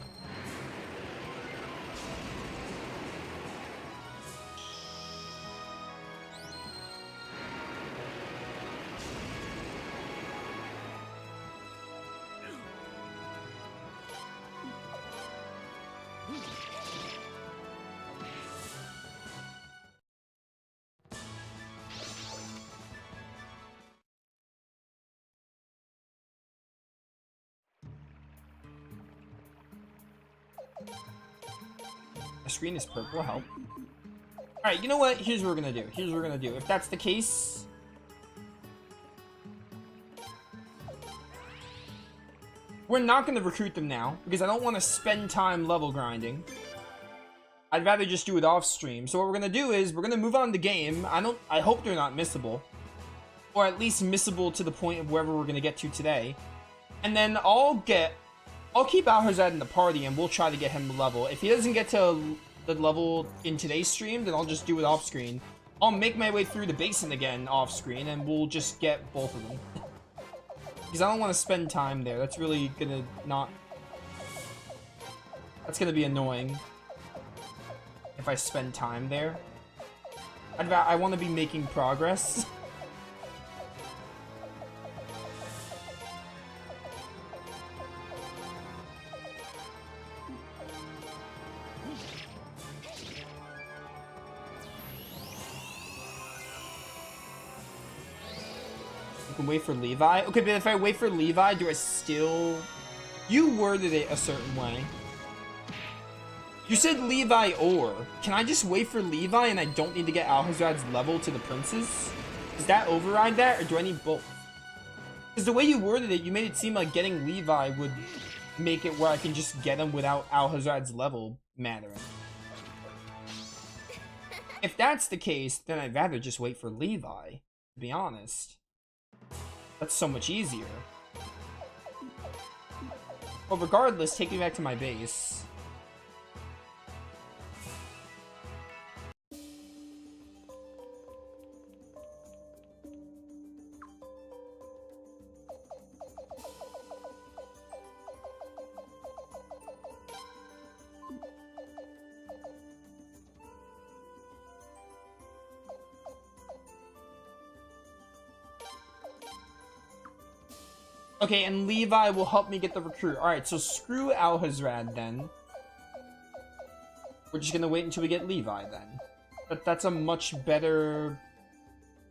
The screen is purple, help. Alright, you know what? Here's what we're gonna do. Here's what we're gonna do. If that's the case... we're not gonna recruit them now, because I don't want to spend time level grinding. I'd rather just do it off stream. So what we're gonna do is, we're gonna move on to game. I hope they're not missable. Or at least missable to the point of wherever we're gonna get to today. And then I'll keep Alhazrat in the party and we'll try to get him level. If he doesn't get to the level in today's stream, then I'll just do it off screen. I'll make my way through the basin again off screen and we'll just get both of them. Because I don't want to spend time there. That's really gonna not... that's gonna be annoying. If I spend time there. I want to be making progress. can wait for Levi? Okay, but if I wait for Levi, do I still... You worded it a certain way. You said Levi or. Can I just wait for Levi and I don't need to get Alhazrad's level to the princes? Does that override that, or do I need both? Because the way you worded it, you made it seem like getting Levi would make it where I can just get him without Alhazrad's level mattering. If that's the case, then I'd rather just wait for Levi, to be honest. That's so much easier. But regardless, take me back to my base. Okay, and Levi will help me get the recruit. Alright, so screw Alhazrad then. We're just gonna wait until we get Levi then. But that's a much better...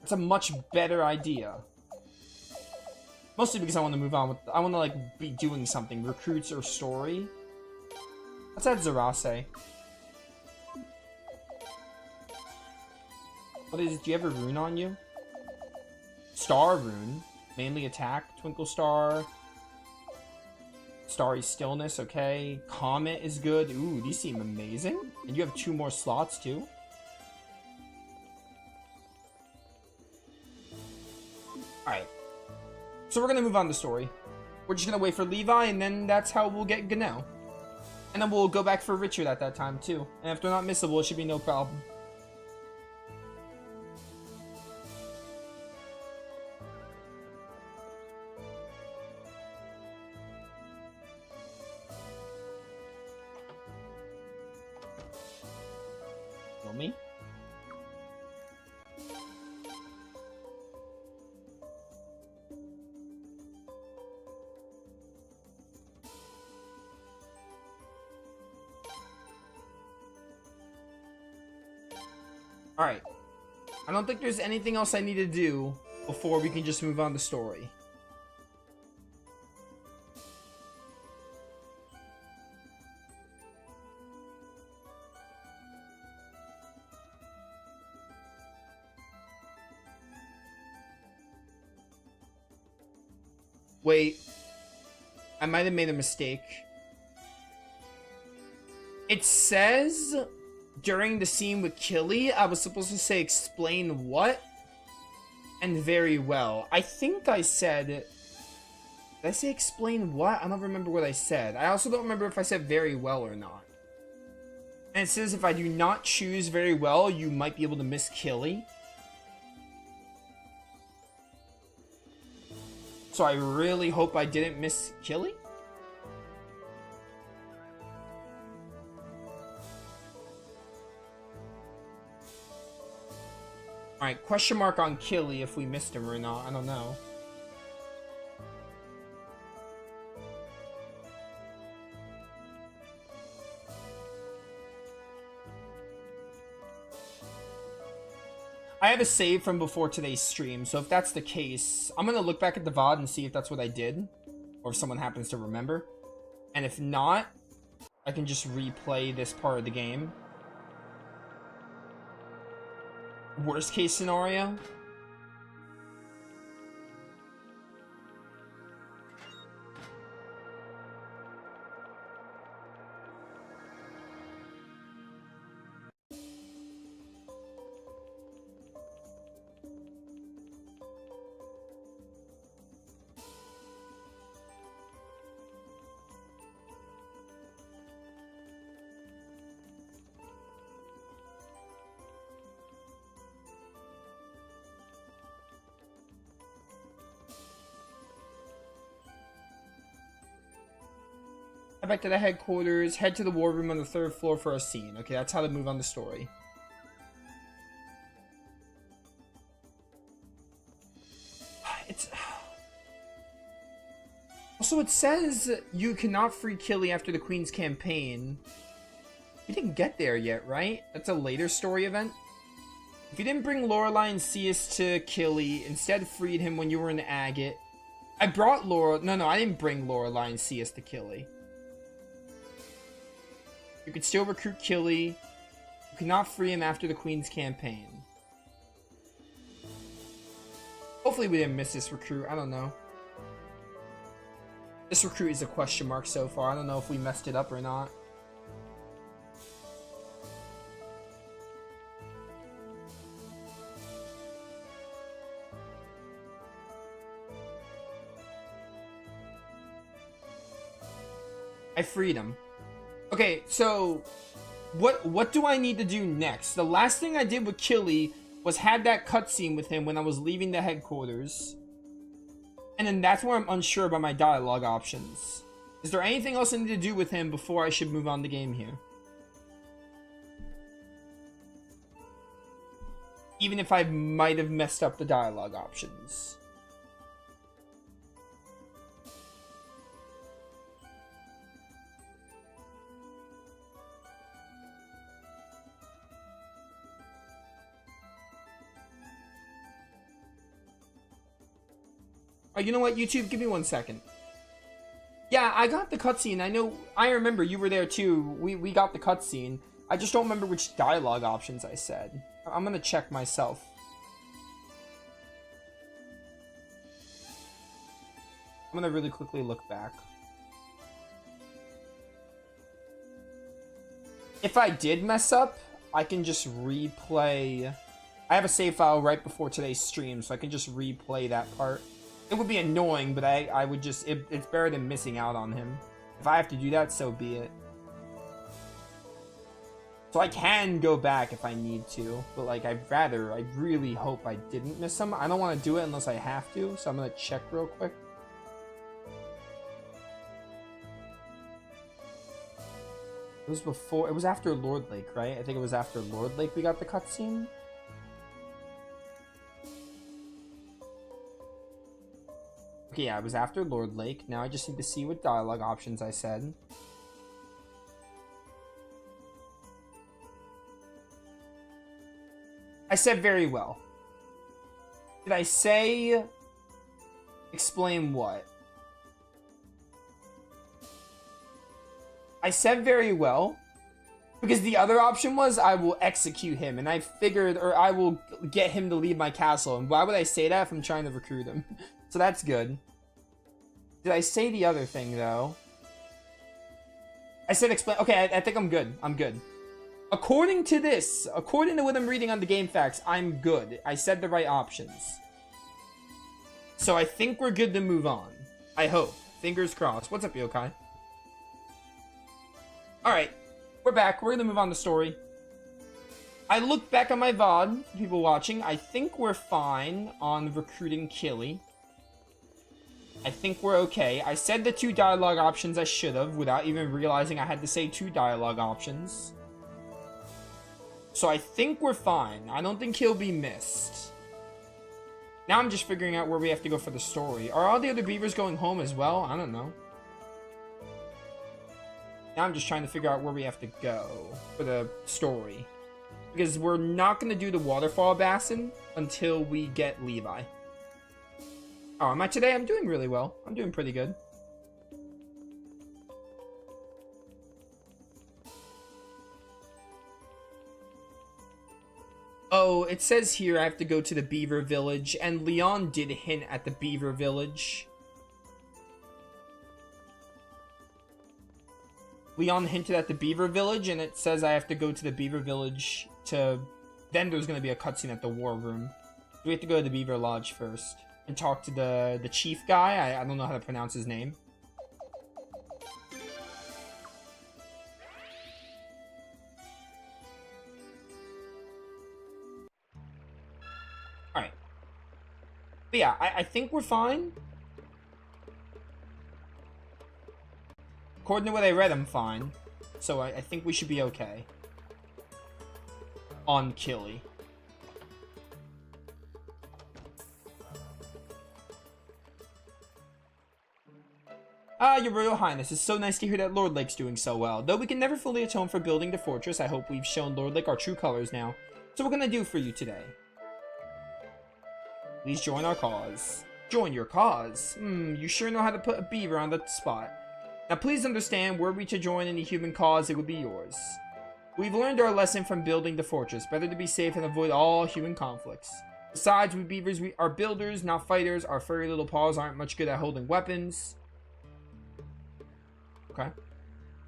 That's a much better idea. Mostly because I want to move on with... I want to, like, be doing something. Recruits or story. Let's add Zarase. What is it? Do you have a rune on you? Star rune. Mainly attack, Twinkle Star, Starry Stillness, okay. Comet is good. Ooh, these seem amazing. And you have 2 more slots, too. Alright. So we're gonna move on to story. We're just gonna wait for Levi, and then that's how we'll get Gano. And then we'll go back for Richard at that time, too. And if they're not missable, it should be no problem. Me. Alright. I don't think there's anything else I need to do before we can just move on to story. Wait, I might have made a mistake. It says during the scene with Killy, I was supposed to say explain what and very well. I think I said, did I say explain what? I don't remember what I said. I also don't remember if I said very well or not. And it says if I do not choose very well, you might be able to miss Killy. So I really hope I didn't miss Killy. Alright, question mark on Killy if we missed him or not. I don't know. I have a save from before today's stream, so if that's the case, I'm gonna look back at the VOD and see if that's what I did, or if someone happens to remember. And if not, I can just replay this part of the game. Worst case scenario. Back to the headquarters, head to the war room on the 3rd floor for a scene. Okay, that's how to move on the story. It's... Also, it says you cannot free Killy after the Queen's campaign. We didn't get there yet, right? That's a later story event? If you didn't bring Lorelei and Ceus to Killy, instead freed him when you were in Agate. I brought No, I didn't bring Lorelei and Ceus to Killy. You could still recruit Killy. You could not free him after the Queen's campaign. Hopefully we didn't miss this recruit. I don't know. This recruit is a question mark so far. I don't know if we messed it up or not. I freed him. Okay, so what do I need to do next? The last thing I did with Killy was had that cutscene with him when I was leaving the headquarters. And then that's where I'm unsure about my dialogue options. Is there anything else I need to do with him before I should move on the game here? Even if I might have messed up the dialogue options. Oh, you know what, YouTube? Give me 1 second. Yeah, I got the cutscene. I remember you were there too. We got the cutscene. I just don't remember which dialogue options I said. I'm gonna check myself. I'm gonna really quickly look back. If I did mess up, I can just replay. I have a save file right before today's stream, so I can just replay that part. It would be annoying, but I would just... It's better than missing out on him. If I have to do that, so be it. So I can go back if I need to, but like I really hope I didn't miss him. I don't want to do it unless I have to, so I'm gonna check real quick. It was after Lord Lake, right? I think it was after Lord Lake we got the cutscene. Okay, yeah, it was after Lord Lake. Now I just need to see what dialogue options I said. I said very well. Did I say... Explain what? I said very well. Because the other option was I will execute him. And I figured, or I will get him to leave my castle. And why would I say that if I'm trying to recruit him? So that's good. Did I say the other thing, though? I said explain... Okay, I think I'm good. I'm good. According to this, according to what I'm reading on the game facts, I'm good. I said the right options. So I think we're good to move on. I hope. Fingers crossed. What's up, Yokai? Alright. We're back. We're gonna move on to story. I looked back on my VOD, people watching. I think we're fine on recruiting Killy. I think we're okay. I said the 2 dialogue options I should have without even realizing I had to say 2 dialogue options. So I think we're fine. I don't think he'll be missed. Now I'm just figuring out where we have to go for the story. Are all the other beavers going home as well? I don't know. Now I'm just trying to figure out where we have to go for the story. Because we're not going to do the waterfall basin until we get Levi. Oh, am I today? I'm doing really well. I'm doing pretty good. Oh, it says here I have to go to the beaver village, and Leon did hint at the beaver village. Leon hinted at the beaver village, and it says I have to go to the beaver village to... Then there's going to be a cutscene at the war room. We have to go to the beaver lodge first. And talk to the chief guy. I don't know how to pronounce his name. Alright. But yeah, I think we're fine. According to what I read, I'm fine. So I think we should be okay. On Killy. Ah, Your Royal Highness, it's so nice to hear that Lord Lake's doing so well. Though we can never fully atone for building the fortress, I hope we've shown Lord Lake our true colors now. So we're gonna do for you today. Please join our cause. Join your cause? You sure know how to put a beaver on the spot. Now please understand, were we to join any human cause, it would be yours. We've learned our lesson from building the fortress. Better to be safe and avoid all human conflicts. Besides, we beavers, we are builders, not fighters. Our furry little paws aren't much good at holding weapons. Okay.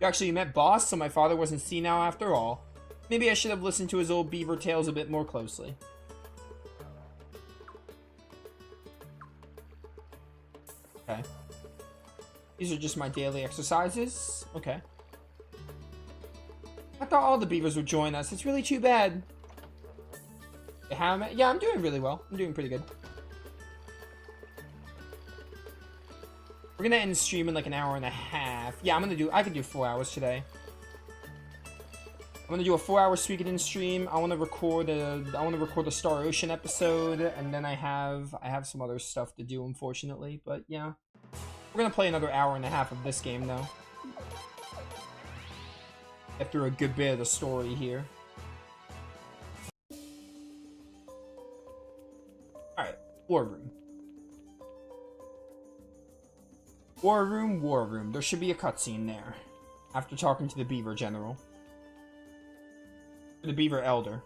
You actually met Boss, so my father wasn't senile after all. Maybe I should have listened to his old beaver tales a bit more closely. Okay. These are just my daily exercises. Okay. I thought all the beavers would join us. It's really too bad. Yeah, I'm doing really well. I'm doing pretty good. We're gonna end the stream in like an hour and a half. Yeah, I could do 4 hours today. I'm gonna do a 4-hour Suikoden stream. I wanna record a Star Ocean episode, and then I have some other stuff to do, unfortunately. But yeah. We're gonna play another hour and a half of this game though. Get through a good bit of the story here. Alright, War Room. War Room, War Room. There should be a cutscene there. After talking to the Beaver General. The Beaver Elder.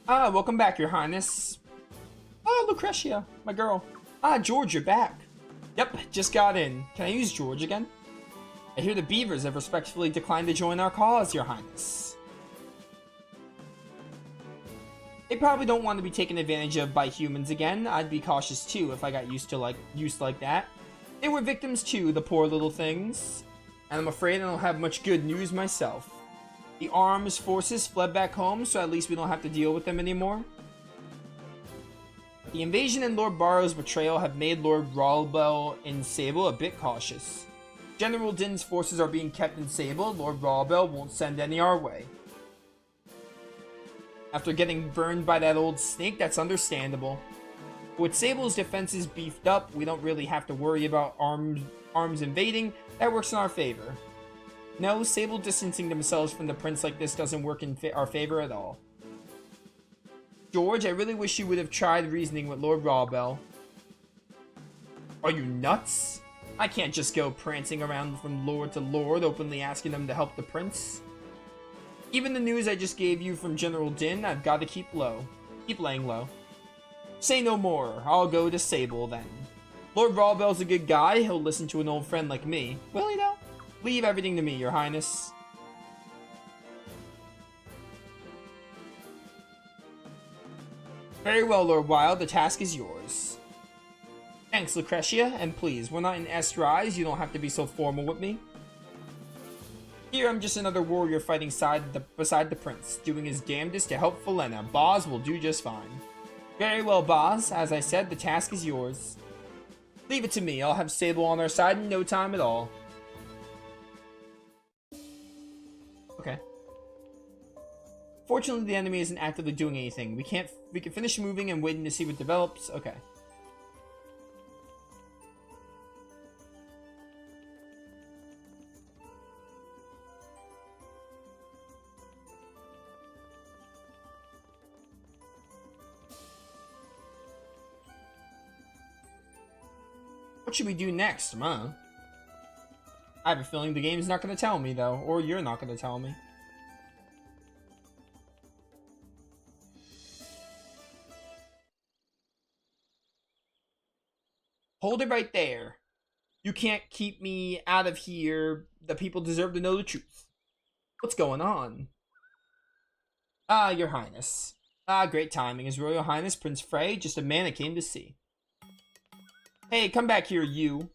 Ah, welcome back, Your Highness. Oh, Lucretia, my girl. Ah, George, you're back. Yep, just got in. Can I use George again? I hear the beavers have respectfully declined to join our cause, Your Highness. They probably don't want to be taken advantage of by humans again. I'd be cautious too if I got used like that. They were victims too, the poor little things. And I'm afraid I don't have much good news myself. The arms forces fled back home, so at least we don't have to deal with them anymore. The invasion and Lord Barrow's betrayal have made Lord Rawlbell in Sable a bit cautious. General Din's forces are being kept in Sable. Lord Rawlbell won't send any our way. After getting burned by that old snake, that's understandable. With Sable's defenses beefed up, we don't really have to worry about arms invading. That works in our favor. No, Sable distancing themselves from the prince like this doesn't work in our favor at all. George, I really wish you would have tried reasoning with Lord Rawbell. Are you nuts? I can't just go prancing around from lord to lord, openly asking them to help the prince. Even the news I just gave you from General Din, I've got to keep low. Keep laying low. Say no more. I'll go to Sable then. Lord Rawbell's a good guy. He'll listen to an old friend like me. Will he though? Leave everything to me, Your Highness. Very well, Lord Wild. The task is yours. Thanks, Lucretia. And please, we're not in S-Rise. You don't have to be so formal with me. Here, I'm just another warrior fighting beside the prince, doing his damnedest to help Felena. Boz will do just fine. Very well, Boz. As I said, the task is yours. Leave it to me. I'll have Sable on our side in no time at all. Okay. Fortunately, the enemy isn't actively doing anything. We can finish moving and waiting to see what develops. Okay. What should we do next, huh? I have a feeling the game's not going to tell me, though. Or you're not going to tell me. Hold it right there. You can't keep me out of here. The people deserve to know the truth. What's going on? Ah, Your Highness. Ah, great timing. His Royal Highness Prince Frey, just a man I came to see. Hey, come back here, you.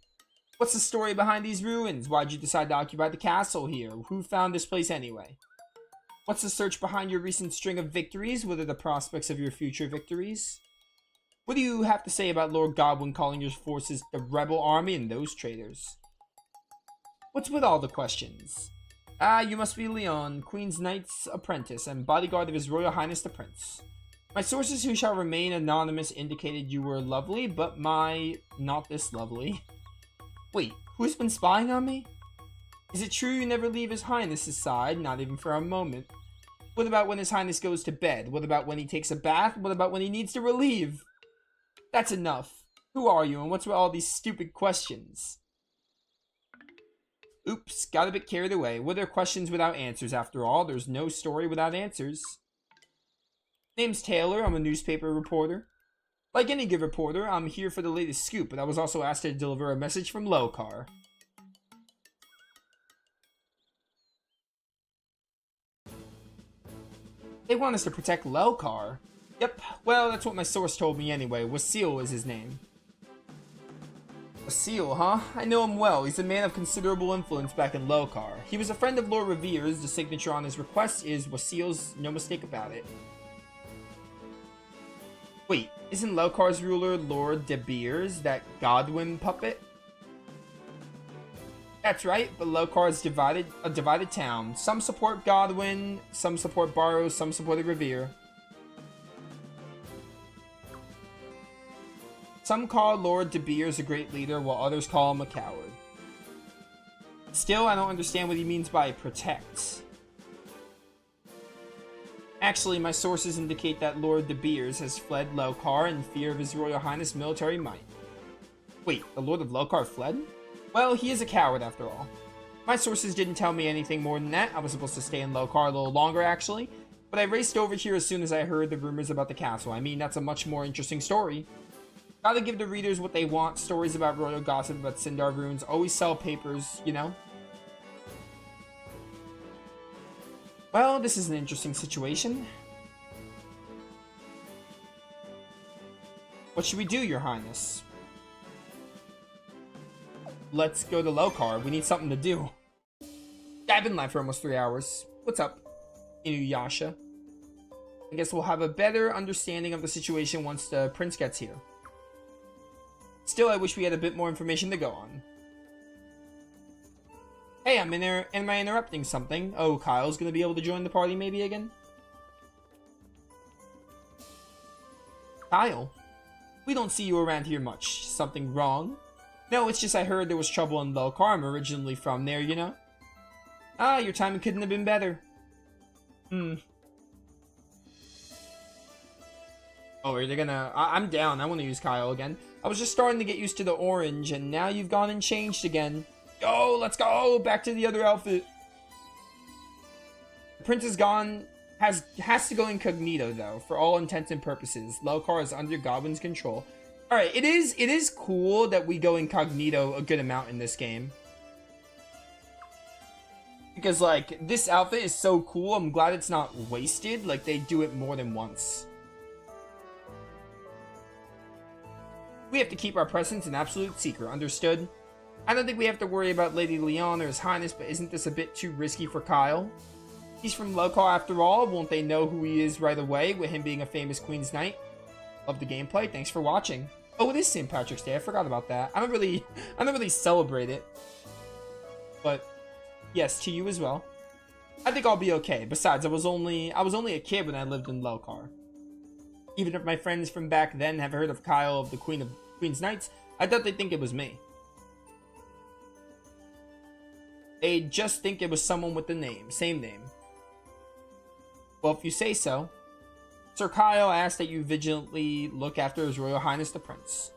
What's the story behind these ruins? Why'd you decide to occupy the castle here? Who found this place anyway? What's the search behind your recent string of victories? What are the prospects of your future victories? What do you have to say about Lord Godwin calling your forces the rebel army and those traitors? What's with all the questions? Ah, you must be Leon, Queen's Knight's apprentice and bodyguard of His Royal Highness the Prince. My sources who shall remain anonymous indicated you were lovely, but not this lovely. Wait, who's been spying on me? Is it true you never leave His Highness's side, not even for a moment? What about when His Highness goes to bed? What about when he takes a bath? What about when he needs to relieve? That's enough. Who are you, and what's with all these stupid questions? Oops, got a bit carried away. What are questions without answers, after all? There's no story without answers. Name's Taylor, I'm a newspaper reporter. Like any good reporter, I'm here for the latest scoop, but I was also asked to deliver a message from Lokar. They want us to protect Lokar. Yep, well, that's what my source told me anyway. Wasil is his name. Wasil, huh? I know him well. He's a man of considerable influence back in Lokar. He was a friend of Lord Revere's. The signature on his request is Wasil's, no mistake about it. Wait, isn't Lokar's ruler Lord De Beers that Godwin puppet? That's right, but Lokar's a divided town. Some support Godwin, some support Barrows, some support Revere. Some call Lord De Beers a great leader, while others call him a coward. Still, I don't understand what he means by protect. Actually, my sources indicate that Lord De Beers has fled Lokar in fear of His Royal Highness' military might. Wait, the Lord of Lokar fled? Well, he is a coward after all. My sources didn't tell me anything more than that. I was supposed to stay in Lokar a little longer, actually. But I raced over here as soon as I heard the rumors about the castle. I mean, that's a much more interesting story. Gotta give the readers what they want. Stories about royal gossip, about Sindar ruins. Always sell papers, you know? Well, this is an interesting situation. What should we do, Your Highness? Let's go to Lokar. We need something to do. I've been live for almost 3 hours. What's up, Inuyasha? I guess we'll have a better understanding of the situation once the prince gets here. Still, I wish we had a bit more information to go on. Hey, am I interrupting something? Oh, Kyle's gonna be able to join the party maybe again? Kyle? We don't see you around here much. Something wrong? No, it's just I heard there was trouble in Lokar. I'm originally from there, you know? Ah, your timing couldn't have been better. Oh, are they gonna... I'm down. I want to use Kyle again. I was just starting to get used to the orange, and now you've gone and changed again. Yo, let's go! Back to the other outfit. The prince is gone. Has to go incognito, though, for all intents and purposes. Lokar is under Godwin's control. Alright, it is cool that we go incognito a good amount in this game. Because, like, this outfit is so cool, I'm glad it's not wasted. Like, they do it more than once. We have to keep our presence an absolute secret, understood? I don't think we have to worry about Lady Leon or His Highness, but isn't this a bit too risky for Kyle? He's from Lokar after all, won't they know who he is right away, with him being a famous Queen's Knight? Love the gameplay, thanks for watching. Oh, it is St. Patrick's Day, I forgot about that. I don't really celebrate it. But, yes, to you as well. I think I'll be okay. Besides, I was only a kid when I lived in Lokar. Even if my friends from back then have heard of Kyle of the Queen's Knights, I doubt they'd think it was me. They'd just think it was someone with the name, same name. Well, if you say so. Sir Kyle asked that you vigilantly look after His Royal Highness the Prince.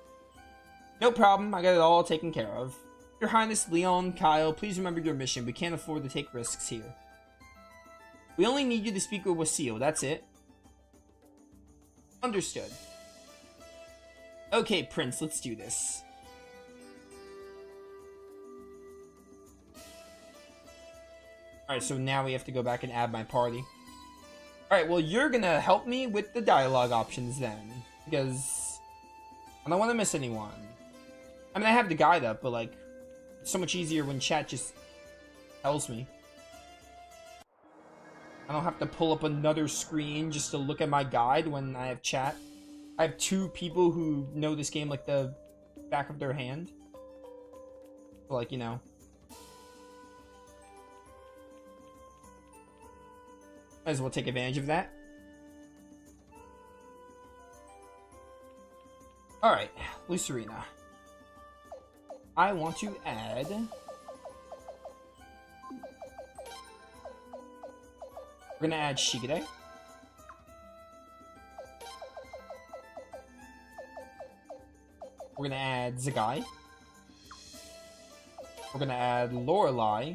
No problem, I got it all taken care of. Your Highness, Leon, Kyle, please remember your mission. We can't afford to take risks here. We only need you to speak with Wasil, that's it. Understood. Okay, Prince, let's do this. Alright, so now we have to go back and add my party. Alright, well, you're gonna help me with the dialogue options then. Because I don't want to miss anyone. I mean, I have the guide up, but, like, it's so much easier when chat just tells me. I don't have to pull up another screen just to look at my guide when I have chat. I have two people who know this game like the back of their hand. So, like, you know. Might as well take advantage of that. Alright, Lucerina. I want to add... We're gonna add Shigure. We're gonna add Zagai. We're gonna add Lorelei.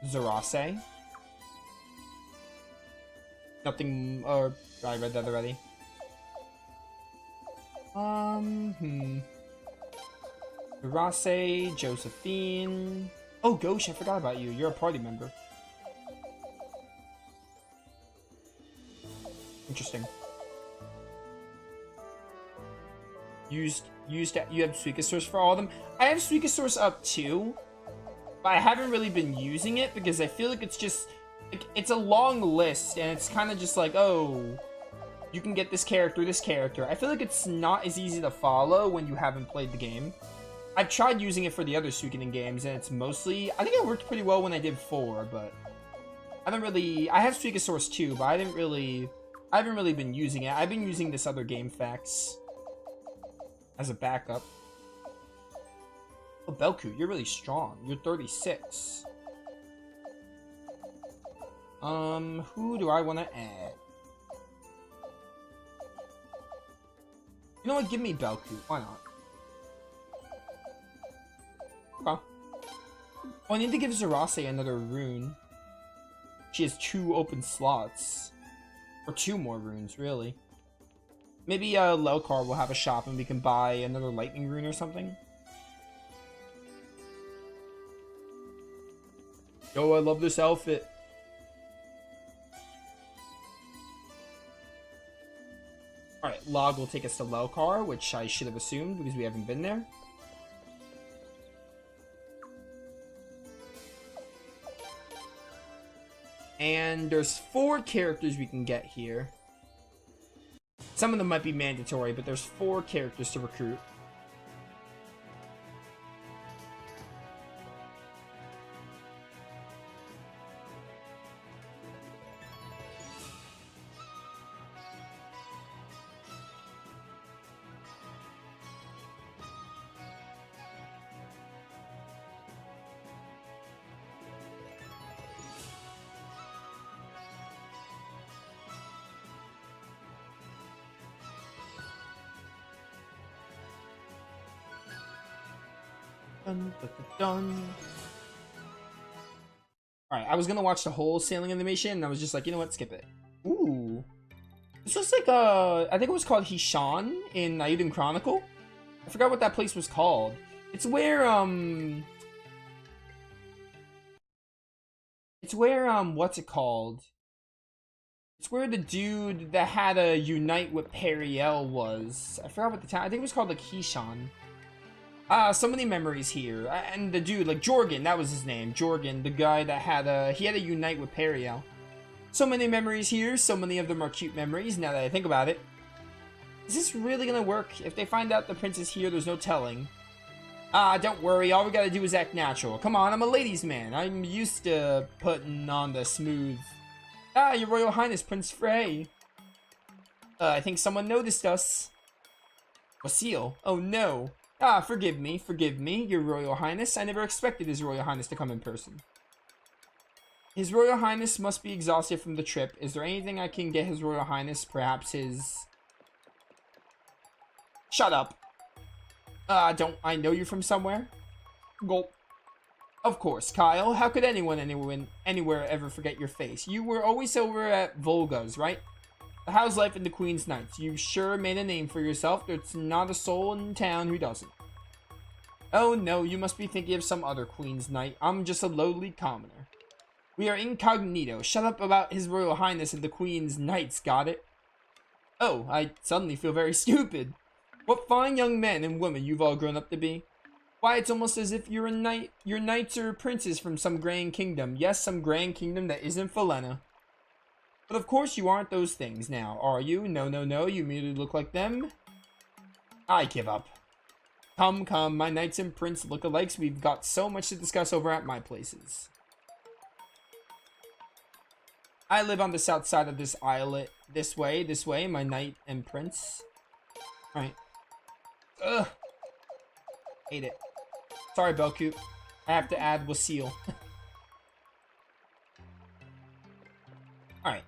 Zarase. Nothing, or I read that already. Zarase, Josephine. Oh, Ghosh, I forgot about you. You're a party member. Interesting. You have Suikosource for all of them. I have Suikosource up too, but I haven't really been using it because I feel like it's just like, it's a long list and it's kind of just like, oh, you can get this character, this character. I feel like it's not as easy to follow when you haven't played the game. I've tried using it for the other Suikoden games and it's mostly, I think it worked pretty well when I did 4, but I haven't really, I have Suikosource too, but I haven't really been using it. I've been using this other game facts as a backup. Oh, Belku, you're really strong. You're 36. Who do I want to add? You know what? Give me Belku. Why not? Okay. Oh, I need to give Zarase another rune. She has 2 open slots. Or 2 more runes, really. Maybe Lelkar will have a shop and we can buy another lightning rune or something. Yo, I love this outfit. Alright, Log will take us to Lelkar, which I should have assumed because we haven't been there. And there's 4 characters we can get here. Some of them might be mandatory, but there's 4 characters to recruit. Dun, dun, dun, dun. Alright, I was gonna watch the whole sailing animation, and I was just like, you know what, skip it. Ooh. This looks like, I think it was called Hishan in Naiden Chronicle. I forgot what that place was called. It's where, what's it called? It's where the dude that had a unite with Periel was. I forgot what the town, I think it was called, like, Hishan. So many memories here. And the dude, like, Jorgen, that was his name. Jorgen, the guy that had a unite with Periel. So many memories here. So many of them are cute memories, now that I think about it. Is this really gonna work? If they find out the prince is here, there's no telling. Don't worry. All we gotta do is act natural. Come on, I'm a ladies' man. I'm used to putting on the smooth. Your Royal Highness, Prince Frey. I think someone noticed us. Wasile. Oh, no. Forgive me, Your Royal Highness. I never expected His Royal Highness to come in person. His Royal Highness must be exhausted from the trip. Is there anything I can get His Royal Highness? Perhaps his... Shut up. Don't I know you from somewhere? Gulp. Of course, Kyle. How could anyone anywhere ever forget your face? You were always over at Volga's, right? How's life in the Queen's Knights? You've sure made a name for yourself. There's not a soul in town who doesn't. Oh no, you must be thinking of some other Queen's Knight. I'm just a lowly commoner. We are incognito. Shut up about His Royal Highness and the Queen's Knights, got it? Oh, I suddenly feel very stupid. What fine young men and women you've all grown up to be. Why, it's almost as if you're a knight. Your knights are princes from some grand kingdom. Yes, some grand kingdom that isn't Felena. But of course you aren't those things now, are you? No, no, no, you merely look like them. I give up. Come, come, my knights and prince lookalikes. We've got so much to discuss over at my places. I live on the south side of this islet. This way, my knight and prince. Alright. Ugh. Hate it. Sorry, Belcoop. I have to add Wasil. Alright.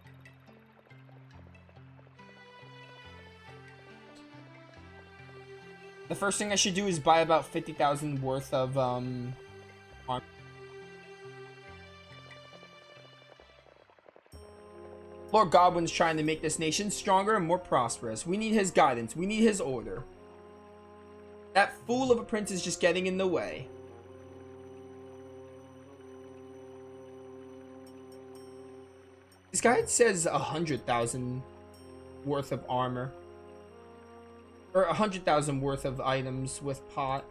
The first thing I should do is buy about 50,000 worth of, armor. Lord Godwin's trying to make this nation stronger and more prosperous. We need his guidance. We need his order. That fool of a prince is just getting in the way. This guy says 100,000 worth of armor. Or 100,000 worth of items with pot.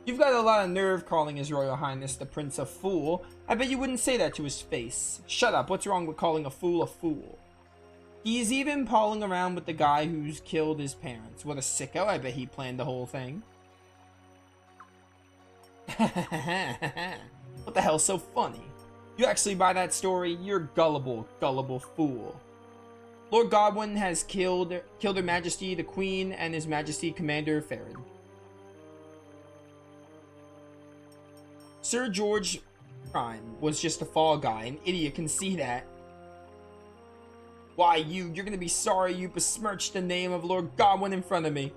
You've got a lot of nerve calling His Royal Highness the Prince a fool. I bet you wouldn't say that to his face. Shut up, what's wrong with calling a fool a fool? He's even palling around with the guy who's killed his parents. What a sicko, I bet he planned the whole thing. What the hell's so funny? You actually buy that story? You're gullible, gullible fool. Lord Godwin has killed Her Majesty the Queen and His Majesty Commander Farron. Sir George Prime was just a fall guy. An idiot can see that. Why, you're gonna be sorry you besmirched the name of Lord Godwin in front of me.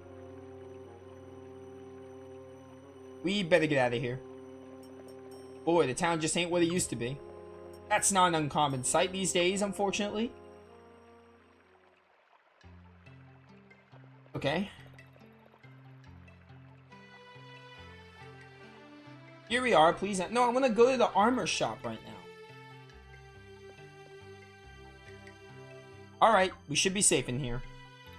We better get out of here. Boy, the town just ain't what it used to be. That's not an uncommon sight these days, unfortunately. Okay. Here we are, please. No, I want to go to the armor shop right now. Alright, we should be safe in here.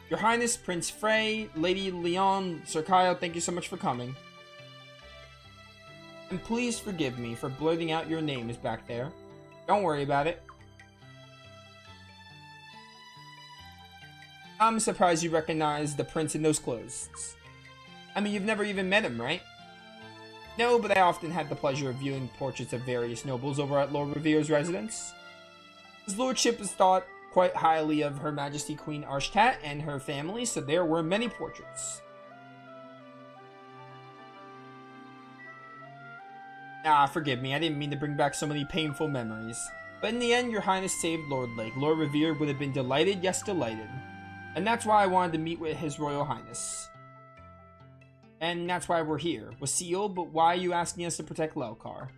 Your Highness, Prince Frey, Lady Leon, Sir Kyle, thank you so much for coming. And please forgive me for blurting out your names back there. Don't worry about it. I'm surprised you recognize the prince in those clothes. I mean, you've never even met him, right? No, but I often had the pleasure of viewing portraits of various nobles over at Lord Revere's residence. His lordship is thought quite highly of Her Majesty Queen Arshtat and her family, so there were many portraits. Ah, forgive me, I didn't mean to bring back so many painful memories. But in the end, Your Highness saved Lord Lake. Lord Revere would have been delighted, yes delighted. And that's why I wanted to meet with His Royal Highness. And that's why we're here. Wasil, but why are you asking us to protect Lelkar?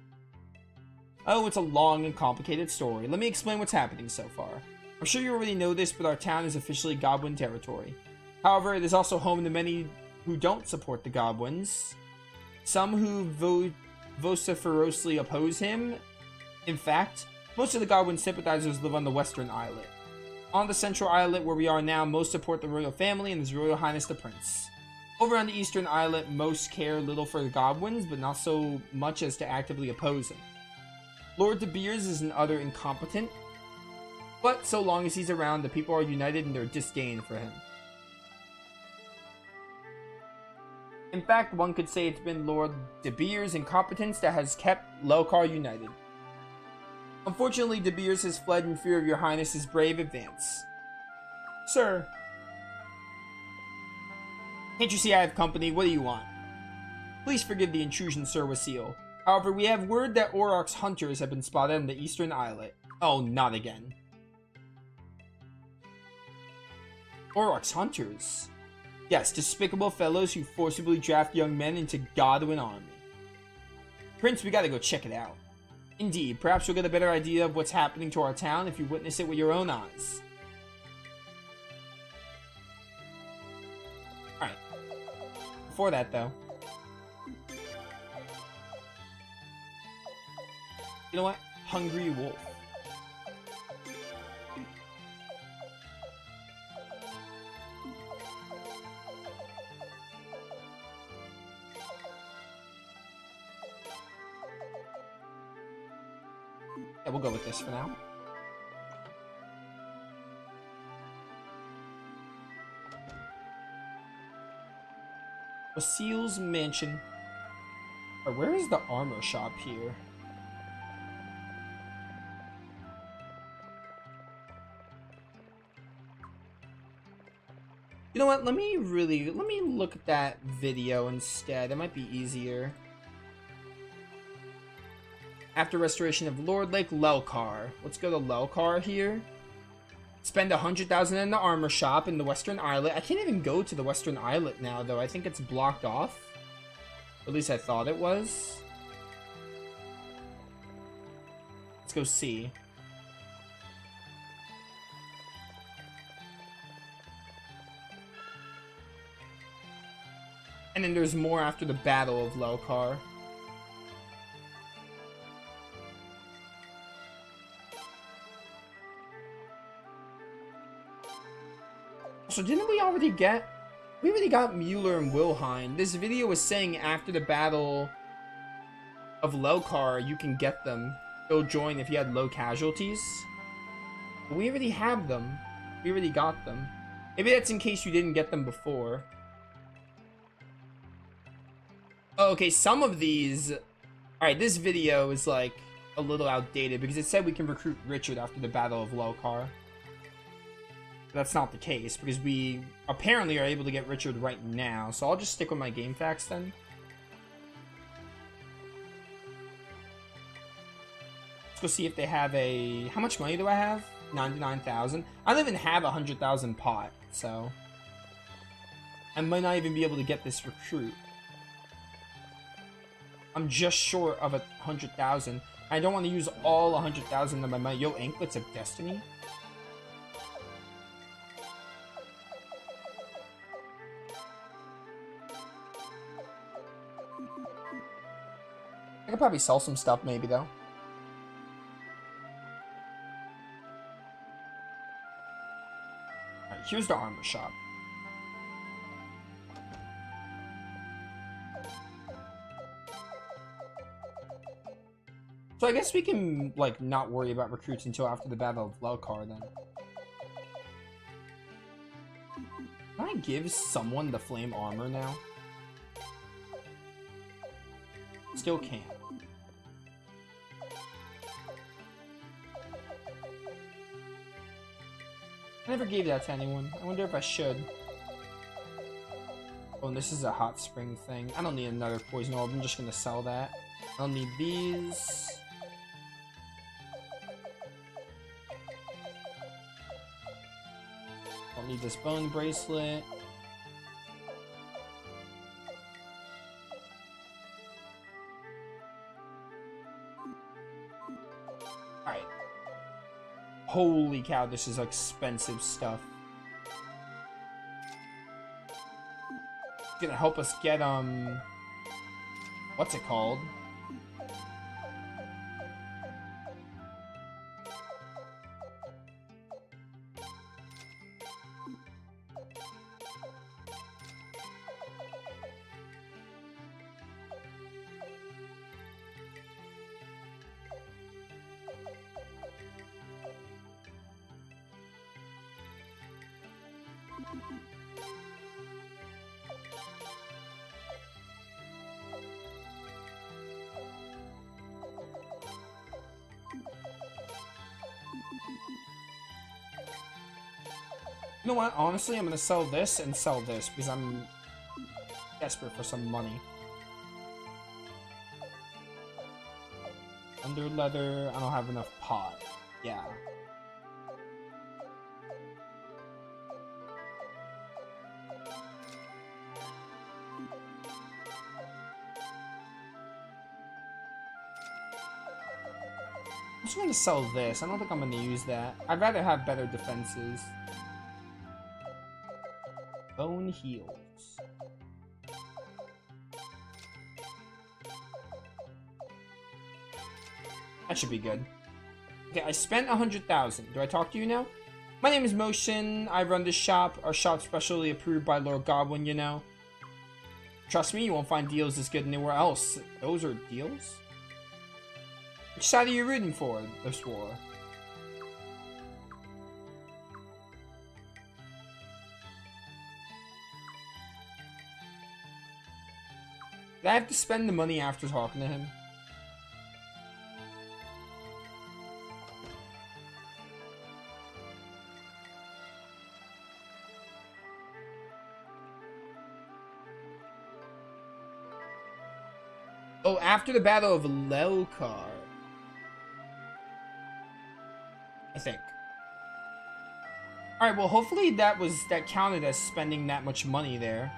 Oh, it's a long and complicated story. Let me explain what's happening so far. I'm sure you already know this, but our town is officially Godwin territory. However, it is also home to many who don't support the Godwins. Some who vociferously oppose him. In fact, most of the Godwin sympathizers live on the western islet. On the central islet where we are now, most support the royal family and His Royal Highness the Prince. Over on the eastern islet, most care little for the Godwins, but not so much as to actively oppose him. Lord De Beers is an utter incompetent, but so long as he's around, the people are united in their disdain for him. In fact, one could say it's been Lord De Beers' incompetence that has kept Lelkar united. Unfortunately, De Beers has fled in fear of Your Highness's brave advance. Sir. Can't you see I have company? What do you want? Please forgive the intrusion, Sir Wasil. However, we have word that Auroch's hunters have been spotted on the eastern islet. Oh, not again. Auroch's hunters? Yes, despicable fellows who forcibly draft young men into Godwin army. Prince, we gotta go check it out. Indeed, perhaps you'll get a better idea of what's happening to our town if you witness it with your own eyes. Alright. Before that, though. You know what? Hungry wolf. Yeah, we'll go with this for now. Basile's mansion. Alright, where is the armor shop here? You know what? Let me look at that video instead. That might be easier. After restoration of Lord Lake Lelkar. Let's go to Lelkar here. Spend 100,000 in the armor shop in the Western Islet. I can't even go to the Western Islet now, though. I think it's blocked off. At least I thought it was. Let's go see. And then there's more after the Battle of Lelkar. So didn't we already get... We already got Mueller and Wilhelm. This video was saying after the Battle of Lelkar, you can get them. They'll join if you had low casualties. But we already have them. We already got them. Maybe that's in case you didn't get them before. Oh, okay, some of these... Alright, this video is like a little outdated because it said we can recruit Richard after the Battle of Lelkar. That's not the case because we apparently are able to get Richard right now. So I'll just stick with my game facts then. Let's go see if they have a... How much money do I have? 99,000. I don't even have 100,000 pot, so... I might not even be able to get this recruit. I'm just short of 100,000. I don't want to use all 100,000 of my money. Yo, Anklets of Destiny? I could probably sell some stuff maybe, though. Alright, here's the armor shop. So I guess we can, like, not worry about recruits until after the Battle of Lelkar, then. Can I give someone the flame armor now? Still can't. I never gave that to anyone. I wonder if I should. Oh, and this is a hot spring thing. I don't need another poison orb. I'm just gonna sell that. I don't need these. Don't need this bone bracelet. Alright. Holy cow, this is expensive stuff. It's gonna help us get, what's it called? You know what? Honestly, I'm gonna sell this and sell this because I'm desperate for some money. Under leather, I don't have enough pot. Yeah. I'm just gonna sell this. I don't think I'm gonna use that. I'd rather have better defenses. Bone heals. That should be good. Okay, I spent 100,000. Do I talk to you now? My name is Motion. I run this shop. Our shop's specially approved by Lord Godwin, you know. Trust me, you won't find deals as good anywhere else. Those are deals? Which side are you rooting for this war? I have to spend the money after talking to him? Oh, after the Battle of Lelkar. I think. Alright, well hopefully that counted as spending that much money there.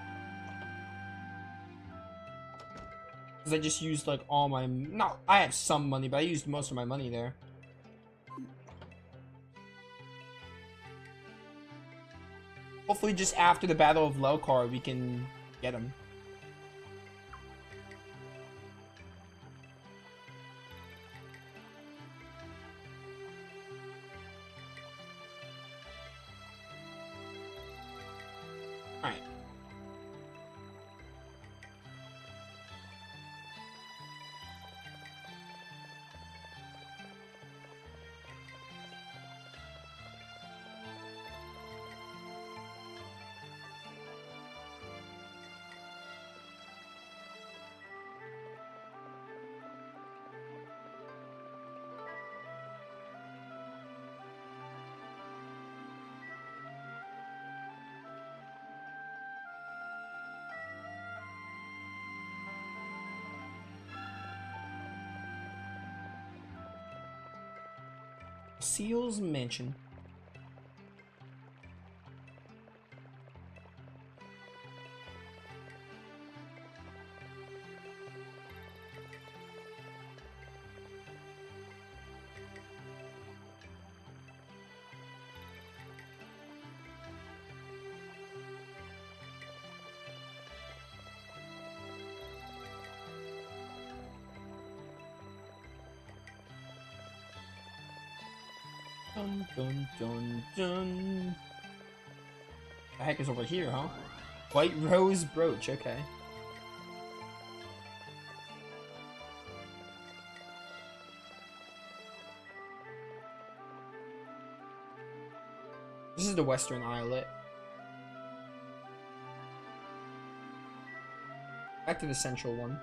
Because I just used like all my... No, I have some money, but I used most of my money there. Hopefully just after the Battle of Lelkar we can get him. Alright. Seal's Mansion. Dun dun dun dun. The heck is over here, huh? White Rose Brooch, okay. This is the Western Islet. Back to the central one.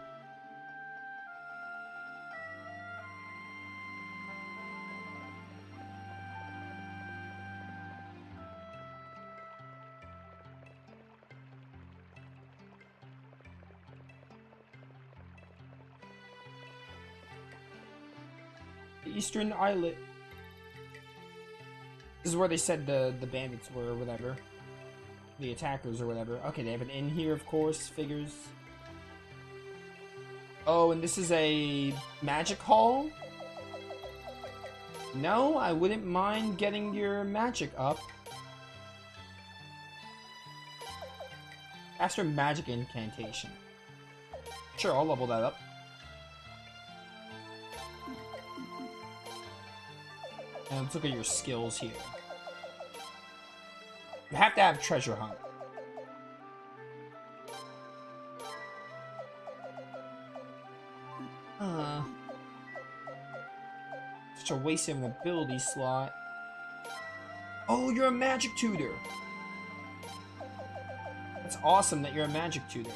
Eastern Islet. This is where they said the bandits were, or whatever. The attackers, or whatever. Okay, they have an inn here, of course. Figures. Oh, and this is a magic hall? No, I wouldn't mind getting your magic up. Ask for magic incantation. Sure, I'll level that up. And let's look at your skills here. You have to have treasure hunt. Such a waste of an ability slot. Oh, you're a magic tutor. That's awesome that you're a magic tutor.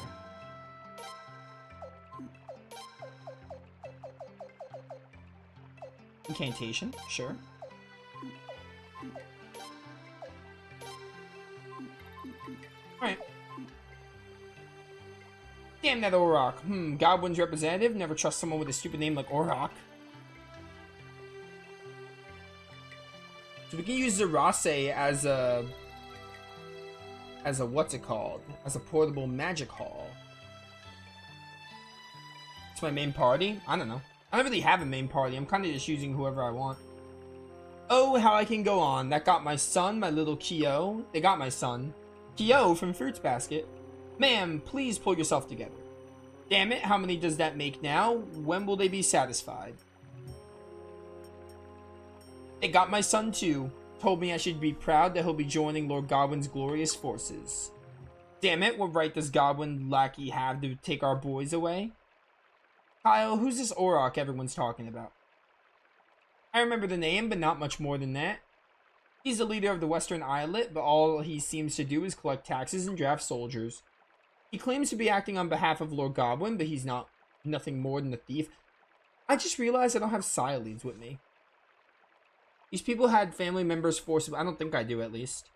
Incantation, sure. Alright. Damn that Auroch. Godwin's representative. Never trust someone with a stupid name like Auroch. So we can use Zerase as a what's it called? As a portable magic hall. It's my main party? I don't know. I don't really have a main party. I'm kind of just using whoever I want. Oh, how I can go on. That got my son, my little Kyo. They got my son. Kyo from Fruits Basket. Ma'am, please pull yourself together. Damn it, how many does that make now? When will they be satisfied? They got my son too. Told me I should be proud that he'll be joining Lord Godwin's glorious forces. Damn it, what right does Godwin lackey have to take our boys away? Kyle, who's this Auroch everyone's talking about? I remember the name, but not much more than that. He's the leader of the Western Islet, but all he seems to do is collect taxes and draft soldiers. He claims to be acting on behalf of Lord Godwin, but he's nothing more than a thief. I just realized I don't have Silenes with me. These people had family members forcibly. I don't think I do, at least.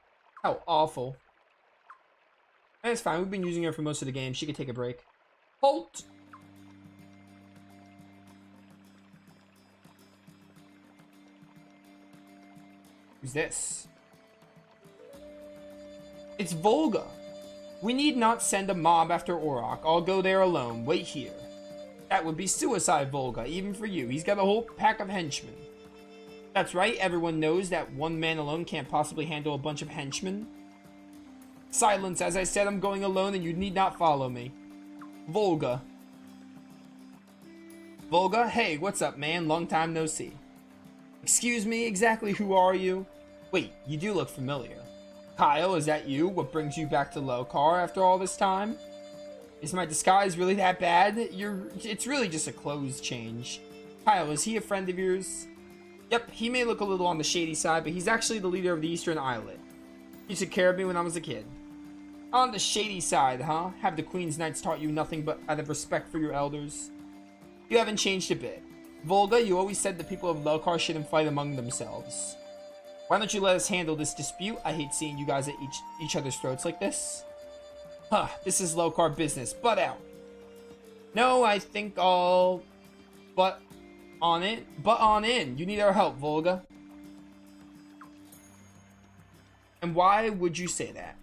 How awful. That's fine. We've been using her for most of the game. She could take a break. Halt! Who's this? It's Volga. We need not send a mob after Auroch. I'll go there alone. Wait here. That would be suicide, Volga, even for you. He's got a whole pack of henchmen. That's right, everyone knows that one man alone can't possibly handle a bunch of henchmen. Silence, as I said, I'm going alone and you need not follow me. Volga. Volga? Hey, what's up, man? Long time no see. Excuse me, exactly who are you? Wait, you do look familiar. Kyle, is that you? What brings you back to Lokar after all this time? Is my disguise really that bad? It's really just a clothes change. Kyle, is he a friend of yours? Yep, he may look a little on the shady side, but he's actually the leader of the Eastern Islet. He took care of me when I was a kid. On the shady side, huh? Have the Queen's Knights taught you nothing but out of respect for your elders? You haven't changed a bit. Volga, you always said the people of Lokar shouldn't fight among themselves. Why don't you let us handle this dispute? I hate seeing you guys at each other's throats like this. Huh, this is Lokar business. Butt out. No, I think I'll butt on it. Butt on in. You need our help, Volga. And why would you say that?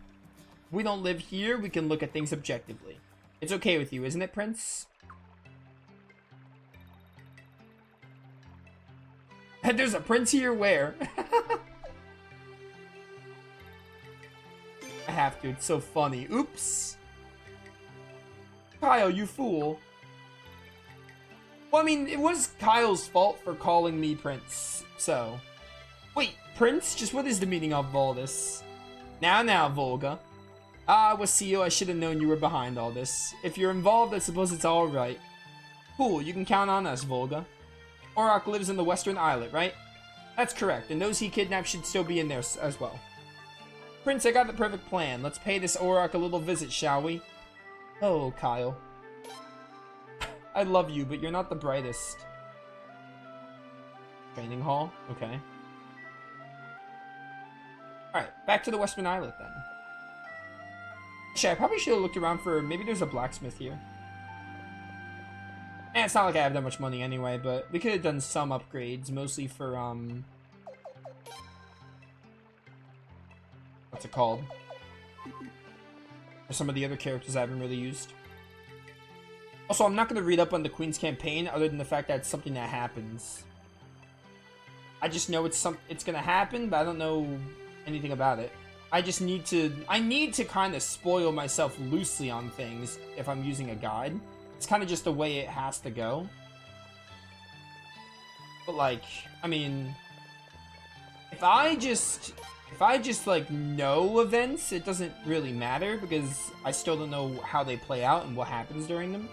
We don't live here. We can look at things objectively. It's okay with you, isn't it, Prince? And there's a prince here? Where? I have to. It's so funny. Oops. Kyle, you fool. Well, I mean, it was Kyle's fault for calling me Prince, so... Wait, Prince? Just what is the meaning of all this? Now, Volga. Ah, Wasio, I should have known you were behind all this. If you're involved, I suppose it's alright. Cool, you can count on us, Volga. Auroch lives in the Western Islet, right? That's correct, and those he kidnapped should still be in there as well. Prince, I got the perfect plan. Let's pay this Auroch a little visit, shall we? Oh, Kyle. I love you, but you're not the brightest. Training hall? Okay. Alright, back to the Western Islet then. Actually, I probably should have looked around for... Maybe there's a blacksmith here. It's not like I have that much money anyway, but we could have done some upgrades, mostly for, what's it called? For some of the other characters I haven't really used. Also, I'm not going to read up on the Queen's campaign, other than the fact that it's something that happens. I just know it's going to happen, but I don't know anything about it. I need to kind of spoil myself loosely on things if I'm using a guide. It's kind of just the way it has to go. But like, I mean, if I just like know events, it doesn't really matter because I still don't know how they play out and what happens during them.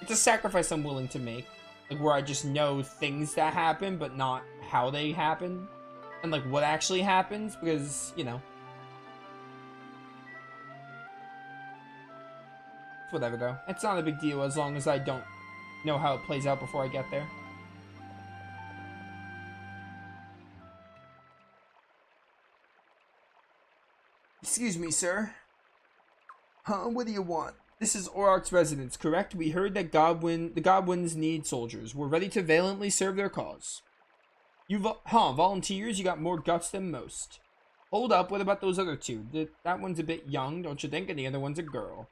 It's a sacrifice I'm willing to make, like where I just know things that happen but not how they happen and like what actually happens because, you know. Whatever though. It's not a big deal as long as I don't know how it plays out before I get there. Excuse me, sir. Huh? What do you want? This is Auroch's residence, correct? We heard that the Godwins need soldiers. We're ready to valiantly serve their cause. Volunteers? You got more guts than most. Hold up, what about those other two? That one's a bit young, don't you think? And the other one's a girl.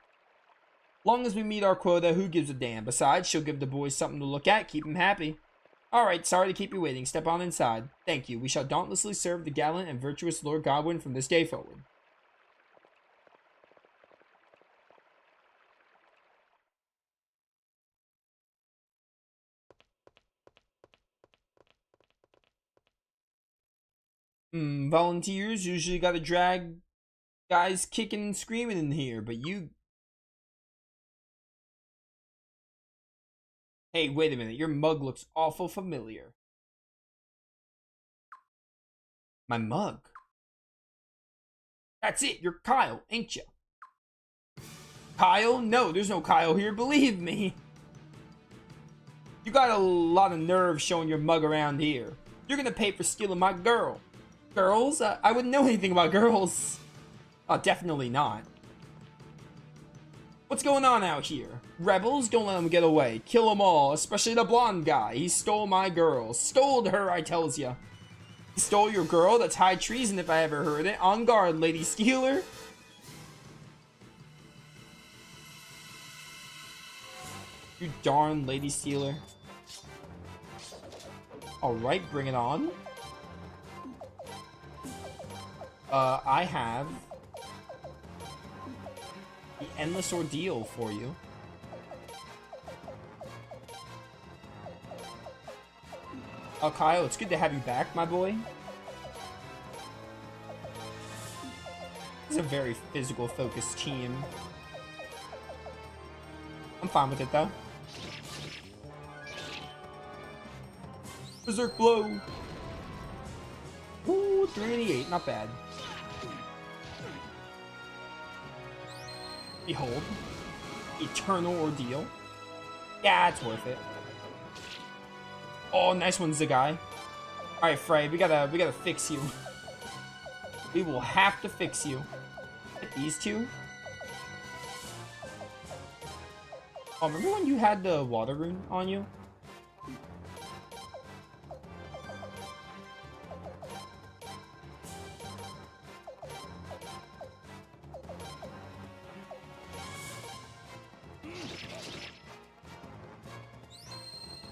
Long as we meet our quota, who gives a damn? Besides, she'll give the boys something to look at, keep them happy. Alright, sorry to keep you waiting. Step on inside. Thank you. We shall dauntlessly serve the gallant and virtuous Lord Godwin from this day forward. Volunteers usually gotta drag guys kicking and screaming in here, but you... Hey, wait a minute. Your mug looks awful familiar. My mug? That's it. You're Kyle, ain't ya? Kyle? No, there's no Kyle here, believe me. You got a lot of nerve showing your mug around here. You're gonna pay for stealing my girl. Girls? I wouldn't know anything about girls. Definitely not. What's going on out here? Rebels? Don't let them get away. Kill them all, especially the blonde guy. He stole my girl. Stole her, I tells ya. He stole your girl? That's high treason if I ever heard it. On guard, Lady Stealer. You darn Lady Stealer. Alright, bring it on. I have the endless ordeal for you. Kyle, it's good to have you back, my boy. It's a very physical focused team. I'm fine with it though. Berserk blow. Ooh, 388, not bad. Behold, eternal ordeal. Yeah, it's worth it. Oh, nice one, Zagai. All right, Frey, we gotta fix you. We will have to fix you. Get these two. Oh, remember when you had the water rune on you?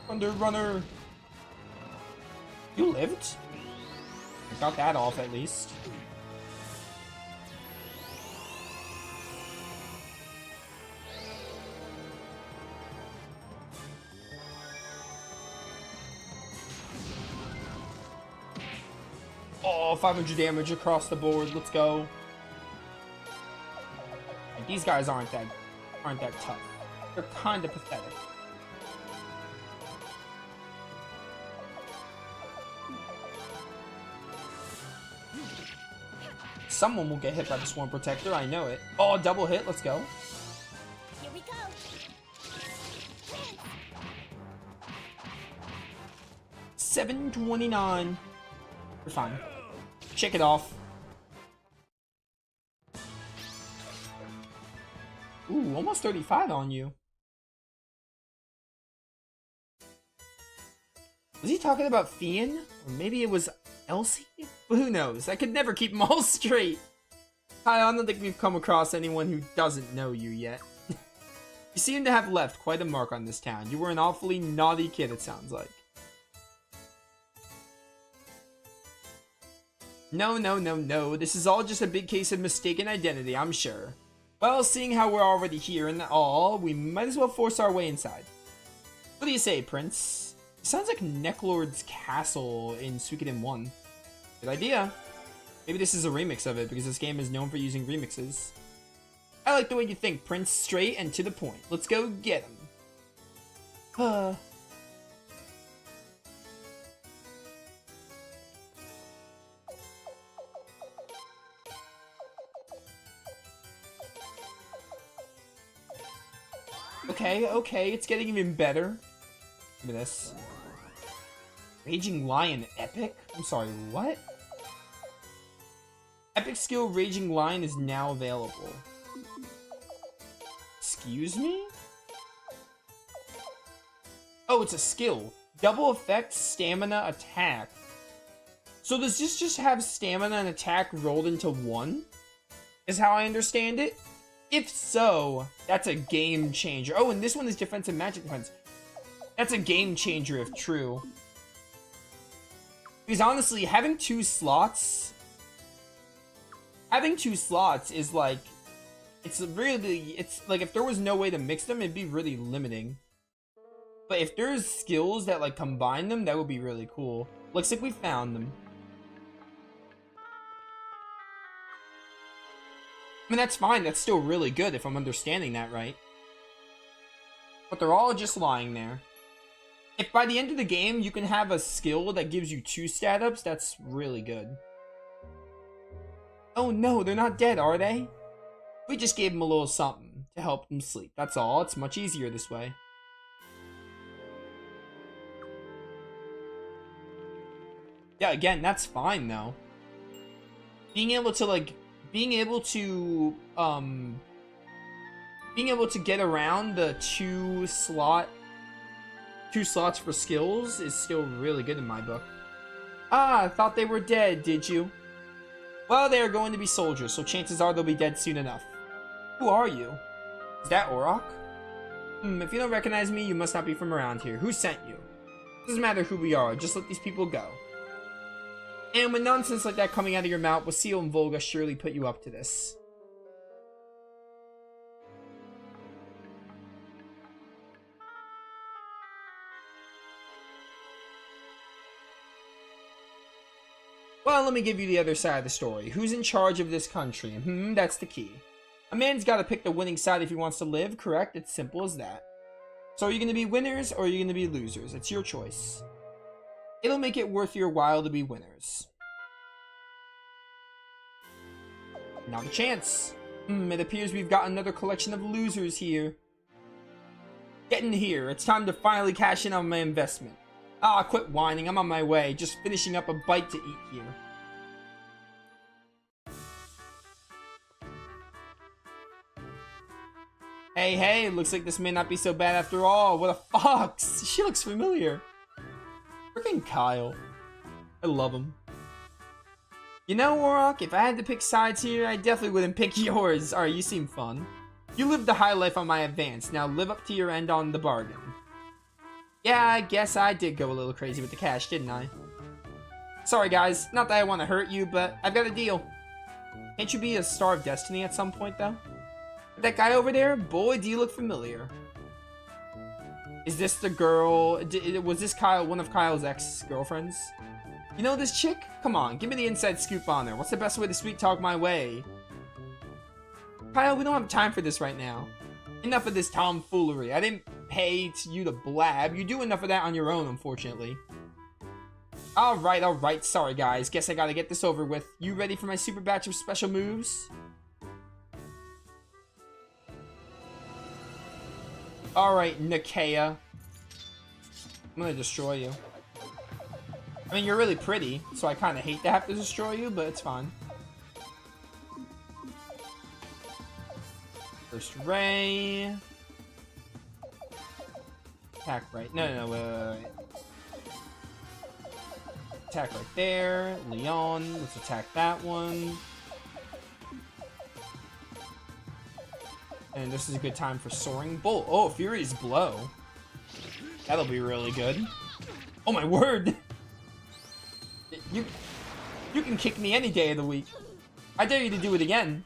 Thunder Runner. You lived? I got that off at least. Oh, 500 damage across the board. Let's go. And these guys aren't that tough. They're kind of pathetic. Someone will get hit by the Swarm Protector, I know it. Oh, double hit, let's go. Here we go. 729. We're fine. Shake it off. Ooh, almost 35 on you. Was he talking about Fian? Or maybe it was Elsie? But who knows? I could never keep them all straight. I don't think we've come across anyone who doesn't know you yet. You seem to have left quite a mark on this town. You were an awfully naughty kid, it sounds like. No, no, no, no. This is all just a big case of mistaken identity, I'm sure. Well, seeing how we're already here and all, we might as well force our way inside. What do you say, Prince? It sounds like Necklord's castle in Suikoden 1. Good idea. Maybe this is a remix of it, because this game is known for using remixes. I like the way you think, Prince. Straight and to the point. Let's go get him. Okay, it's getting even better. Look at this. Raging Lion Epic? I'm sorry, what? Epic skill Raging Lion is now available. Excuse me? Oh, it's a skill. Double effect, stamina, attack. So does this just have stamina and attack rolled into one? Is how I understand it? If so, that's a game changer. Oh, and this one is defense and magic defense. That's a game changer if true. Because honestly, having two slots is like, it's like if there was no way to mix them, it'd be really limiting. But if there's skills that like combine them, that would be really cool. Looks like we found them. I mean, that's fine. That's still really good if I'm understanding that right. But they're all just lying there. If by the end of the game you can have a skill that gives you 2 stat ups, that's really good. Oh no, they're not dead, are they? We just gave them a little something. to help them sleep. That's all. It's much easier this way. Yeah, again, that's fine though. Being able to get around the two slots for skills is still really good in my book. Ah, I thought they were dead, did you? Well, they are going to be soldiers, so chances are they'll be dead soon enough. Who are you? Is that Auroch? If you don't recognize me, you must not be from around here. Who sent you? Doesn't matter who we are, just let these people go. And with nonsense like that coming out of your mouth, Wasil and Volga surely put you up to this. Well, let me give you the other side of the story. Who's in charge of this country? That's the key. A man's got to pick the winning side if he wants to live, correct? It's simple as that. So are you going to be winners or are you going to be losers? It's your choice. It'll make it worth your while to be winners. Not a chance. It appears we've got another collection of losers here. Get in here. It's time to finally cash in on my investment. Ah, quit whining. I'm on my way. Just finishing up a bite to eat here. Hey, looks like this may not be so bad after all. What a fox! She looks familiar. Freaking Kyle. I love him. You know, Auroch, if I had to pick sides here, I definitely wouldn't pick yours. Alright, you seem fun. You lived the high life on my advance. Now live up to your end on the bargain. Yeah, I guess I did go a little crazy with the cash, didn't I? Sorry, guys. Not that I want to hurt you, but I've got a deal. Can't you be a Star of Destiny at some point, though? That guy over there? Boy, do you look familiar. Is this the girl? Was this Kyle, one of Kyle's ex-girlfriends? You know this chick? Come on, give me the inside scoop on her. What's the best way to sweet talk my way? Kyle, we don't have time for this right now. Enough of this tomfoolery. I didn't pay you to blab. You do enough of that on your own, unfortunately. Alright. Sorry, guys. Guess I gotta get this over with. You ready for my super batch of special moves? Alright, Nakia. I'm gonna destroy you. I mean, you're really pretty, so I kind of hate to have to destroy you, but it's fine. First Ray. Attack right. No, wait. Attack right there. Leon. Let's attack that one. And this is a good time for Soaring Bolt. Oh, Furious Blow. That'll be really good. Oh my word! You can kick me any day of the week. I dare you to do it again.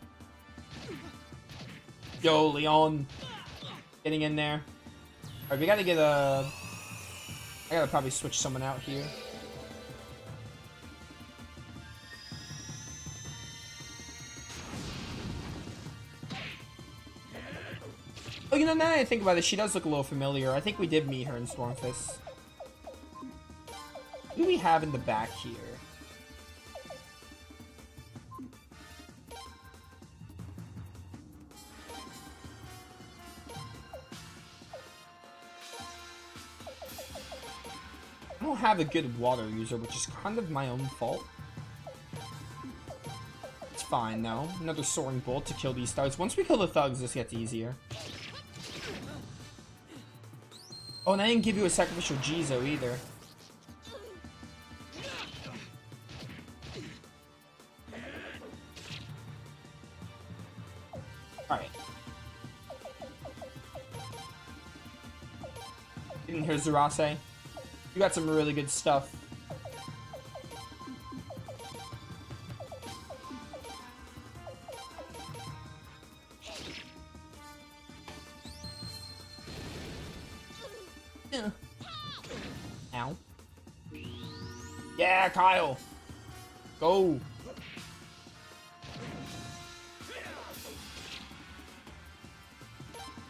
Yo, Leon. Getting in there. Alright, we gotta get a... I gotta probably switch someone out here. Oh, you know, now that I think about it, she does look a little familiar. I think we did meet her in Stormfist. Who do we have in the back here? I don't have a good water user, which is kind of my own fault. It's fine, though. Another Soaring Bolt to kill these thugs. Once we kill the thugs, this gets easier. Oh, and I didn't give you a Sacrificial Jizo either. Alright. Didn't hear Zurase. You got some really good stuff. Ow. Yeah, Kyle. Go.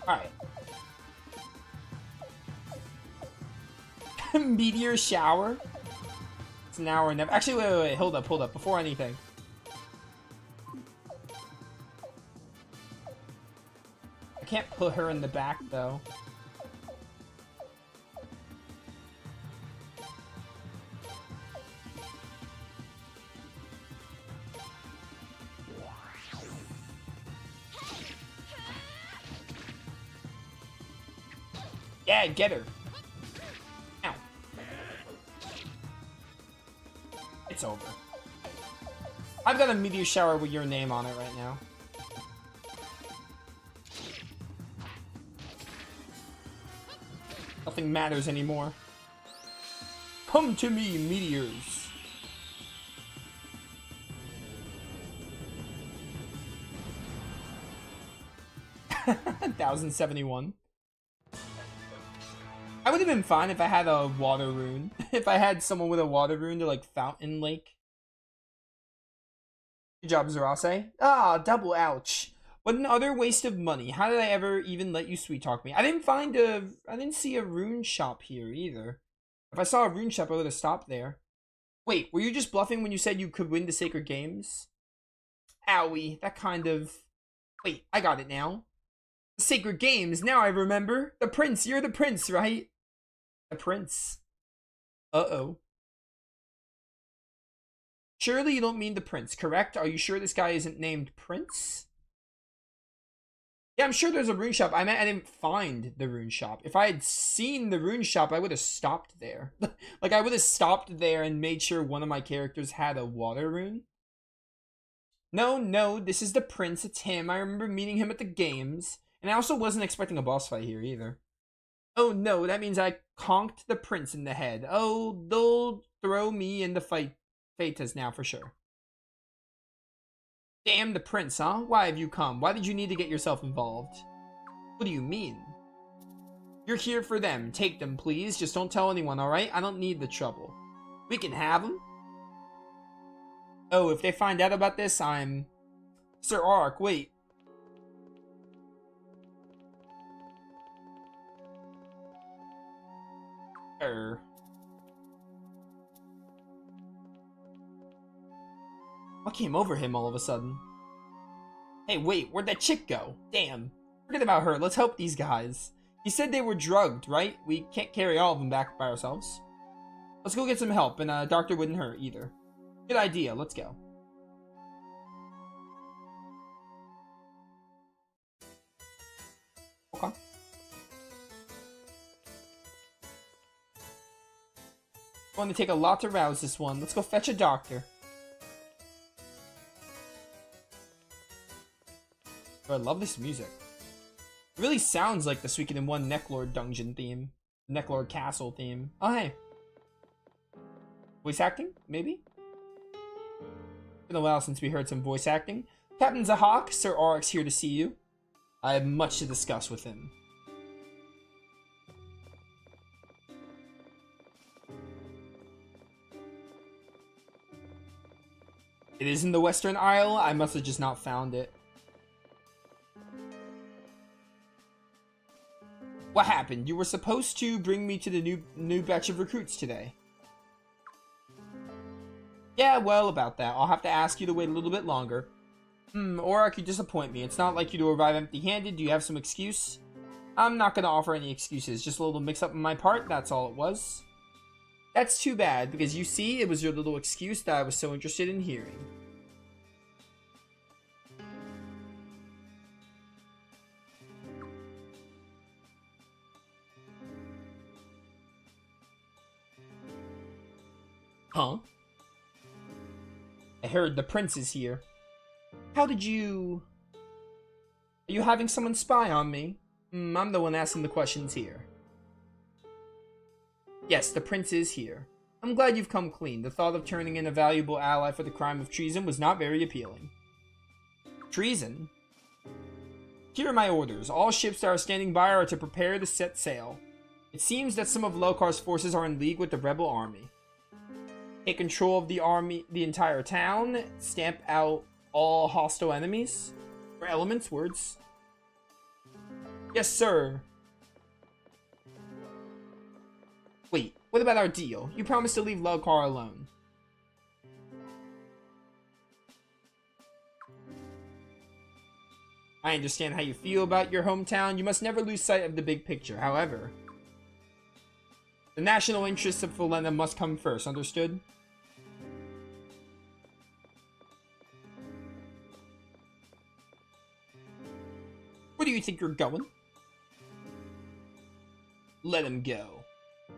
Alright. Meteor shower? It's an hour and never. Actually, wait. Hold up. Before anything. can't put her in the back, though. Yeah, get her. Ow. It's over. I've got a meteor shower with your name on it right now. Nothing matters anymore. Come to me, meteors. $1,071. I would have been fine if I had a water rune. If I had someone with a water rune to like Fountain Lake. Good job, Zarase. Ah, double ouch. What an utter waste of money. How did I ever even let you sweet talk me? I didn't see a rune shop here either. If I saw a rune shop, I would have stopped there. Wait, were you just bluffing when you said you could win the Sacred Games? Owie, that kind of... Wait, I got it now. The Sacred Games, now I remember. The prince, you're the prince, right? The prince. Uh-oh. Surely you don't mean the prince, correct? Are you sure this guy isn't named Prince? Yeah, I'm sure there's a rune shop. I meant I didn't find the rune shop. If I had seen the rune shop, I would have stopped there. Like, I would have stopped there and made sure one of my characters had a water rune. No, this is the prince. It's him. I remember meeting him at the games. And I also wasn't expecting a boss fight here either. Oh no, that means I conked the prince in the head. Oh, they'll throw me in the fight. Fetas now for sure. Damn the prince, huh? Why have you come? Why did you need to get yourself involved? What do you mean? You're here for them. Take them, please. Just don't tell anyone, alright? I don't need the trouble. We can have them. Oh, if they find out about this, I'm... Sir Ark, wait. What came over him all of a sudden? Hey, wait, where'd that chick go? Damn. Forget about her. Let's help these guys. He said they were drugged, right? We can't carry all of them back by ourselves. Let's go get some help, and a doctor wouldn't hurt either. Good idea. Let's go. Okay. Going to take a lot to rouse this one. Let's go fetch a doctor. Oh, I love this music. It really sounds like the Suikoden 1 Necklord dungeon theme. Necklord castle theme. Oh, hey. Voice acting? Maybe? Been a while since we heard some voice acting. Captain Zahak, Sir Auroch's here to see you. I have much to discuss with him. It is in the Western Isle. I must have just not found it. What happened? You were supposed to bring me to the new batch of recruits today. Yeah, well, about that. I'll have to ask you to wait a little bit longer. Auroch, you disappoint me. It's not like you to arrive empty-handed. Do you have some excuse? I'm not gonna offer any excuses. Just a little mix-up on my part. That's all it was. That's too bad, because you see, it was your little excuse that I was so interested in hearing. Huh? I heard the prince is here. How did you... Are you having someone spy on me? I'm the one asking the questions here. Yes, the prince is here. I'm glad you've come clean. The thought of turning in a valuable ally for the crime of treason was not very appealing. Treason? Here are my orders. All ships that are standing by are to prepare to set sail. It seems that some of Lokar's forces are in league with the rebel army. Take control of the entire town. Stamp out all hostile enemies. Or elements, words. Yes, sir. Wait, what about our deal? You promised to leave Lokar alone. I understand how you feel about your hometown. You must never lose sight of the big picture. However, the national interests of Falena must come first. Understood? Where do you think you're going? Let him go.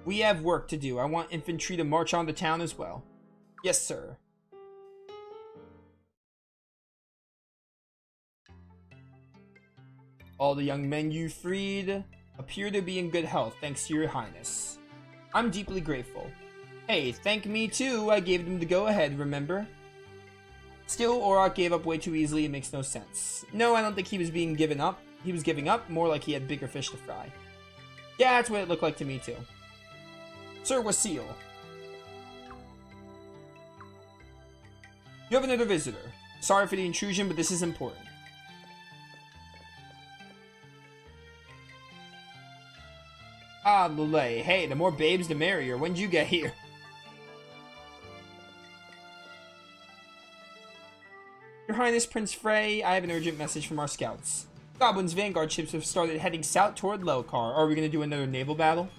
We have work to do. I want infantry to march on the town as well. Yes, sir. All the young men you freed appear to be in good health, thanks to your highness. I'm deeply grateful. Hey, thank me too. I gave them the go-ahead, remember? Still, Auroch gave up way too easily. It makes no sense. No, I don't think he was being given up. He was giving up, more like he had bigger fish to fry. Yeah, that's what it looked like to me too. Sir Wasil. You have another visitor. Sorry for the intrusion, but this is important. Ah, Lule. Hey, the more babes, the merrier. When did you get here? Your Highness, Prince Frey, I have an urgent message from our scouts. Goblin's vanguard ships have started heading south toward Lelkar. Are we going to do another naval battle?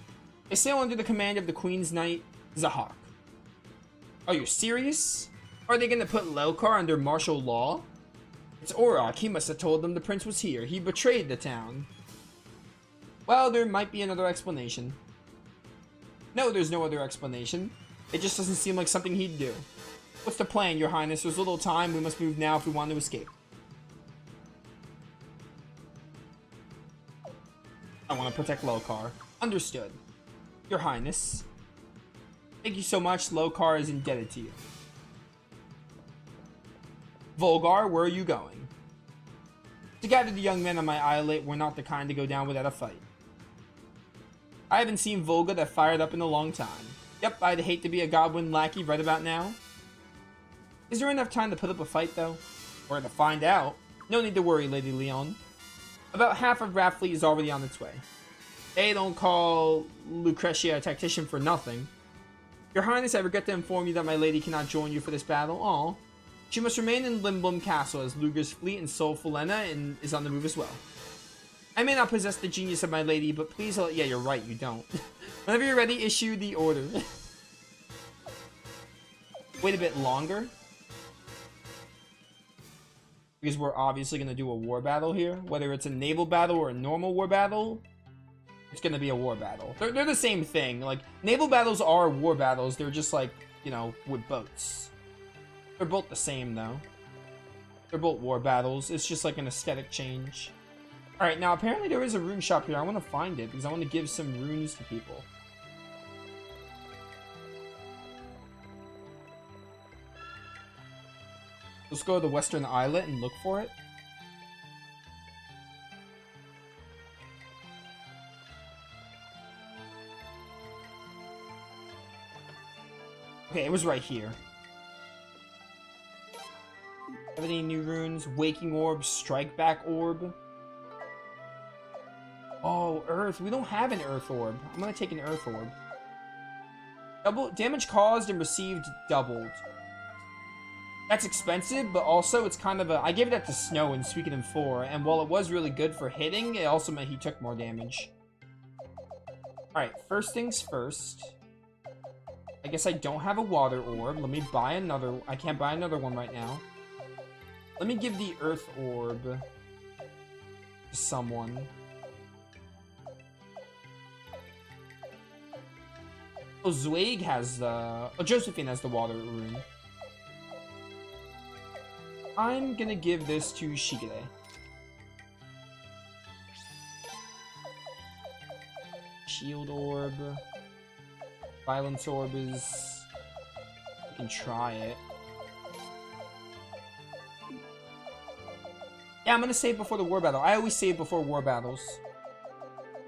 They sail under the command of the Queen's Knight, Zahak. Are you serious? Are they going to put Lelkar under martial law? It's Auroch. He must have told them the prince was here. He betrayed the town. Well, there might be another explanation. No, there's no other explanation. It just doesn't seem like something he'd do. What's the plan, Your Highness? There's little time. We must move now if we want to escape. I want to protect Lelkar. Understood. Your Highness. Thank you so much. Lelkar is indebted to you. Volgar, where are you going? To gather the young men on my islet, we're not the kind to go down without a fight. I haven't seen Volga that fired up in a long time. Yep, I'd hate to be a goblin lackey right about now. Is there enough time to put up a fight, though? Or to find out? No need to worry, Lady Leon. About half of Raffley is already on its way. They don't call Lucretia a tactician for nothing. Your Highness, I regret to inform you that my lady cannot join you for this battle. Aw. She must remain in Limblum Castle as Luger's fleet and Sol Falena and is on the move as well. I may not possess the genius of my lady, but please... Yeah, you're right, you don't. Whenever you're ready, issue the order. Wait a bit longer. Because we're obviously going to do a war battle here. Whether it's a naval battle or a normal war battle, it's going to be a war battle. They're the same thing. Like, naval battles are war battles. They're just like, you know, with boats. They're both the same, though. They're both war battles. It's just like an aesthetic change. Alright, now apparently there is a rune shop here. I want to find it because I want to give some runes to people. Let's go to the Western Islet and look for it. Okay, it was right here. Have any new runes? Waking Orb, Strike Back Orb. Oh, Earth. We don't have an Earth Orb. I'm gonna take an Earth Orb. Double damage caused and received doubled. That's expensive, but also it's kind of a... I gave that to Snow in Suikoden 4, and while it was really good for hitting, it also meant he took more damage. Alright, first things first. I guess I don't have a Water Orb. Let me buy another... I can't buy another one right now. Let me give the Earth Orb to someone. Oh, Zweig has the... Oh, Josephine has the Water Rune. I'm gonna give this to Shigure. Shield Orb. Violence Orb is... I can try it. Yeah, I'm gonna save before the war battle. I always save before war battles.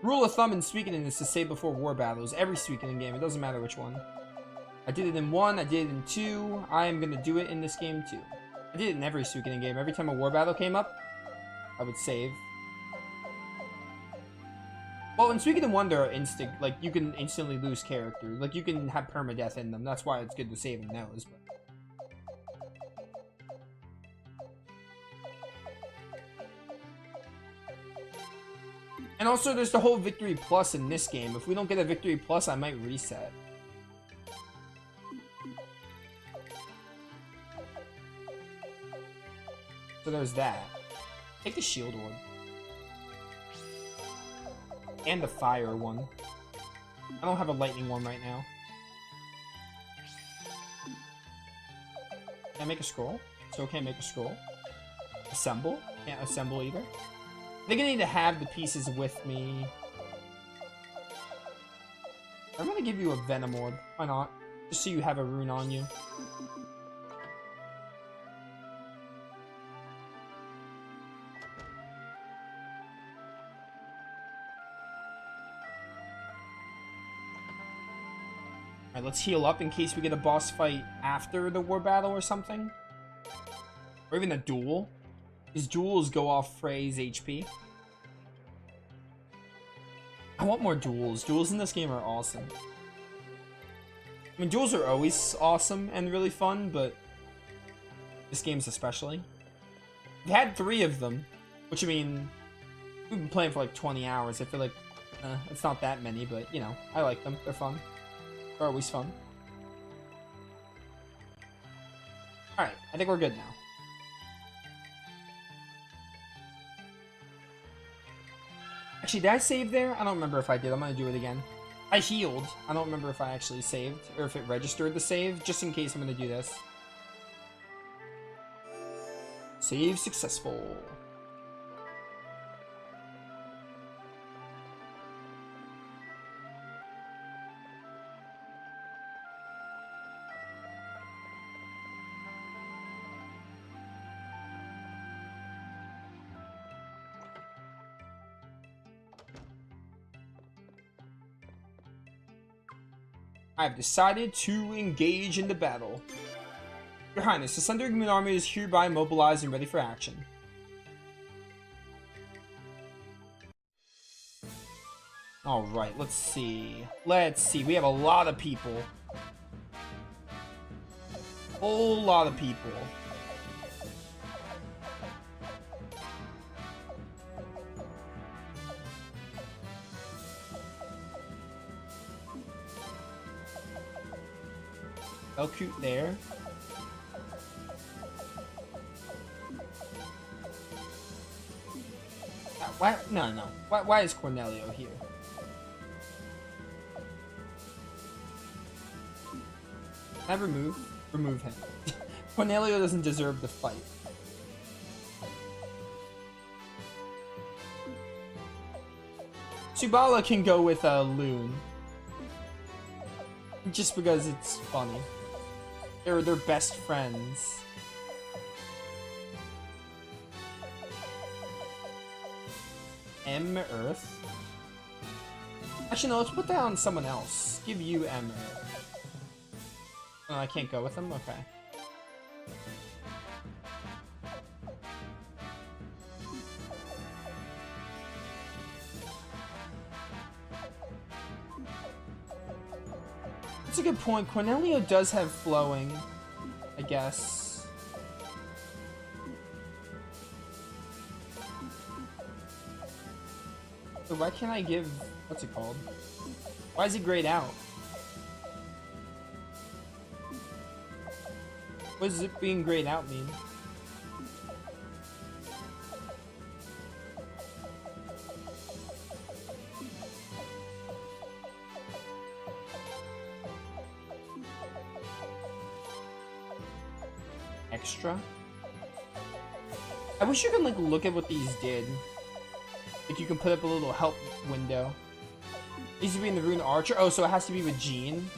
Rule of thumb in Suikoden is to save before war battles. Every Suikoden game, it doesn't matter which one. I did it in 1, I did it in 2. I am gonna do it in this game too. I did it in every Suikoden game. Every time a war battle came up, I would save. Well, in Suikoden 1, there are like, you can instantly lose characters. Like, you can have permadeath in them. That's why it's good to save in those. But... And also, there's the whole Victory Plus in this game. If we don't get a Victory Plus, I might reset. So there's that. Take the shield orb. And the fire one. I don't have a lightning one right now. Can I make a scroll? So can't make a scroll. Assemble? Can't assemble either. I think I need to have the pieces with me. I'm gonna give you a Venom Orb. Why not? Just so you have a rune on you. Alright, let's heal up in case we get a boss fight after the war battle or something. Or even a duel. These duels go off Frey's HP. I want more duels. Duels in this game are awesome. I mean, duels are always awesome and really fun, but this game's especially. We had 3 of them, which I mean, we've been playing for like 20 hours. I feel like it's not that many, but you know, I like them. They're fun. They're always fun. Alright, I think we're good now. Actually, did I save there? I don't remember if I did. I'm gonna do it again. I healed. I don't remember if I actually saved, or if it registered the save, just in case I'm gonna do this. Save successful. I've decided to engage in the battle. Your Highness, the Sundering Moon Army is hereby mobilized and ready for action. Alright, let's see. We have a lot of people. Whole lot of people. Elcute there. Why? No. Why is Cornelio here? Can I remove him? Cornelio doesn't deserve the fight. Subala can go with Loon. Just because it's funny. They're best friends. M Earth. Actually, no, let's put that on someone else. Give you M Earth. Oh, I can't go with them? Okay. That's a good point. Cornelio does have flowing, I guess. So why can't I give... What's it called? Why is it grayed out? What does it being grayed out mean? Extra? I wish you could like look at what these did. Like you can put up a little help window. It needs to be in the Rune Archer. Oh, so it has to be with Jean.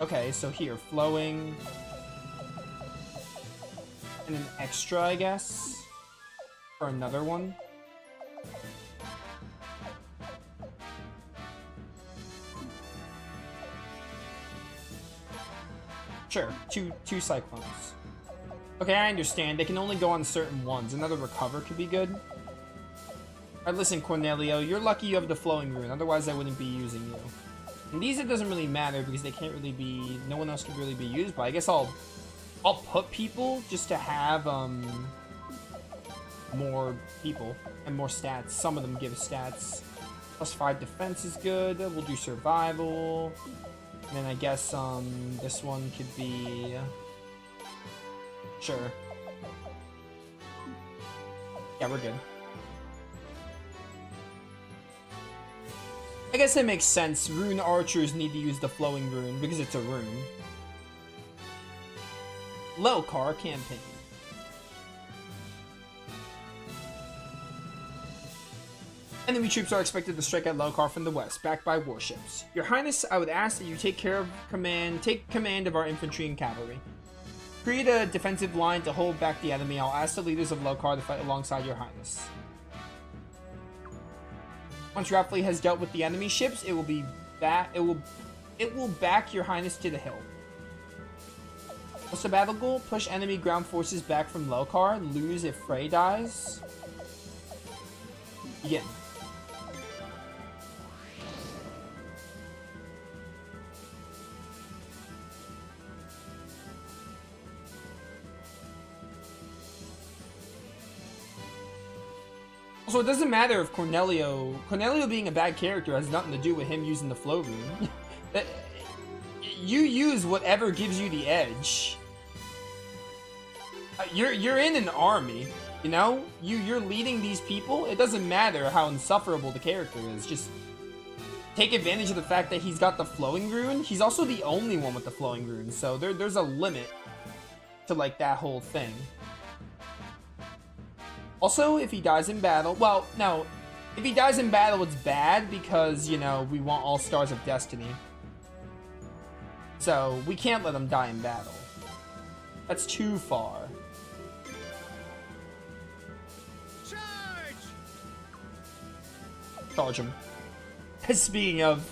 Okay, so here, flowing. And an extra, I guess. For another one. Sure, two cyclones. Okay, I understand. They can only go on certain ones. Another recover could be good. Alright, listen, Cornelio. You're lucky you have the flowing rune. Otherwise, I wouldn't be using you. And these, it doesn't really matter because they can't really be... No one else could really be used by. I guess I'll put people just to have, more people and more stats. Some of them give stats. +5 defense is good. We'll do survival. And then I guess this one could be sure. Yeah, we're good. I guess it makes sense. Rune archers need to use the flowing rune because it's a rune. Lelkar campaign. Enemy troops are expected to strike at Lelkar from the west, backed by warships. Your Highness, I would ask that you take command of our infantry and cavalry. Create a defensive line to hold back the enemy. I'll ask the leaders of Lelkar to fight alongside your Highness. Once your fleet has dealt with the enemy ships, it will back your Highness to the hill. What's the battle goal? Push enemy ground forces back from Lelkar. Lose if Frey dies. Begin. So it doesn't matter if Cornelio being a bad character has nothing to do with him using the flow rune. You use whatever gives you the edge. You're in an army, you know? You're leading these people. It doesn't matter how insufferable the character is. Just take advantage of the fact that he's got the flowing rune. He's also the only one with the flowing rune, so there's a limit to like that whole thing. Also, if he dies in battle, well, no, if he dies in battle, it's bad because, you know, we want all stars of destiny. So, we can't let him die in battle. That's too far. Charge! Charge him. Speaking of...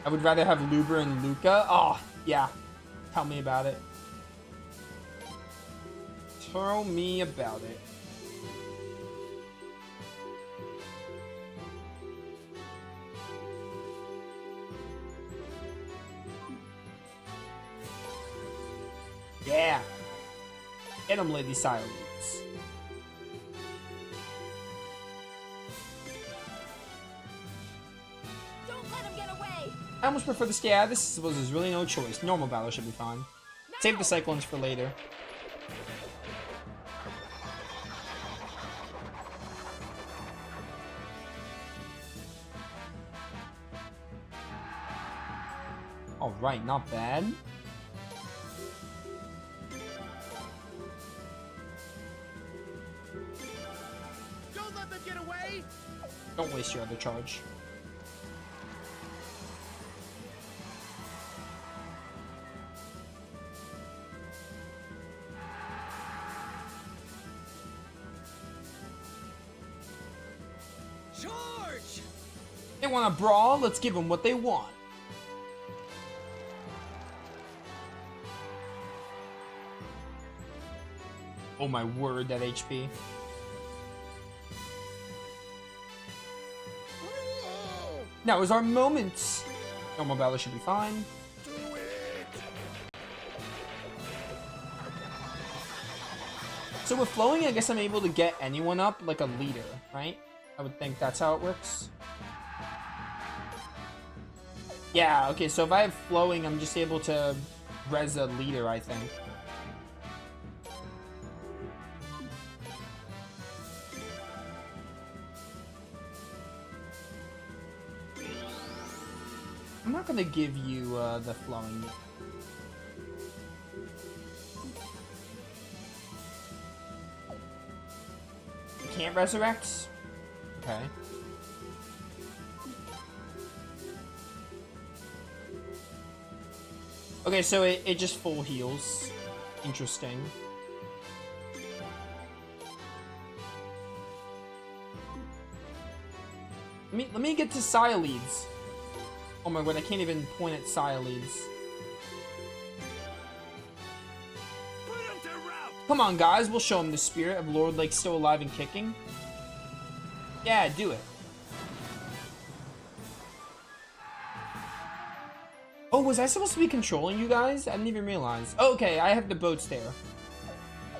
I would rather have Luber and Luca. Oh, yeah. Tell me about it. Tell me about it. Yeah. Get him, Lady Silence. Don't let him get away. I almost prefer to stay out of this. I suppose there's really no choice. Normal battle should be fine. Save the Cyclones for later. Alright, not bad. Don't let them get away! Don't waste your other charge. Charge! They want a brawl? Let's give them what they want. Oh my word, that HP. Now is our moment. Normal battle should be fine. Do it! So with flowing, I guess I'm able to get anyone up like a leader, right? I would think that's how it works. Yeah, okay, so if I have flowing, I'm just able to res a leader, I think. I'm not gonna give you the flowing. You can't resurrect? Okay. Okay, so it just full heals. Interesting. Let me get to Sialeeds. Oh my god, I can't even point at Sialeeds. Put him to rout! Come on, guys, we'll show him the spirit of Lord Lake still alive and kicking. Yeah, do it. Oh, was I supposed to be controlling you guys? I didn't even realize. Oh, okay, I have the boats there.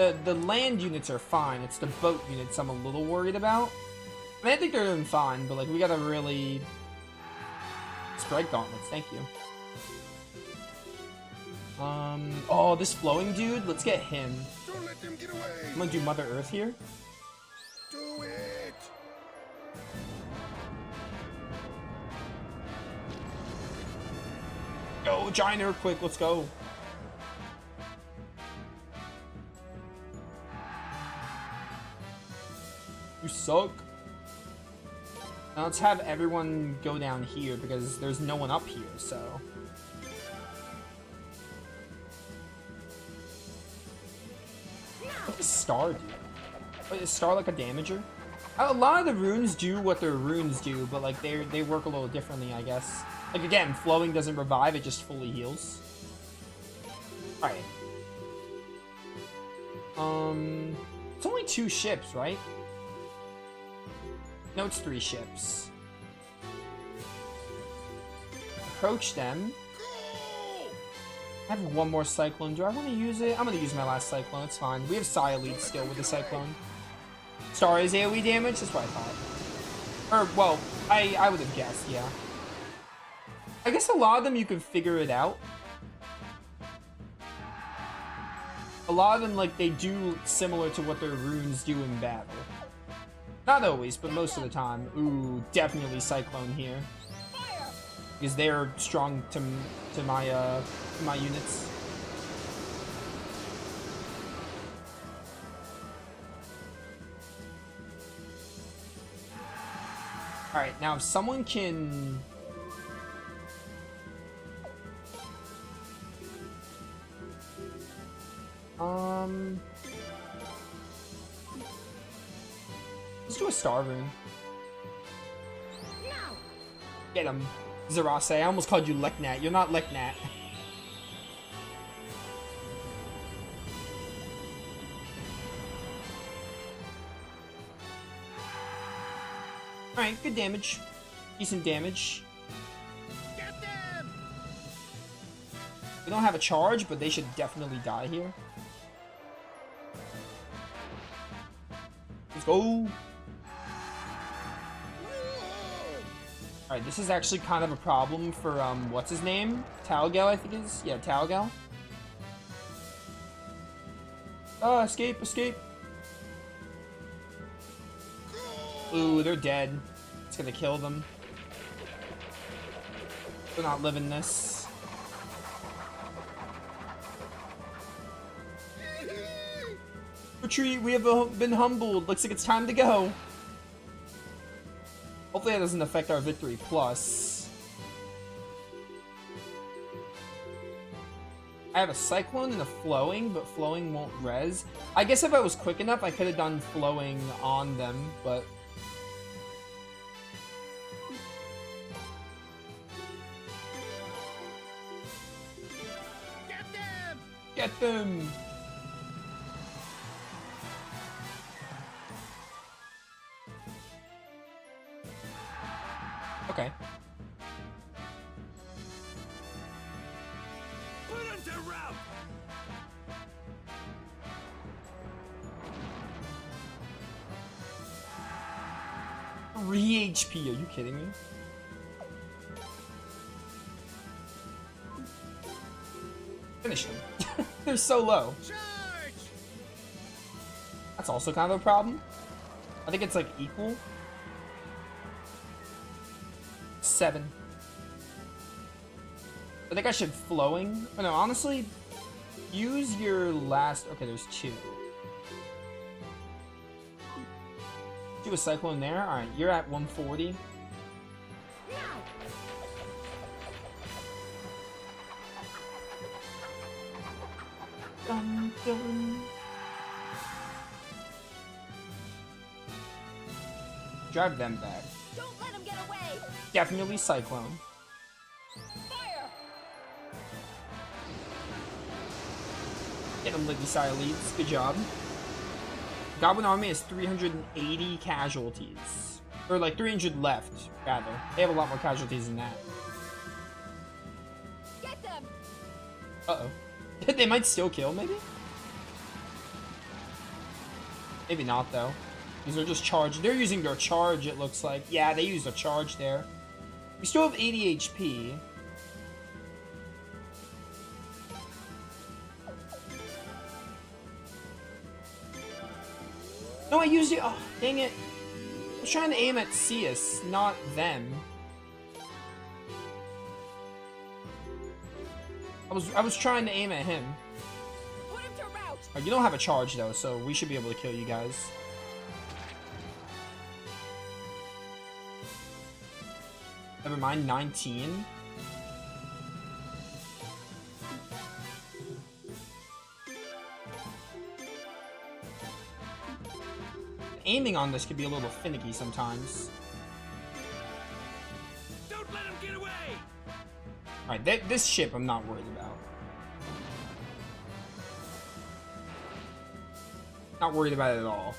The land units are fine. It's the boat units I'm a little worried about. I mean, I think they're doing fine, but like we gotta really strike gauntlets. Thank you. Oh, this flowing dude. Let's get him. Don't let them get away. I'm gonna do Mother Earth here. Do it. Go, giant earthquake. Let's go. You suck. Now let's have everyone go down here because there's no one up here, so. What does Star do? Wait, is Star like a damager? A lot of the runes do what their runes do, but like they work a little differently, I guess. Like again, flowing doesn't revive, it just fully heals. Alright. It's only 2 ships, right? No, it's 3 ships. Approach them. I have one more Cyclone. Do I want to use it? I'm going to use my last Cyclone. It's fine. We have Psy lead still with the Cyclone. Star is AoE damage? That's what I thought. Or, well, I would have guessed, yeah. I guess a lot of them you can figure it out. A lot of them, like, they do similar to what their runes do in battle. Not always, but most of the time. Ooh, definitely Cyclone here. Because they're strong to my units. Alright, now if someone can... Let's do a Star Rune. Get him. Zarase, I almost called you Leknat. You're not Leknat. Alright, good damage. Decent damage. Get them. We don't have a charge, but they should definitely die here. Let's go. Alright, this is actually kind of a problem for, what's his name? Talgal, I think it is? Yeah, Talgal. Ah, escape, escape. Ooh, they're dead. It's gonna kill them. They're not living this. Retreat, we have been humbled. Looks like it's time to go. Hopefully that doesn't affect our victory plus. I have a Cyclone and a Flowing, but Flowing won't res. I guess if I was quick enough, I could have done Flowing on them, but... Get them. Get them! Okay. Put them to rout. 3 HP, are you kidding me? Finish them. They're so low. Charge. That's also kind of a problem. I think it's like equal. 7. I think I should Flowing. Oh, no, honestly, use your last... Okay, there's 2. Do a Cyclone there. Alright, you're at 140. Dun, dun. Drive them back. Don't let him get away. Definitely Cyclone. Fire. Get them, Liggy Sire leads. Good job. Goblin Army has 380 casualties. Or like 300 left, rather. They have a lot more casualties than that. Get them. Uh-oh. They might still kill, maybe? Maybe not, though. Because they're just charged. They're using their charge, it looks like. Yeah, they used a charge there. We still have 80 HP. No, I used it. Oh, dang it. I was trying to aim at Cius, not them. I was trying to aim at him. Put him to rout. Right, you don't have a charge though, so we should be able to kill you guys. Never mind, 19. Aiming on this could be a little finicky sometimes. Don't let him get away! Alright, this ship I'm not worried about. Not worried about it at all.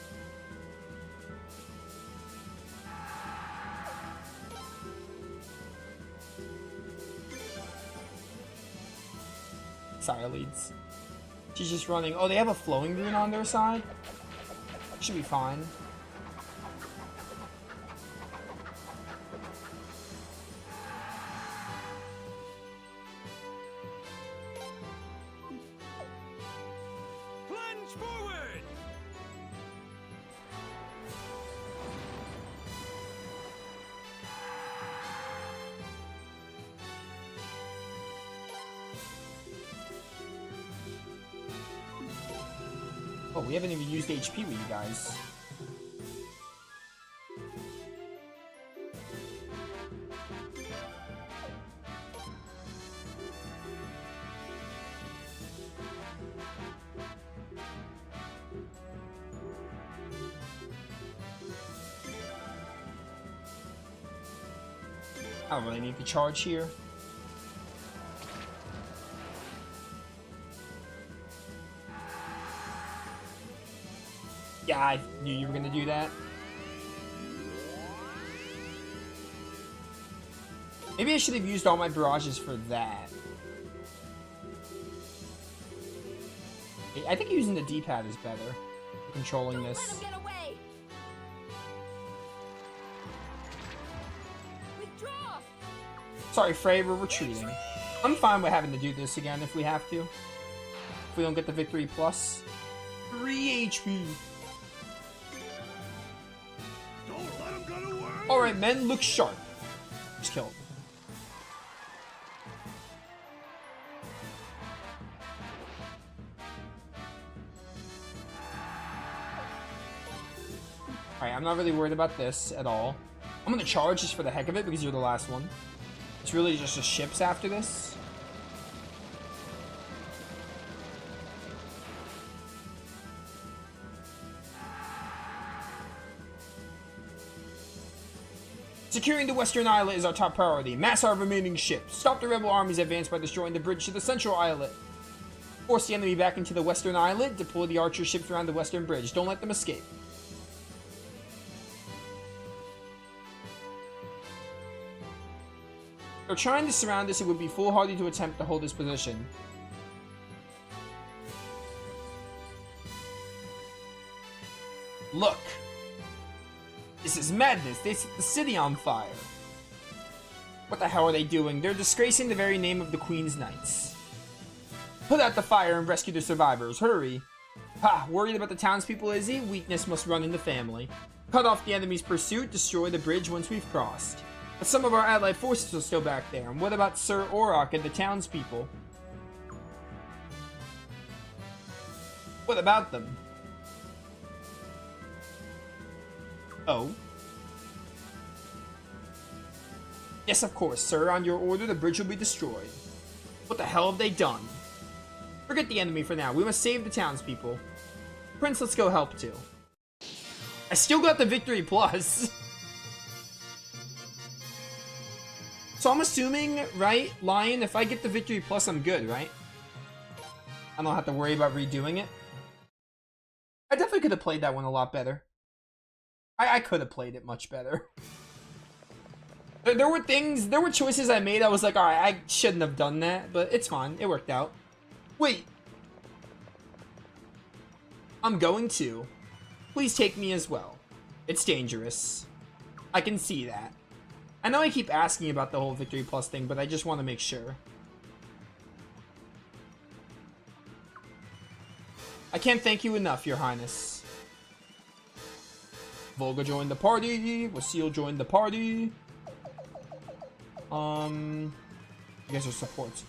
Sire leads. She's just running. Oh, they have a flowing rune on their side? Should be fine. Plunge forward! Oh, we haven't even used HP with you guys. I don't really need to charge here. Yeah, I knew you were gonna do that. Maybe I should have used all my barrages for that. I think using the D-pad is better for controlling this. Let him get away. Withdraw. Sorry, Frey, we're retreating. I'm fine with having to do this again if we have to. If we don't get the victory plus. 3 HP. Don't let him get away! Alright, men, look sharp. Just kill him. Alright, I'm not really worried about this at all. I'm gonna charge just for the heck of it because you're the last one. It's really just the ships after this. Securing the Western Islet is our top priority. Mass our remaining ships. Stop the rebel army's advance by destroying the bridge to the Central Islet. Force the enemy back into the Western Islet. Deploy the archer ships around the Western Bridge. Don't let them escape. If they're trying to surround us, it would be foolhardy to attempt to hold this position. Look. This is madness. They set the city on fire. What the hell are they doing? They're disgracing the very name of the Queen's Knights. Put out the fire and rescue the survivors. Hurry. Ha! Worried about the townspeople, is he? Weakness must run in the family. Cut off the enemy's pursuit. Destroy the bridge once we've crossed. But some of our allied forces are still back there. And what about Sir Auroch and the townspeople? What about them? Oh. Yes, of course, sir. On your order, the bridge will be destroyed. What the hell have they done? Forget the enemy for now. We must save the townspeople. Prince, let's go help too. I still got the victory plus. So I'm assuming, right, Lion, if I get the victory plus, I'm good, right? I don't have to worry about redoing it. I definitely could have played that one a lot better. I could have played it much better. There were choices I made. I was like, alright, I shouldn't have done that, but it's fine. It worked out. Wait. I'm going to. Please take me as well. It's dangerous. I can see that. I know I keep asking about the whole Victory Plus thing, but I just want to make sure. I can't thank you enough, Your Highness. Volga joined the party. Wasil joined the party. You guys are supports.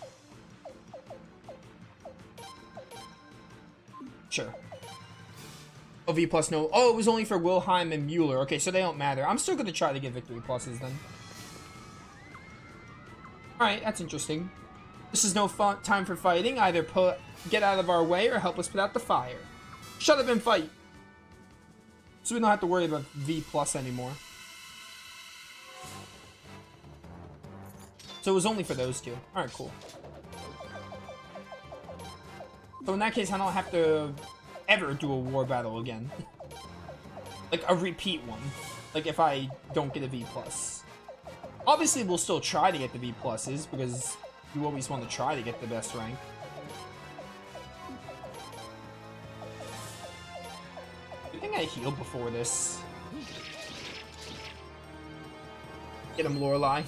Sure. Oh, V plus no. Oh, it was only for Wilhelm and Mueller. Okay, so they don't matter. I'm still gonna try to get victory pluses then. Alright, that's interesting. This is no fun time for fighting. Either get out of our way or help us put out the fire. Shut up and fight! So we don't have to worry about V plus anymore. So it was only for those two. Alright, cool. So in that case, I don't have to ever do a war battle again. Like a repeat one. Like if I don't get a V plus. Obviously, we'll still try to get the V pluses because you always want to try to get the best rank. Good thing I healed before this. Get him, Lorelei.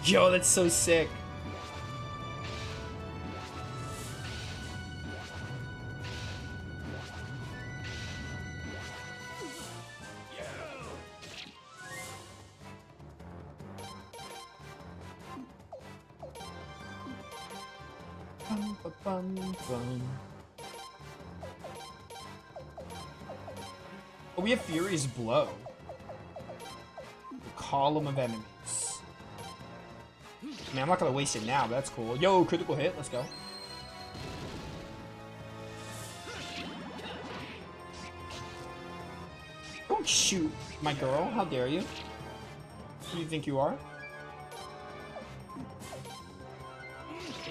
Yo, that's so sick. Bum, ba, bum, bum. Oh, we have Fury's Blow. A column of enemies. I mean, I'm not gonna waste it now, but that's cool. Yo, critical hit, let's go. Don't shoot my girl, how dare you? Who do you think you are?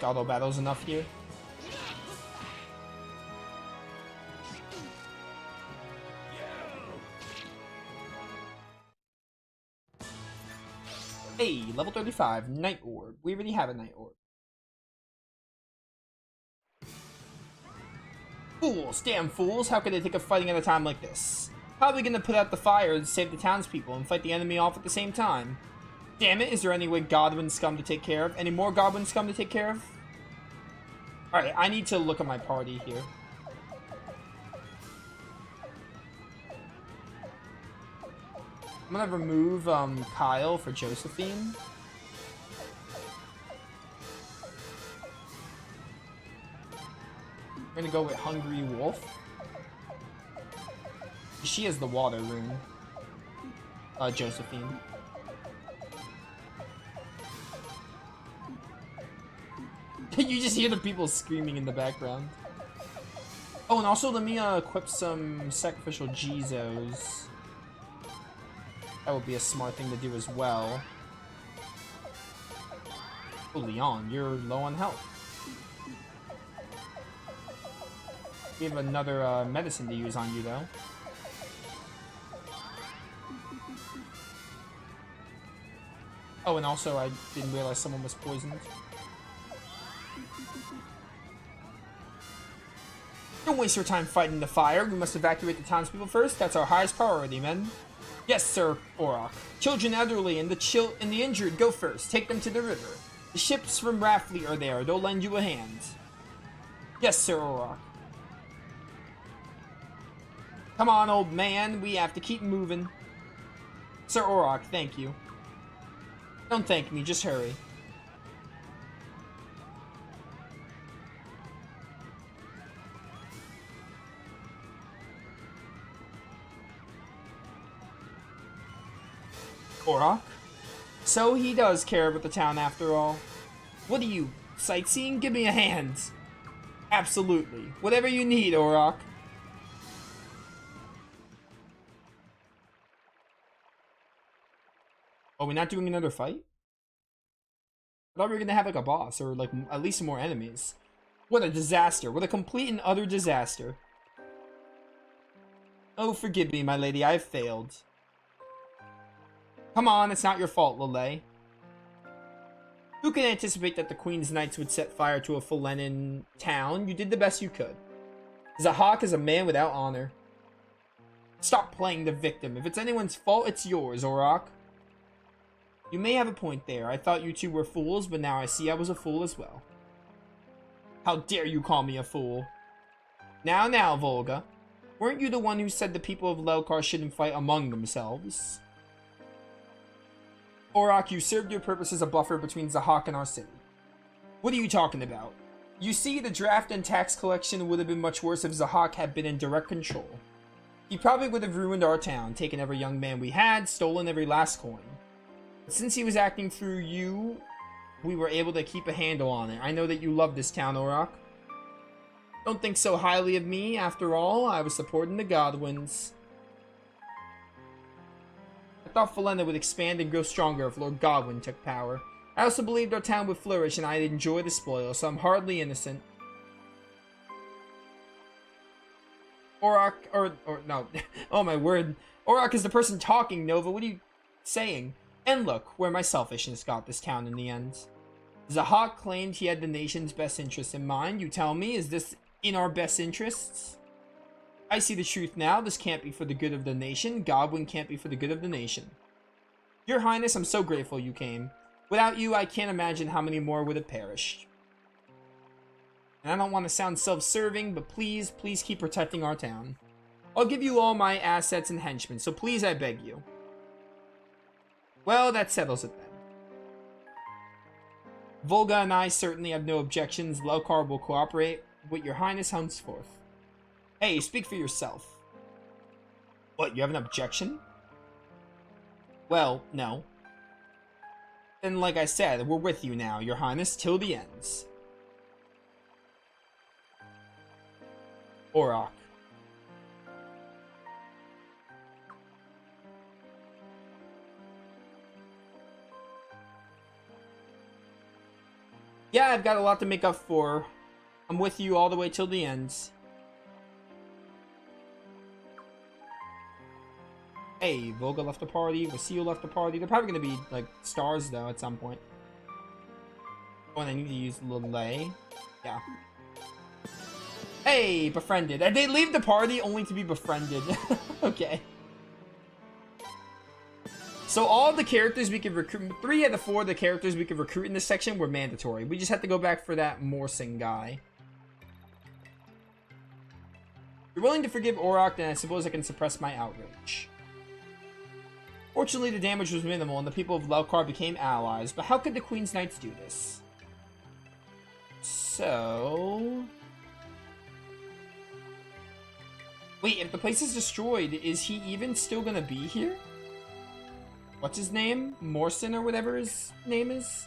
Auto battle's enough here. Hey, level 35, Night Orb. We already have a Night Orb. Fools, damn fools, how could they think of fighting at a time like this? How are we gonna put out the fire to save the townspeople and fight the enemy off at the same time? Damn it, is there any way Godwin scum to take care of? Any more Godwin scum to take care of? Alright, I need to look at my party here. I'm gonna remove Kyle for Josephine. I'm gonna go with Hungry Wolf. She has the water rune. Josephine. You just hear the people screaming in the background. Oh, and also let me equip some sacrificial Jizos. That would be a smart thing to do as well. Oh, Leon, you're low on health. We have another medicine to use on you, though. Oh, and also I didn't realize someone was poisoned. Don't waste your time fighting the fire. We must evacuate the townspeople first. That's our highest priority, men. Yes, sir, Auroch. Children, elderly, and the injured go first. Take them to the river. The ships from Rafley are there. They'll lend you a hand. Yes, sir, Auroch. Come on, old man. We have to keep moving. Sir Auroch, thank you. Don't thank me. Just hurry. Auroch? So he does care about the town after all. What are you, sightseeing? Give me a hand. Absolutely. Whatever you need, Auroch. Oh, we're not doing another fight? I thought we were gonna have like a boss, or like at least more enemies. What a disaster. What a complete and utter disaster. Oh, forgive me, my lady, I have failed. Come on, it's not your fault, Lele. Who could anticipate that the Queen's Knights would set fire to a Felenin town? You did the best you could. Zahak is a man without honor. Stop playing the victim. If it's anyone's fault, it's yours, Auroch. You may have a point there. I thought you two were fools, but now I see I was a fool as well. How dare you call me a fool? Now, Volga. Weren't you the one who said the people of Lelkar shouldn't fight among themselves? Auroch, you served your purpose as a buffer between Zahak and our city. What are you talking about? You see, the draft and tax collection would have been much worse if Zahak had been in direct control. He probably would have ruined our town, taken every young man we had, stolen every last coin. But since he was acting through you, we were able to keep a handle on it. I know that you love this town, Auroch. Don't think so highly of me. After all, I was supporting the Godwins. I thought Felena would expand and grow stronger if Lord Godwin took power. I also believed our town would flourish and I'd enjoy the spoil, so I'm hardly innocent. Auroch, or no, oh my word. Auroch is the person talking, Nova, what are you saying? And look, where my selfishness got this town in the end. Zahak claimed he had the nation's best interests in mind. You tell me, is this in our best interests? I see the truth now. This can't be for the good of the nation. Godwin can't be for the good of the nation. Your Highness, I'm so grateful you came. Without you, I can't imagine how many more would have perished. And I don't want to sound self-serving, but please keep protecting our town. I'll give you all my assets and henchmen, so please, I beg you. Well, that settles it then. Volga and I certainly have no objections. Lelkar will cooperate with your Highness henceforth. Hey, speak for yourself. What, you have an objection? Well, no. Then, like I said, we're with you now, your Highness, till the ends. Auroch. Yeah, I've got a lot to make up for. I'm with you all the way till the ends. Hey, Volga left the party, Vasil left the party. They're probably going to be, like, stars, though, at some point. Oh, and I need to use Lele. Yeah. Hey, befriended. And they leave the party only to be befriended. Okay. So all the characters we could recruit, 3 out of 4 of the characters we could recruit in this section were mandatory. We just have to go back for that Morsing guy. You're willing to forgive Auroch, then I suppose I can suppress my outrage. Fortunately, the damage was minimal and the people of Lelkar became allies, but how could the Queen's Knights do this? So... Wait, if the place is destroyed, is he even still gonna be here? What's his name? Morson or whatever his name is?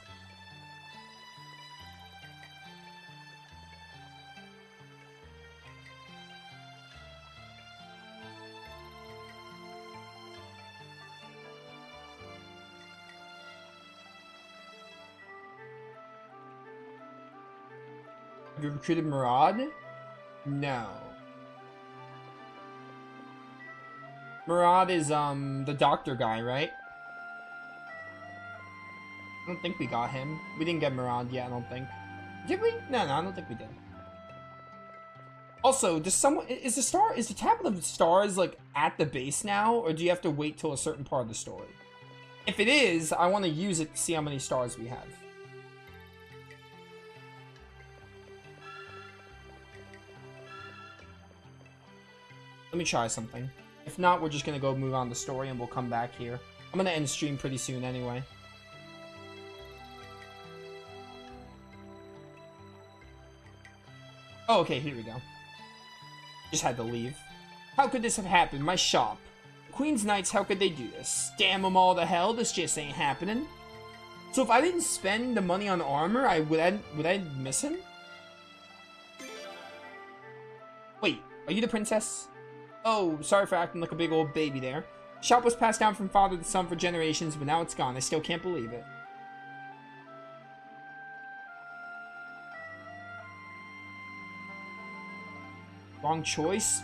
Have you recruited Murad? No. Murad is, the doctor guy, right? I don't think we got him. We didn't get Murad yet, I don't think. Did we? No, I don't think we did. Also, does someone... Is the tablet of stars, like, at the base now? Or do you have to wait till a certain part of the story? If it is, I want to use it to see how many stars we have. Let me try something. If not, we're just going to go move on the story and we'll come back here. I'm going to end stream pretty soon anyway. Oh, okay, here we go. Just had to leave. How could this have happened? My shop. Queen's Knights, how could they do this? Damn them all to hell, this just ain't happening. So if I didn't spend the money on armor, would I miss him? Wait, are you the princess? Oh, sorry for acting like a big old baby there. Shop was passed down from father to son for generations, but now it's gone. I still can't believe it. Wrong choice?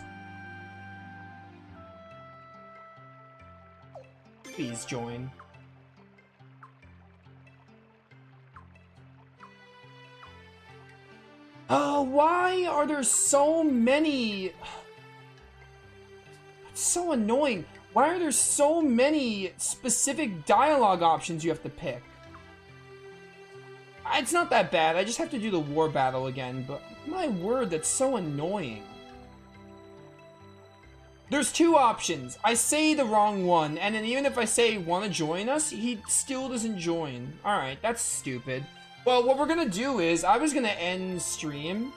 Please join. Oh, why are there so many? It's so annoying. Why are there so many specific dialogue options you have to pick? It's not that bad. I just have to do the war battle again, but my word, that's so annoying. There's two options. I say the wrong one, and then even if I say want to join us, he still doesn't join. Alright, that's stupid. Well, what we're gonna do is, I was gonna end stream.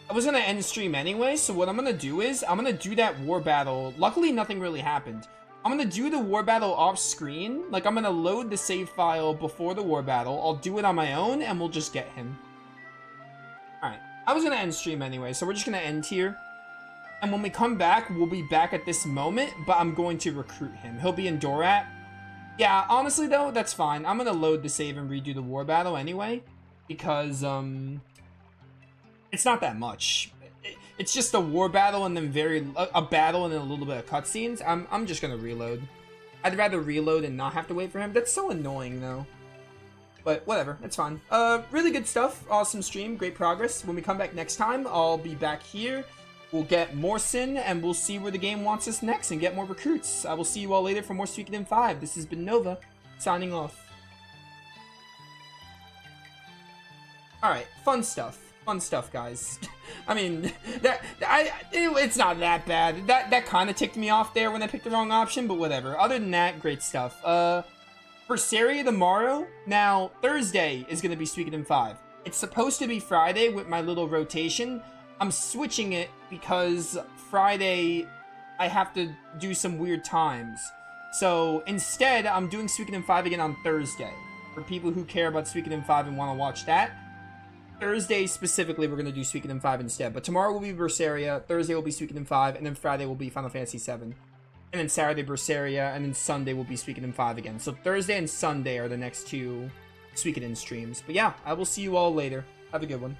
I was gonna end stream anyway, so what I'm gonna do is, I'm gonna do that war battle. Luckily, nothing really happened. I'm gonna do the war battle off screen. Like, I'm gonna load the save file before the war battle. I'll do it on my own, and we'll just get him. Alright, I was gonna end stream anyway, so we're just gonna end here. And when we come back, we'll be back at this moment, but I'm going to recruit him. He'll be in Dorat. Yeah, honestly though, that's fine. I'm gonna load the save and redo the war battle anyway, because, it's not that much. It's just a war battle and then a battle and then a little bit of cutscenes. I'm just gonna reload. I'd rather reload and not have to wait for him. That's so annoying though. But whatever, it's fine. Really good stuff. Awesome stream, great progress. When we come back next time, I'll be back here. We'll get more Sin, and we'll see where the game wants us next and get more recruits. I will see you all later for more Suikoden 5. This has been Nova, signing off. Alright, fun stuff. Fun stuff, guys. I mean, it's not that bad. That kind of ticked me off there when I picked the wrong option, but whatever. Other than that, great stuff. Berseria tomorrow. Now, Thursday is going to be Suikoden 5. It's supposed to be Friday with my little rotation. I'm switching it because Friday I have to do some weird times. So instead, I'm doing Suikoden 5 again on Thursday. For people who care about Suikoden 5 and want to watch that. Thursday specifically, we're going to do Suikoden 5 instead. But tomorrow will be Berseria, Thursday will be Suikoden 5, and then Friday will be Final Fantasy 7. And then Saturday, Berseria, and then Sunday will be Suikoden 5 again. So Thursday and Sunday are the next two Suikoden streams. But yeah, I will see you all later. Have a good one.